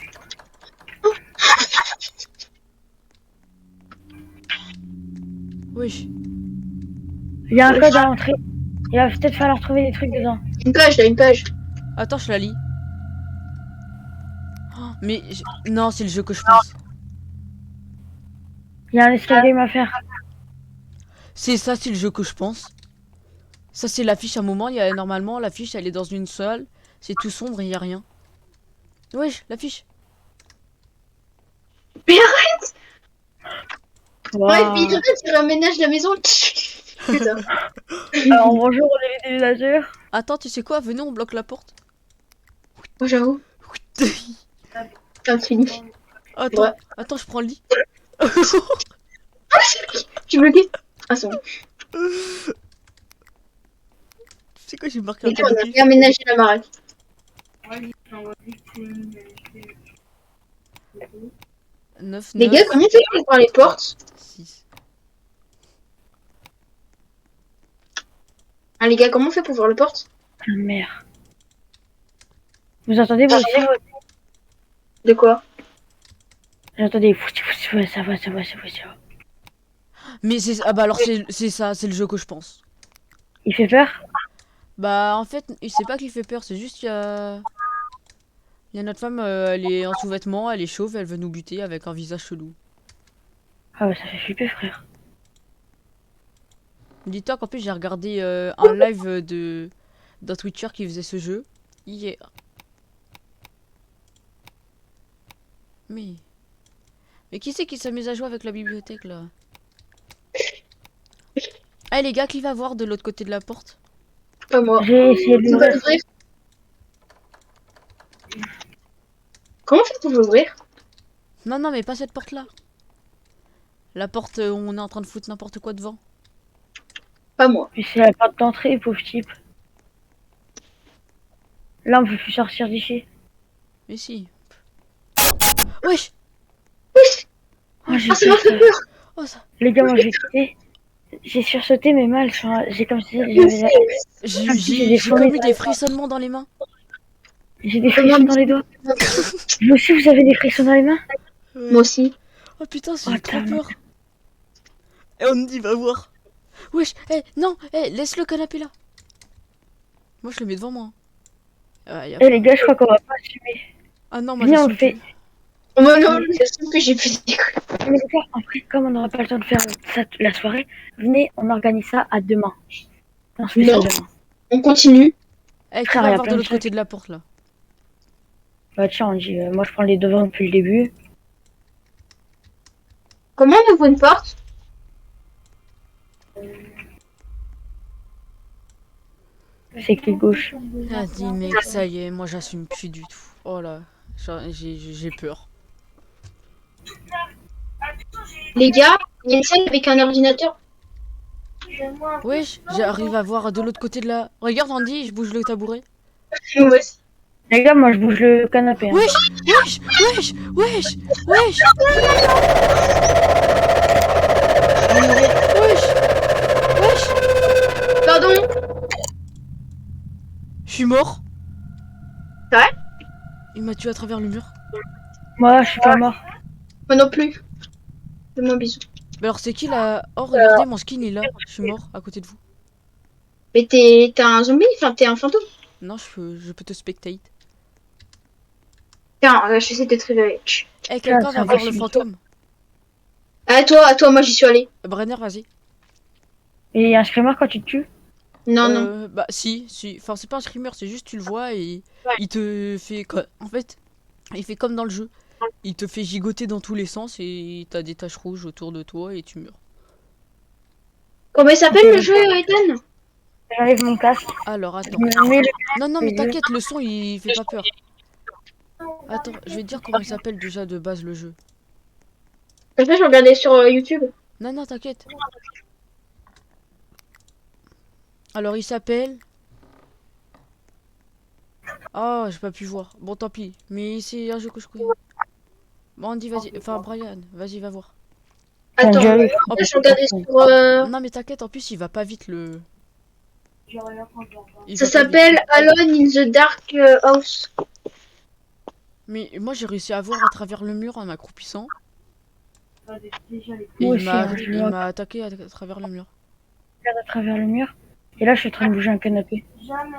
Oui. Il y a un code à l'entrée. Il va peut-être falloir trouver des trucs dedans. Une page, là, une page. Attends, je la lis. Oh, mais non, c'est le jeu que je pense. Il y a un escape game à faire. C'est ça, c'est le jeu que je pense. Ça, c'est l'affiche à un moment. Il y a normalement l'affiche, elle est dans une salle. C'est tout sombre et il y a rien. Wesh, l'affiche. Mais arrête. Ouais, Waouh. puis il arrête, il réaménage la maison. Putain. Alors bonjour, on est les déménageurs. Attends, tu sais quoi? Venez, on bloque la porte. Oh, j'avoue. Putain, c'est fini. Attends, Ouais. attends, je prends le lit. Tu bloqué? Ah, c'est bon. Tu sais quoi, j'ai marqué un Les gars, on a truc. réaménagé la baraque. Vas-y, je t'envoie vite une. 9, Les gars, comment tu fais pour ouvrir les portes? 6. Ah, les gars, comment on fait pour ouvrir les portes? Ah, merde. Vous entendez vous aussi? De quoi? J'entendais. Ça va, ça va, ça va, ça va. Mais c'est... Ah bah alors c'est ça, c'est le jeu que je pense. Il fait peur? Bah en fait, c'est pas qu'il fait peur, c'est juste qu'il y a... Il y a notre femme, elle est en sous-vêtements, elle est chauve, elle veut nous buter avec un visage chelou. Ah ouais, ça fait flipper, frère. Dis-toi qu'en plus j'ai regardé un live d'un Twitcher qui faisait ce jeu hier. Mais qui c'est qui s'amuse à jouer avec la bibliothèque là? Eh les gars, qui va voir de l'autre côté de la porte? Pas moi. J'ai essayé de On va l'ouvrir. l'ouvrir. Comment on fait pour l'ouvrir? Non, non, mais pas cette porte là. La porte où on est en train de foutre n'importe quoi devant. Pas moi. Puis c'est la porte d'entrée, pauvre type. Là, on peut plus sortir d'ici. Mais si. Wesh! Oui. Oh, j'ai Ah, ça m'a peur, fait frère. peur. Oh, ça. Les gars, moi j'ai quitté. J'ai sursauté, mais mal. J'ai comme si j'avais J'ai Ah, si, j'ai des comme eu fourmis. des frissonnements dans les mains. j'ai des frissons dans les doigts. Vous aussi, vous avez des frissons dans les mains? Moi aussi. Oh putain, Oh, j'ai trop ta peur. Et on dit, va voir. Wesh, non, laisse le canapé là. Moi, je le mets devant moi. Y a Eh les gars, je crois qu'on va pas assumer. Ah non, moi, Viens, on le j'assume fait. plus. Moi non, j'assume que j'ai fait des conneries. Mais les gars, après, comme on n'aura pas le temps de faire ça la soirée, venez, on organise ça à demain. On se fait ça Non. demain. On continue. Qui Frère, y va a voir de plein de l'autre côté trucs. de la porte là? Bah tiens, on dit, moi je prends les devants depuis le début. Comment on ouvre une porte? C'est clic gauche. Vas-y, mec, ça y est, moi, j'assume plus du tout. Oh là, j'ai peur. Les gars, il y a une salle avec un ordinateur. Wesh, j'arrive à voir de l'autre côté de la... Regarde, Andy, je bouge le tabouret. Moi aussi. Les gars, moi je bouge le canapé. Hein. Wesh, wesh, wesh, wesh, wesh. Wesh, wesh. Pardon. Je suis mort. C'est vrai? Il m'a tué à travers le mur. Moi, je suis pas mort. Moi non plus. Fais-moi un bisou. Mais alors, c'est qui là? Oh, regardez, mon skin est là. Je suis mort à côté de vous. Mais t'es un zombie? Enfin, t'es un fantôme? Non, je peux te spectate. Tiens, j'essaie d'être réveillé. Quelqu'un ça va va, voir je le suis fantôme. À toi, moi j'y suis allée. Brenner, vas-y. Et il y a un screamer quand tu te tues? Non, non. Bah, si. Enfin, c'est pas un screamer, c'est juste tu le vois et Ouais. il te fait. En fait, il fait comme dans le jeu. Il te fait gigoter dans tous les sens et t'as des taches rouges autour de toi et tu meurs. Comment il s'appelle le jeu, Ethan? J'enlève mon casque. Alors, attends. Je me mets le... Non, mais les yeux. t'inquiète, le son il fait pas peur. Attends, je vais te dire comment il s'appelle déjà de base le jeu. Après, je regardais sur YouTube. Non, t'inquiète. Alors, il s'appelle. Oh, j'ai pas pu voir. Bon, tant pis. Mais c'est un jeu que je connais. Bon, Andy, vas-y. Enfin, Brian, vas-y, va voir. Attends, J'ai enlevé. après, je regardais sur. Non, mais t'inquiète, en plus, il va pas vite le. Il Ça va pas vite. s'appelle Alone in the Dark House. Mais moi, j'ai réussi à voir à travers le mur en m'accroupissant. Et Moi il aussi, m'a hein, je il vois. m'a attaqué à travers le mur. Regarde à travers le mur. Et là, je suis en train de bouger un canapé.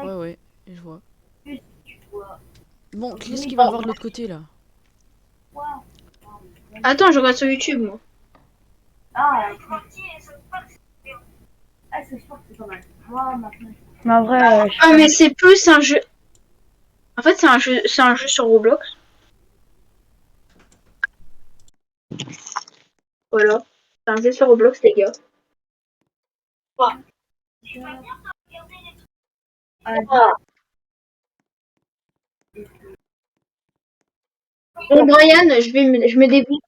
Ouais, et je vois. Bon, qui est-ce qui va voir de l'autre côté là? Attends, je regarde sur YouTube, moi. Mais en vrai, je Ah, mais c'est plus un jeu. En fait, c'est un jeu sur Roblox. Voilà. C'est un jeu sur Roblox, les gars. Bon, Brian, je me débrouille.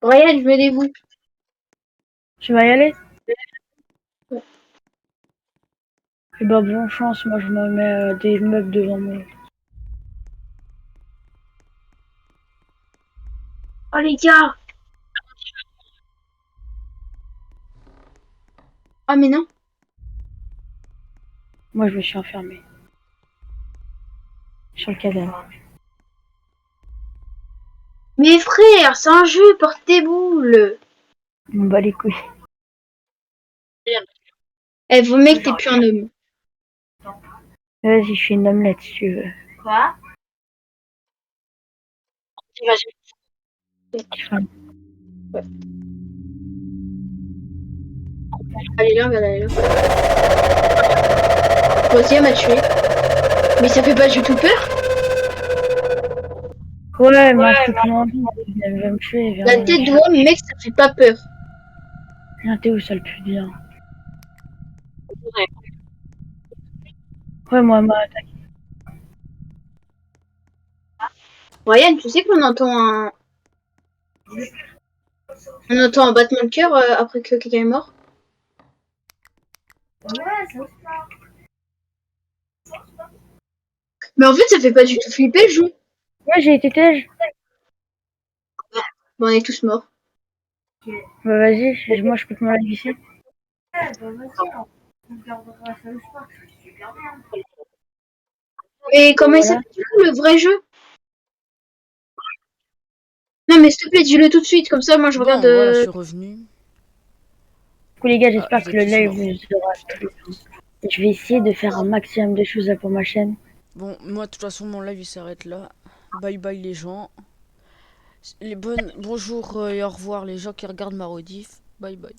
Brian, je me débrouille. tu vas y aller? Ouais. Et bah, bonne chance, moi je me mets des meubles devant moi. Oh, les gars. Ah, mais non. Moi je me suis enfermé. Sur le cadavre. Mais frère, c'est un jeu, porte tes boules. On bat les couilles. Eh, vos mecs, t'es plus un homme. Vas-y, je suis une omelette si tu veux. Quoi? Allez là, regarde, allez là. Troisième à tuer. Mais ça fait pas du tout peur. Ouais, mais un truc moins envie. Il va me tuer. Viens, La tête de homme, mec, ça fait pas peur. Viens, t'es où ça le plus bien? Ouais, moi, attaque. Brian, tu sais qu'on entend un. On entend un battement de cœur après que quelqu'un est mort. Mais en fait, ça fait pas du tout flipper le jeu. Ouais, j'ai été tège. Bon, on est tous morts. Bah vas-y, moi je peux te m'en live ici. Ouais, bah vas-y, on regardera ça le soir, c'est super bien. Mais comment il Voilà. s'appelle du coup, le vrai jeu? Non, mais s'il te plaît, dis-le tout de suite, comme ça, moi je Bon, regarde. voilà, je suis revenu. Du coup les gars, j'espère vous que êtes le tous live morts. vous aura plu. Je vais essayer de faire un maximum de choses là pour ma chaîne. Bon, moi, de toute façon, mon live, il s'arrête là. Bye bye, les gens. Bonjour et au revoir, les gens qui regardent ma rediff. Bye bye.